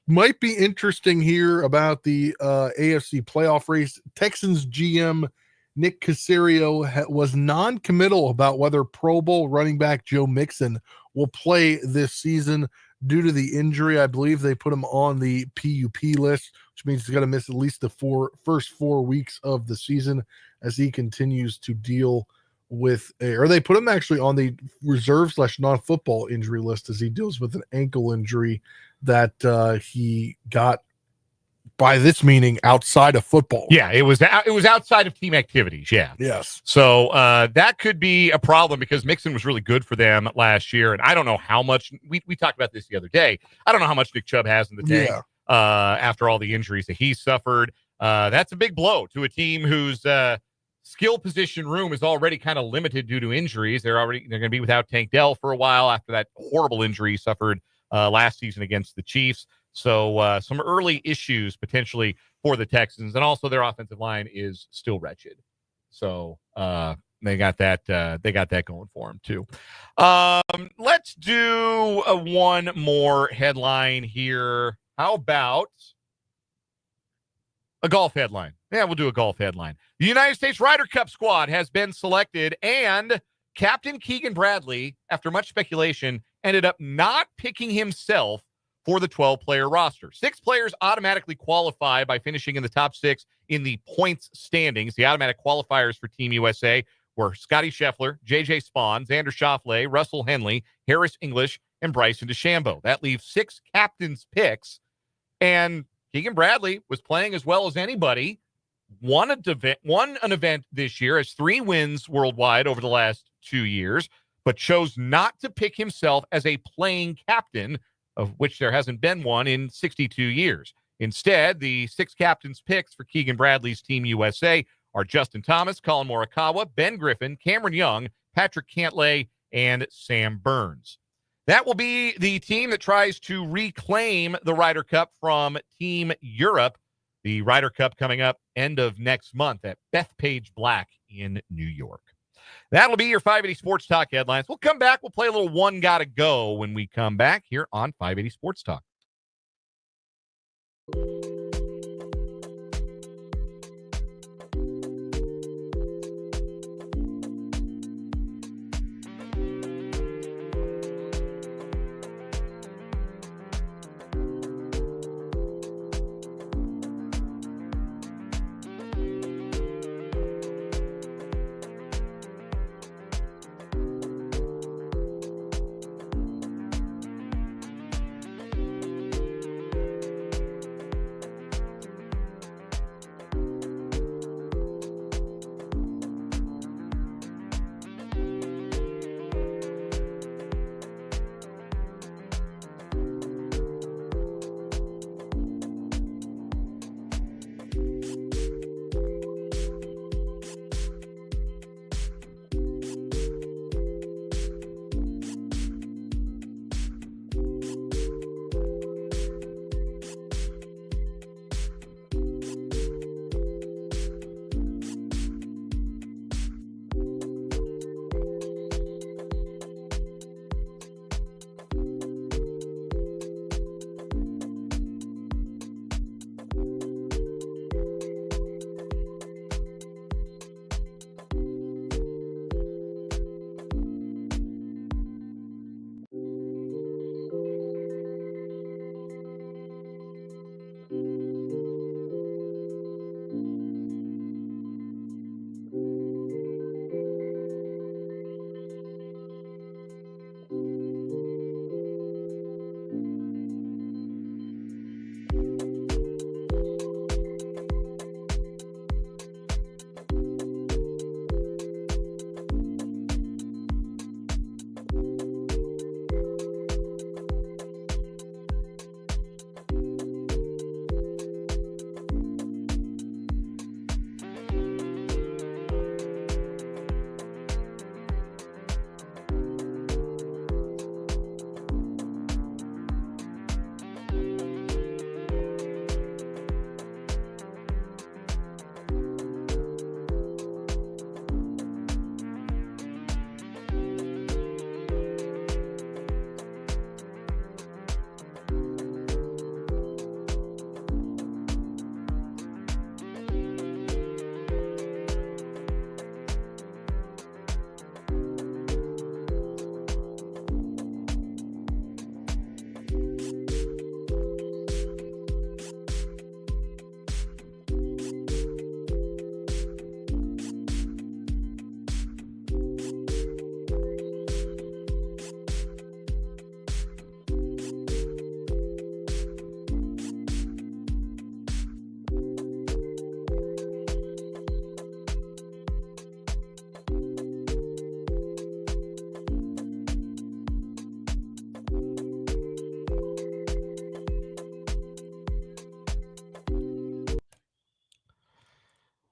might be interesting here about the AFC playoff race. Texans GM Nick Caserio was non-committal about whether Pro Bowl running back Joe Mixon will play this season due to the injury. I believe they put him on the PUP list, which means he's going to miss at least the first 4 weeks of the season as he continues to deal with or they put him actually on the reserve/non-football injury list as he deals with an ankle injury that he got, by this meaning, outside of football. Yeah, it was outside of team activities. Yeah. Yes. So that could be a problem because Mixon was really good for them last year, and I don't know how much we talked about this the other day. I don't know how much Nick Chubb has in the tank after all the injuries that he suffered. That's a big blow to a team whose skill position room is already kind of limited due to injuries. They're going to be without Tank Dell for a while after that horrible injury he suffered last season against the Chiefs. So some early issues potentially for the Texans, and also their offensive line is still wretched. So They got that going for them too. Let's do one more headline here. How about a golf headline? Yeah, we'll do a golf headline. The United States Ryder Cup squad has been selected, and Captain Keegan Bradley, after much speculation, ended up not picking himself for the 12-player roster. 6 players automatically qualify by finishing in the top 6 in the points standings. The automatic qualifiers for Team USA were Scotty Scheffler, J.J. Spawn, Xander Schauffele, Russell Henley, Harris English, and Bryson DeChambeau. That leaves 6 captains' picks, and Keegan Bradley was playing as well as anybody. Won an event this year, has 3 wins worldwide over the last 2 years, but chose not to pick himself as a playing captain, of which there hasn't been one in 62 years. Instead, the 6 captains' picks for Keegan Bradley's Team USA are Justin Thomas, Colin Morikawa, Ben Griffin, Cameron Young, Patrick Cantlay, and Sam Burns. That will be the team that tries to reclaim the Ryder Cup from Team Europe. The Ryder Cup coming up end of next month at Bethpage Black in New York. That'll be your 580 Sports Talk headlines. We'll come back. We'll play a little One Gotta Go when we come back here on 580 Sports Talk.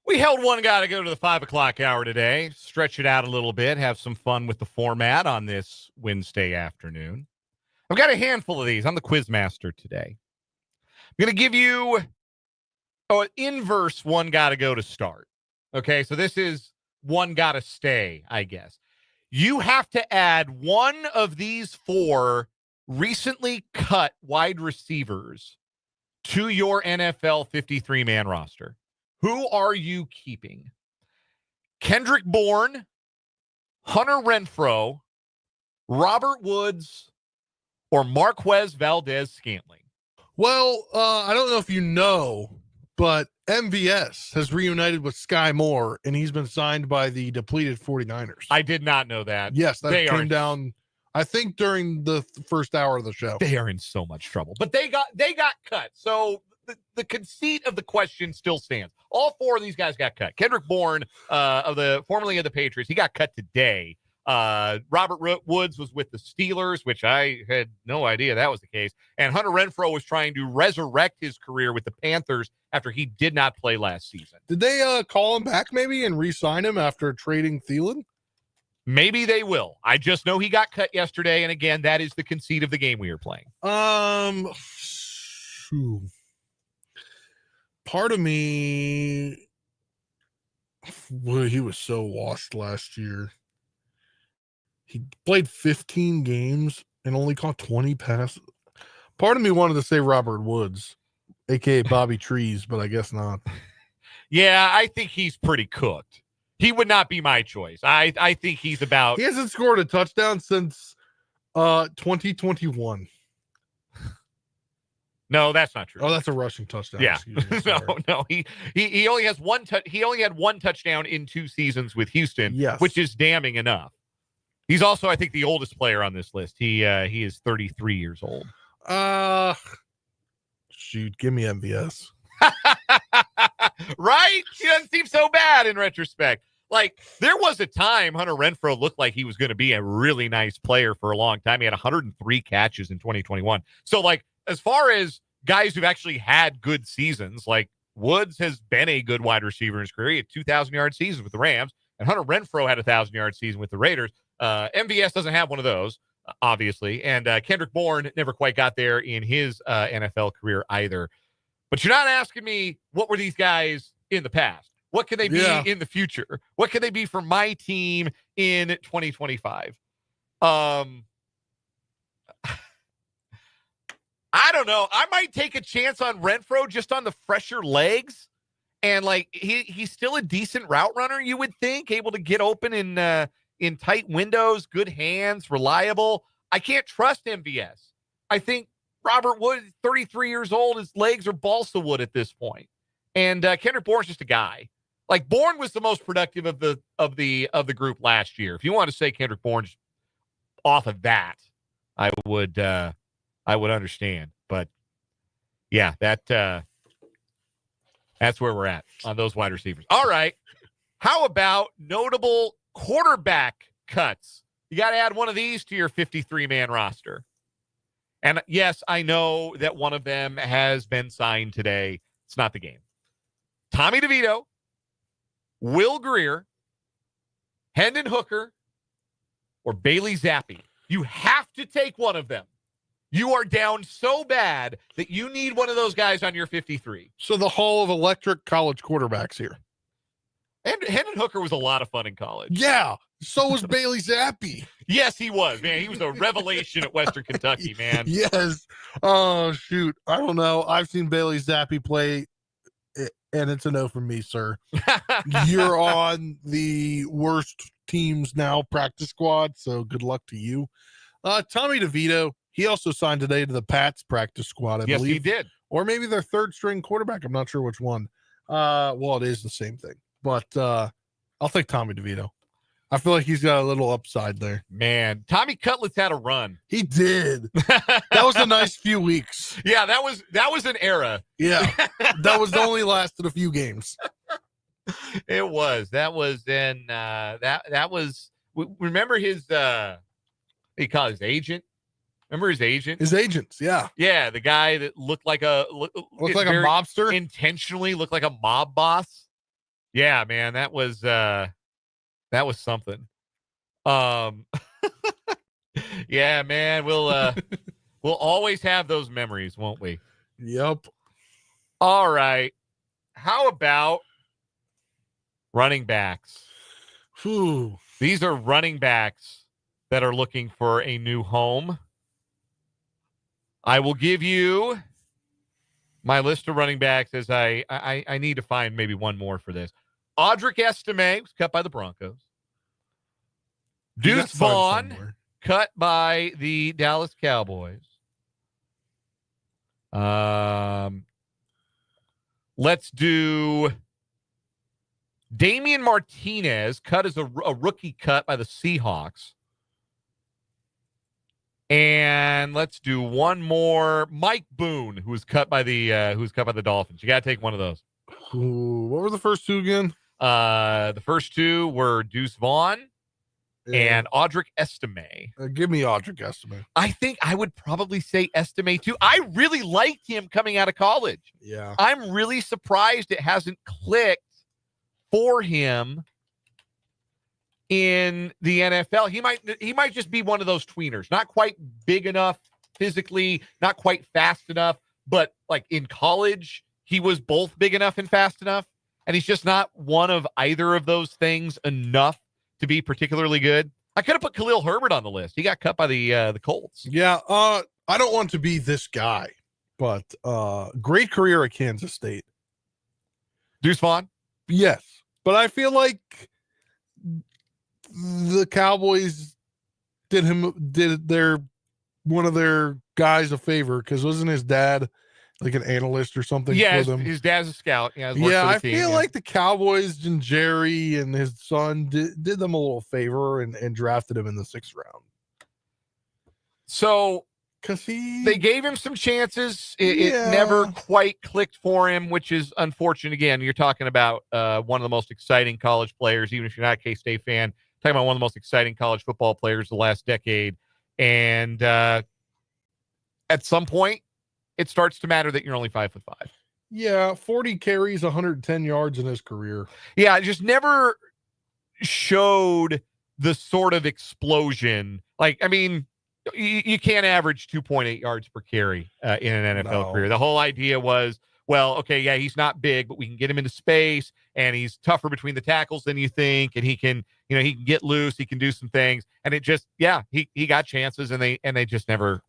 We held One Gotta Go to the 5 o'clock hour today. Stretch it out a little bit. Have some fun with the format on this Wednesday afternoon. I've got a handful of these. I'm the quiz master today. I'm going to give you an inverse One Gotta Go to start. Okay, so this is one got to stay, I guess. You have to add one of these 4 recently cut wide receivers to your NFL 53-man roster. Who are you keeping? Kendrick Bourne, Hunter Renfrow, Robert Woods, or Marquez Valdez-Scantling? Well, I don't know if you know, but MVS has reunited with Sky Moore, and he's been signed by the depleted 49ers. I did not know that. Yes, that came down, I think, during the first hour of the show. They are in so much trouble, but they got cut. So the conceit of the question still stands. All 4 of these guys got cut. Kendrick Bourne, formerly of the Patriots, he got cut today. Robert Woods was with the Steelers, which I had no idea that was the case. And Hunter Renfrow was trying to resurrect his career with the Panthers after he did not play last season. Did they call him back maybe and re-sign him after trading Thielen? Maybe they will. I just know he got cut yesterday, and again, that is the conceit of the game we are playing. Part of me, well, he was so washed last year. He played 15 games and only caught 20 passes. Part of me wanted to say Robert Woods, a.k.a. Bobby Trees, but I guess not. Yeah, I think he's pretty cooked. He would not be my choice. I think he's about... He hasn't scored a touchdown since 2021. No, that's not true. Oh, that's a rushing touchdown. Yeah. Me, no. He only has he only had 1 touchdown in 2 seasons with Houston, yes, which is damning enough. He's also, I think, the oldest player on this list. He is 33 years old. Shoot, give me MVS. Right? He doesn't seem so bad in retrospect. Like, there was a time Hunter Renfrow looked like he was going to be a really nice player for a long time. He had 103 catches in 2021. So, like, as far as guys who've actually had good seasons, like Woods has been a good wide receiver in his career. He had 2,000-yard seasons with the Rams, and Hunter Renfrow had a 1,000-yard season with the Raiders. MVS doesn't have one of those, obviously, and Kendrick Bourne never quite got there in his NFL career either. But you're not asking me what were these guys in the past. What can they be in the future? What can they be for my team in 2025? I don't know. I might take a chance on Renfrow just on the fresher legs. And, like, he's still a decent route runner, you would think, able to get open in tight windows, good hands, reliable. I can't trust MVS. I think Robert Wood, 33 years old, his legs are balsa wood at this point. And Kendrick Bourne's just a guy. Like, Bourne was the most productive of the group last year. If you want to say Kendrick Bourne's off of that, I would understand. But yeah, that's where we're at on those wide receivers. All right. How about notable quarterback cuts? You got to add one of these to your 53-man roster. And yes, I know that one of them has been signed today. It's not the game. Tommy DeVito, Will Grier, Hendon Hooker, or Bailey Zappi. You have to take one of them. You are down so bad that you need one of those guys on your 53. So the Hall of Electric college quarterbacks here. And Hendon Hooker was a lot of fun in college. Yeah. So was Bailey Zappi. Yes, he was, man. He was a revelation at Western Kentucky, man. Yes. Oh, shoot. I don't know. I've seen Bailey Zappi play, and it's a no from me, sir. You're on the worst teams now practice squad, so good luck to you. Tommy DeVito, he also signed today to the Pats practice squad, I believe. Yes, he did. Or maybe their third string quarterback. I'm not sure which one. Well, it is the same thing. But I'll take Tommy DeVito. I feel like he's got a little upside there. Man, Tommy Cutlets had a run. He did. That was a nice few weeks. Yeah, that was an era. Yeah. That was only lasted a few games. It was. That was in that was remember his he called his agent. Remember his agent? His agents, yeah. Yeah, the guy that looked like a mobster. Intentionally looked like a mob boss. Yeah, man, that was something. Yeah, man, we'll always have those memories, won't we? Yep. All right. How about running backs? Whew. These are running backs that are looking for a new home. I will give you my list of running backs as I need to find maybe one more for this. Audric Estime was cut by the Broncos. Deuce Vaughn, cut by the Dallas Cowboys. Let's do Damian Martinez, cut as a rookie cut by the Seahawks. And let's do one more. Mike Boone, who was cut by the Dolphins. You got to take one of those. Ooh, what were the first two again? The first two were Deuce Vaughn and Audric Estime. Give me Audric Estime. I think I would probably say Estime too. I really liked him coming out of college. Yeah. I'm really surprised it hasn't clicked for him in the NFL. He might just be one of those tweeners, not quite big enough physically, not quite fast enough, but like in college, he was both big enough and fast enough, and he's just not one of either of those things enough to be particularly good. I could have put Khalil Herbert on the list. He got cut by the Colts. Yeah, I don't want to be this guy, but great career at Kansas State. Deuce Vaughn? Yes, but I feel like the Cowboys did one of their guys a favor, because wasn't his dad like an analyst or something? Yeah, for them? His dad's a scout. Yeah, I feel like the Cowboys and Jerry and his son did them a little favor and drafted him in the 6th round. So because they gave him some chances. It never quite clicked for him, which is unfortunate. Again, you're talking about one of the most exciting college players, even if you're not a K-State fan, talking about one of the most exciting college football players the last decade. And at some point, it starts to matter that you're only 5'5". Yeah, 40 carries, 110 yards in his career. Yeah, it just never showed the sort of explosion. Like, I mean, you can't average 2.8 yards per carry in an NFL career. The whole idea was, well, okay, yeah, he's not big, but we can get him into space, and he's tougher between the tackles than you think, and he can get loose, he can do some things, and it just, he got chances, and they just never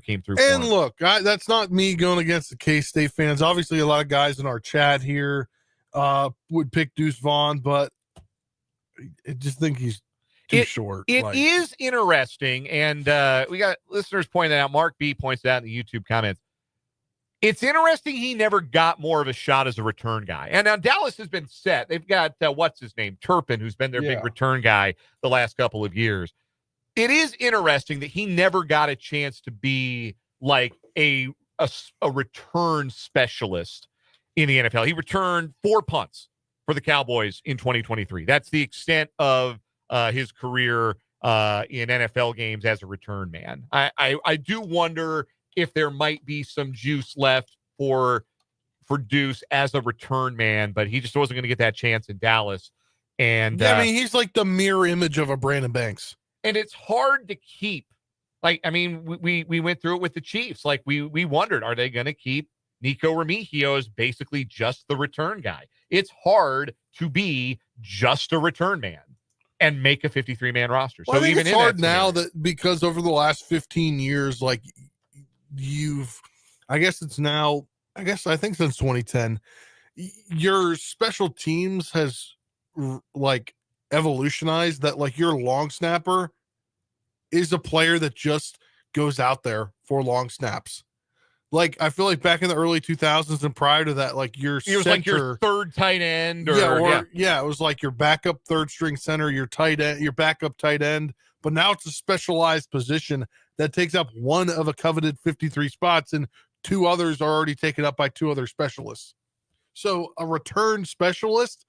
came through. And look, that's not me going against the K-State fans. Obviously, a lot of guys in our chat here would pick Deuce Vaughn, but I just think he's too short. It is interesting, and we got listeners pointing out. Mark B points out in the YouTube comments. It's interesting he never got more of a shot as a return guy. And now Dallas has been set. They've got, what's his name? Turpin, who's been their big return guy the last couple of years. It is interesting that he never got a chance to be like a return specialist in the NFL. He returned 4 punts for the Cowboys in 2023. That's the extent of his career in NFL games as a return man. I do wonder if there might be some juice left for Deuce as a return man, but he just wasn't going to get that chance in Dallas. And I mean, he's like the mirror image of a Brandon Banks. And it's hard to keep. Like, I mean, we went through it with the Chiefs. Like, we wondered, are they going to keep Nico Remigio as basically just the return guy? It's hard to be just a return man and make a 53-man roster. Well, so I think even it's hard now that because over the last 15 years, like I think since 2010, your special teams has like evolutionized that, like your long snapper is a player that just goes out there for long snaps. Like, I feel like back in the early 2000s and prior to that, like your center, was like your third tight end, it was like your backup third string center, your tight end, your backup tight end. But now it's a specialized position that takes up one of a coveted 53 spots, and 2 others are already taken up by 2 other specialists. So a return specialist,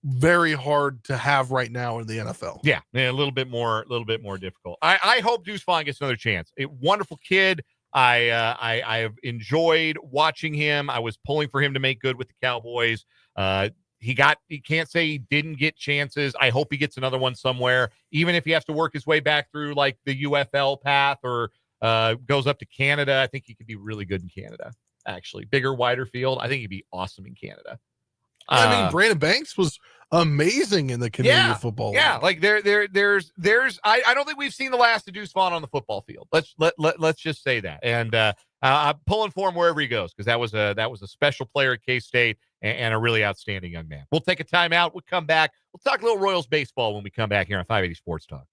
very hard to have right now in the NFL. Yeah, a little bit more difficult. I hope Deuce Vaughn gets another chance. A wonderful kid. I have enjoyed watching him. I was pulling for him to make good with the Cowboys. He can't say he didn't get chances. I hope he gets another one somewhere, even if he has to work his way back through like the UFL path or goes up to Canada. I think he could be really good in Canada, actually. Bigger, wider field. I think he'd be awesome in Canada. I mean, Brandon Banks was amazing in the Canadian Football League. Yeah, like there's I don't think we've seen the last of Deuce Vaughn on the football field. Let's just say that. And I'm pulling for him wherever he goes, because that was a special player at K-State and a really outstanding young man. We'll take a timeout. We'll come back. We'll talk a little Royals baseball when we come back here on 580 Sports Talk.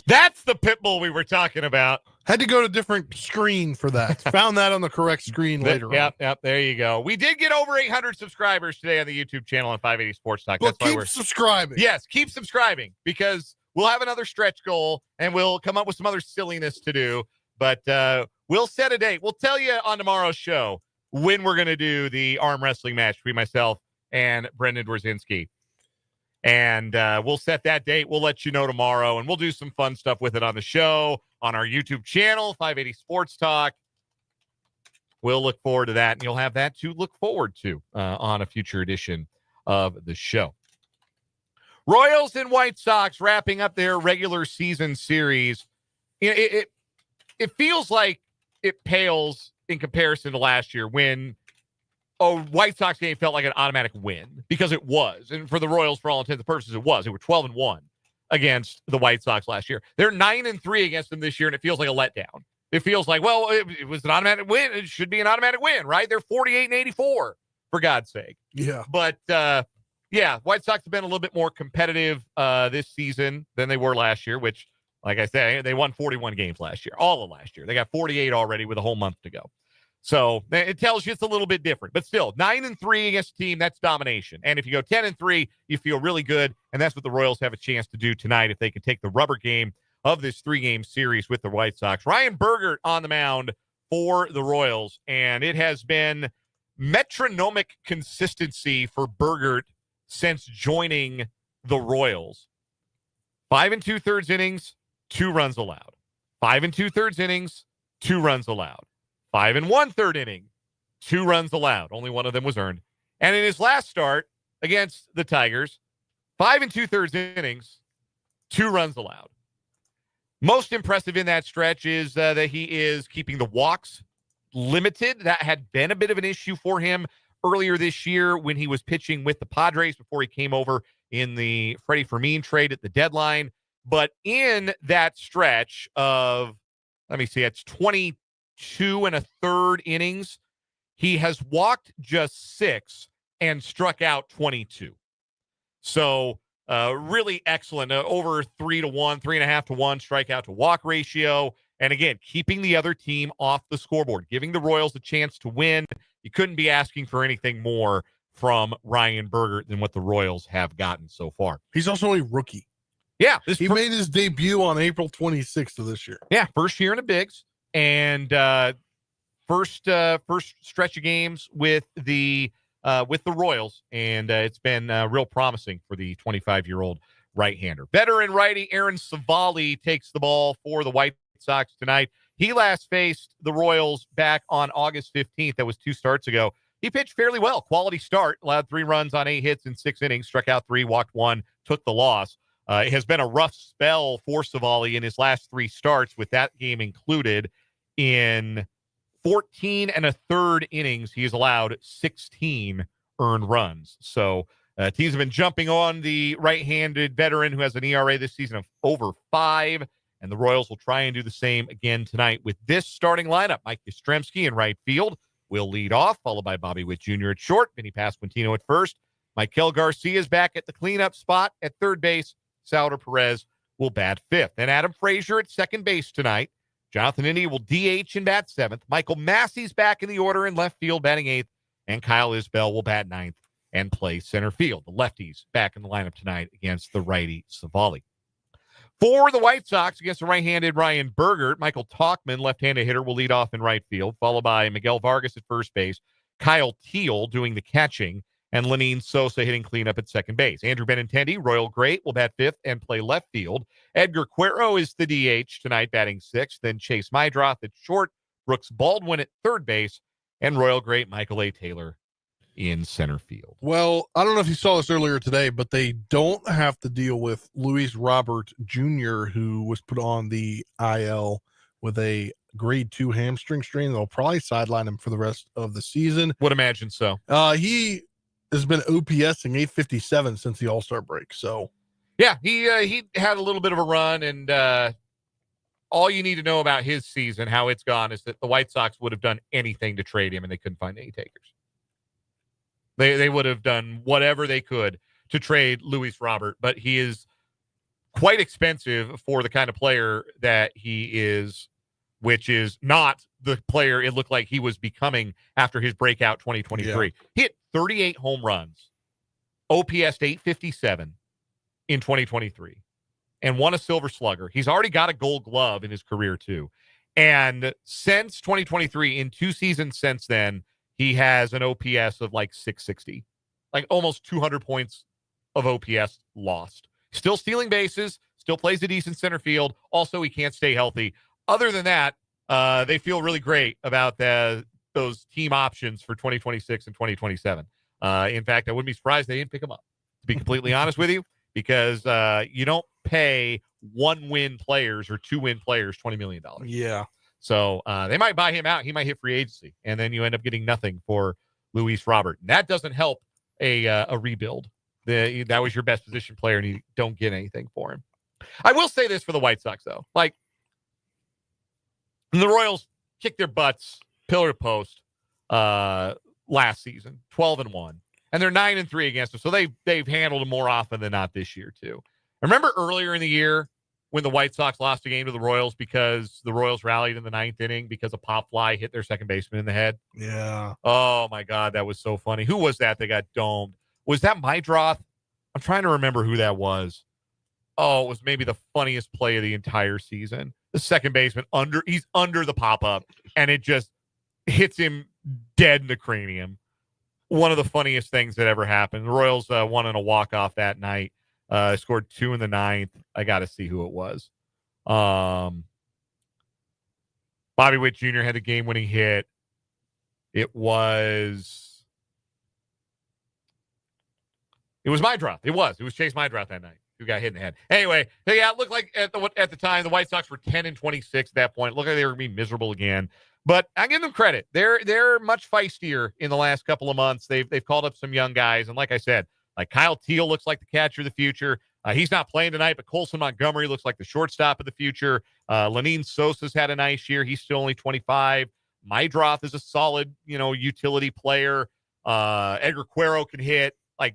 That's the pit bull we were talking about. Had to go to a different screen for that. Found that on the correct screen later on. Yep, there you go. We did get over 800 subscribers today on the YouTube channel on 580 Sports Talk. But keep subscribing. Yes, keep subscribing, because we'll have another stretch goal and we'll come up with some other silliness to do. But we'll set a date. We'll tell you on tomorrow's show when we're going to do the arm wrestling match between myself and Brendan Dworzinski. And we'll set that date. We'll let you know tomorrow, and we'll do some fun stuff with it on the show, on our YouTube channel, 580 Sports Talk. We'll look forward to that, and you'll have that to look forward to on a future edition of the show. Royals and White Sox wrapping up their regular season series. It feels like it pales in comparison to last year, when a White Sox game felt like an automatic win, because it was. And for the Royals, for all intents and purposes, it was. They were 12-1 against the White Sox last year. They're 9-3 against them this year, and it feels like a letdown. It feels like, well, it was an automatic win. It should be an automatic win, right? They're 48-84, for God's sake. Yeah. But, White Sox have been a little bit more competitive this season than they were last year, which, like I said, they won 41 games last year, all of last year. They got 48 already with a whole month to go. So it tells you it's a little bit different, but still 9-3 against a team, that's domination. And if you go 10-3, you feel really good. And that's what the Royals have a chance to do tonight, if they can take the rubber game of this 3-game series with the White Sox. Ryan Bergert on the mound for the Royals, and it has been metronomic consistency for Bergert since joining the Royals. 5 2/3 innings, 2 runs allowed. 5 2/3 innings, 2 runs allowed. 5 1/3 inning, 2 runs allowed. Only one of them was earned. And in his last start against the Tigers, 5 2/3 innings, 2 runs allowed. Most impressive in that stretch is that he is keeping the walks limited. That had been a bit of an issue for him earlier this year when he was pitching with the Padres before he came over in the Freddie Fermin trade at the deadline. But in that stretch of, it's 22 1/3 innings, he has walked just 6 and struck out 22. So Really excellent. Over 3-1, 3.5-1 strikeout to walk ratio. And again, keeping the other team off the scoreboard, giving the Royals a chance to win. You couldn't be asking for anything more from Ryan Bergert than what the Royals have gotten so far. He's also a rookie. Yeah. He made his debut on April 26th of this year. Yeah, first year in the bigs. And first stretch of games with the Royals, and it's been real promising for the 25-year-old right-hander. Veteran righty Aaron Savali takes the ball for the White Sox tonight. He last faced the Royals back on August 15th. That was 2 starts ago. He pitched fairly well. Quality start. Allowed 3 runs on 8 hits in 6 innings. Struck out 3, walked 1, took the loss. It has been a rough spell for Savali in his last 3 starts, with that game included. In 14 1/3 innings, he has allowed 16 earned runs. So teams have been jumping on the right-handed veteran who has an ERA this season of over 5, and the Royals will try and do the same again tonight with this starting lineup. Mike Yastrzemski in right field will lead off, followed by Bobby Witt Jr. at short, Vinny Pasquantino at first. Maikel Garcia is back at the cleanup spot at third base. Salvador Perez will bat 5th. And Adam Frazier at second base tonight. Jonathan India will DH and bat 7th. Michael Massey's back in the order in left field, batting 8th. And Kyle Isbell will bat 9th and play center field. The lefties back in the lineup tonight against the righty Savali. For the White Sox, against the right-handed Ryan Bergert, Michael Tauchman, left-handed hitter, will lead off in right field, followed by Miguel Vargas at first base, Kyle Teal doing the catching, and Lenine Sosa hitting cleanup at second base. Andrew Benintendi, Royal Great, will bat 5th and play left field. Edgar Cuero is the DH tonight, batting 6th. Then Chase Mydroth at short, Brooks Baldwin at third base, and Royal Great Michael A. Taylor in center field. Well, I don't know if you saw this earlier today, but they don't have to deal with Luis Robert Jr., who was put on the IL with a grade 2 hamstring strain. They'll probably sideline him for the rest of the season. Would imagine so. He has been OPSing 857 since the All-Star break. So, yeah, he had a little bit of a run, and all you need to know about his season, how it's gone, is that the White Sox would have done anything to trade him, and they couldn't find any takers. They would have done whatever they could to trade Luis Robert, but he is quite expensive for the kind of player that he is, which is not the player it looked like he was becoming after his breakout 2023. Yeah. He hit 38 home runs, OPS 857 in 2023, and won a Silver Slugger. He's already got a Gold Glove in his career, too. And since 2023, in 2 seasons since then, he has an OPS of like 660, like almost 200 points of OPS lost. Still stealing bases, still plays a decent center field. Also, he can't stay healthy. Other than that, they feel really great about those team options for 2026 and 2027. In fact, I wouldn't be surprised they didn't pick him up, to be completely honest with you, because you don't pay 1-win players or 2-win players $20 million. Yeah. So they might buy him out. He might hit free agency, and then you end up getting nothing for Luis Robert. And that doesn't help a rebuild. That was your best position player, and you don't get anything for him. I will say this for the White Sox, though. Like, the Royals kicked their butts pillar to post last season, 12-1, and they're 9-3 against them. So they've handled them more often than not this year too. I remember earlier in the year when the White Sox lost a game to the Royals because the Royals rallied in the 9th inning because a pop fly hit their second baseman in the head. Yeah. Oh my God, that was so funny. Who was that got domed? Was that Mydroth? I'm trying to remember who that was. Oh, it was maybe the funniest play of the entire season. The second baseman he's under the pop-up, and it just hits him dead in the cranium. One of the funniest things that ever happened. The Royals won on a walk-off that night. Scored 2 in the 9th. I got to see who it was. Bobby Witt Jr. had the game-winning hit. It was Mydroth. It was Chase Mydroth that night who got hit in the head. Anyway, yeah, it looked like at the time the White Sox were 10-26 at that point. It looked like they were going to be miserable again. But I give them credit. They're much feistier in the last couple of months. They've called up some young guys, and like I said, like Kyle Teal looks like the catcher of the future. He's not playing tonight, but Colson Montgomery looks like the shortstop of the future. Lenine Sosa's had a nice year. He's still only 25. Mydroth is a solid, utility player. Edgar Cuero can hit. Like,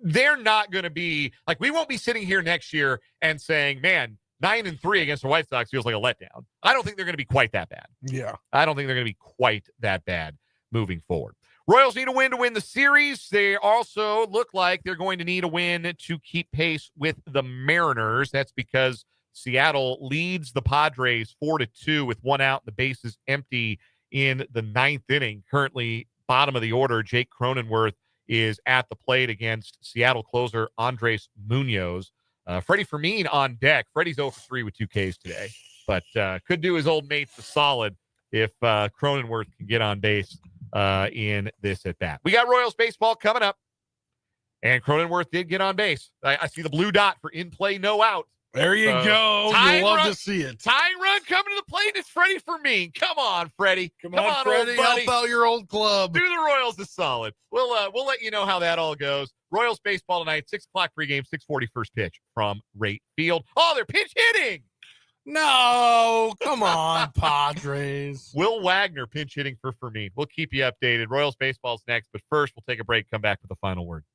they're not going to be like, we won't be sitting here next year and saying, man, 9-3 against the White Sox feels like a letdown. I don't think they're going to be quite that bad. Yeah. I don't think they're going to be quite that bad moving forward. Royals need a win to win the series. They also look like they're going to need a win to keep pace with the Mariners. That's because Seattle leads the Padres 4-2 with one out, the bases empty in the ninth inning. Currently, bottom of the order, Jake Cronenworth is at the plate against Seattle closer Andres Munoz. Freddie Fermin on deck. Freddie's 0-3 with 2 Ks today, but could do his old mates a solid if Cronenworth can get on base in this at bat. We got Royals baseball coming up, and Cronenworth did get on base. I see the blue dot for in play, no out. There you go. You love to see it. Tying run coming to the plate. It's Freddie Fermin. Come on, Freddie. Come on, Freddie. Help out your old club. Do the Royals a solid. We'll let you know how that all goes. Royals baseball tonight, 6 o'clock pregame, 6:40 first pitch from Rate Field. Oh, they're pinch hitting. No, come on, Padres. Will Wagner pinch hitting for Fermin. We'll keep you updated. Royals baseball's next, but first we'll take a break, come back with the final word.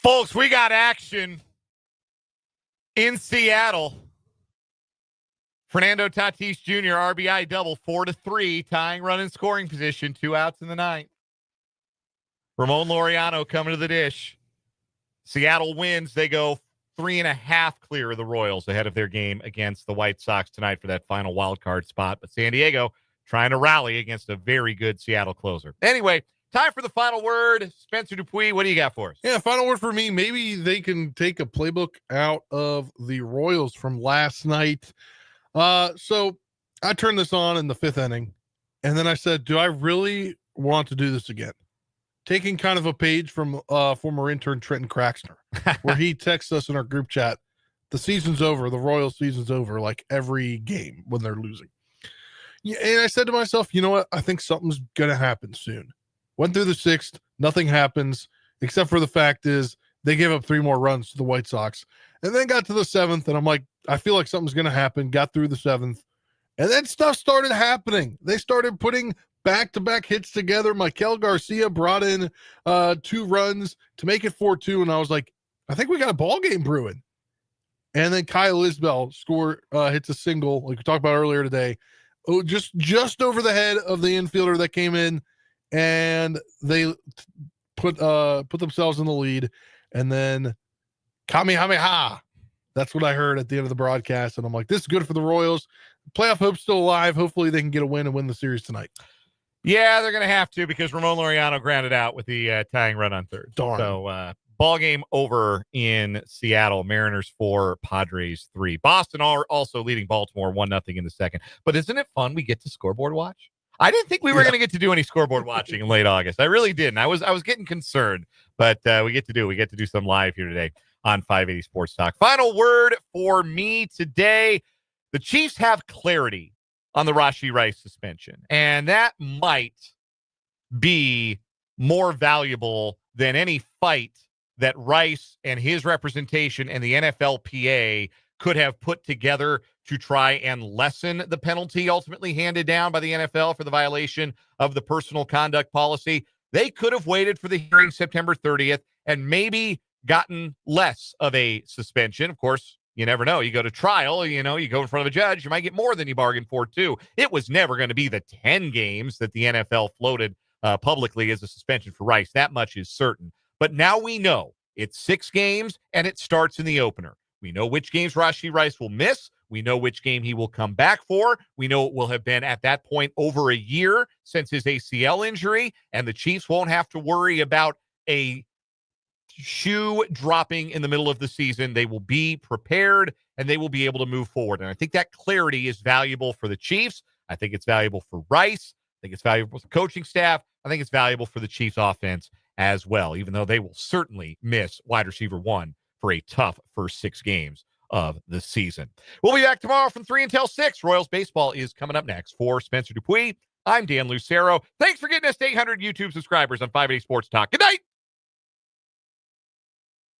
Folks, we got action in Seattle. Fernando Tatis Jr., RBI double, 4-3, tying run in scoring position, 2 outs in the ninth. Ramon Laureano coming to the dish. Seattle wins. They go 3.5 clear of the Royals ahead of their game against the White Sox tonight for that final wild card spot. But San Diego trying to rally against a very good Seattle closer. Anyway, time for the final word. Spencer Dupuis, what do you got for us? Yeah, final word for me. Maybe they can take a playbook out of the Royals from last night. So I turned this on in the 5th inning, and then I said, do I really want to do this again? Taking kind of a page from former intern Trenton Craxner, where he texts us in our group chat, the season's over, the Royals season's over, like every game when they're losing. Yeah, and I said to myself, you know what? I think something's going to happen soon. Went through the 6th, nothing happens, except for the fact is they gave up 3 more runs to the White Sox, and then got to the 7th, and I'm like, I feel like something's going to happen, got through the 7th, and then stuff started happening. They started putting back-to-back hits together. Maikel Garcia brought in 2 runs to make it 4-2, and I was like, I think we got a ball game brewing. And then Kyle Isbell hits a single, like we talked about earlier today, just over the head of the infielder that came in, and they put themselves in the lead. And then Kamehameha. That's what I heard at the end of the broadcast, and I'm like, this is good for the Royals. playoff hope's still alive. Hopefully they can get a win and win the series tonight. Yeah, they're going to have to because Ramon Laureano grounded out with the tying run on third. Darn. So ball game over in Seattle. Mariners 4, Padres 3. Boston also leading Baltimore 1-0 in the second. But isn't it fun we get to scoreboard watch? I didn't think we were going to get to do any scoreboard watching in late August. I really didn't. I was getting concerned, but we get to do some live here today on 580 Sports Talk. Final word for me today. The Chiefs have clarity on the Rashee Rice suspension, and that might be more valuable than any fight that Rice and his representation and the NFLPA could have put together to try and lessen the penalty ultimately handed down by the NFL for the violation of the personal conduct policy. They could have waited for the hearing September 30th and maybe gotten less of a suspension. Of course, you never know. You go to trial, you go in front of a judge, you might get more than you bargained for, too. It was never going to be the 10 games that the NFL floated publicly as a suspension for Rice. That much is certain. But now we know it's 6 games, and it starts in the opener. We know which games Rashee Rice will miss. We know which game he will come back for. We know it will have been, at that point, over a year since his ACL injury, and the Chiefs won't have to worry about a shoe dropping in the middle of the season. They will be prepared, and they will be able to move forward. And I think that clarity is valuable for the Chiefs. I think it's valuable for Rice. I think it's valuable for the coaching staff. I think it's valuable for the Chiefs offense as well, even though they will certainly miss wide receiver 1 for a tough first 6 games of the season. We'll be back tomorrow from 3 until 6. Royals baseball is coming up next. For Spencer Dupuis, I'm Dan Lucero. Thanks for getting us to 800 YouTube subscribers on 580 Sports Talk. Good night.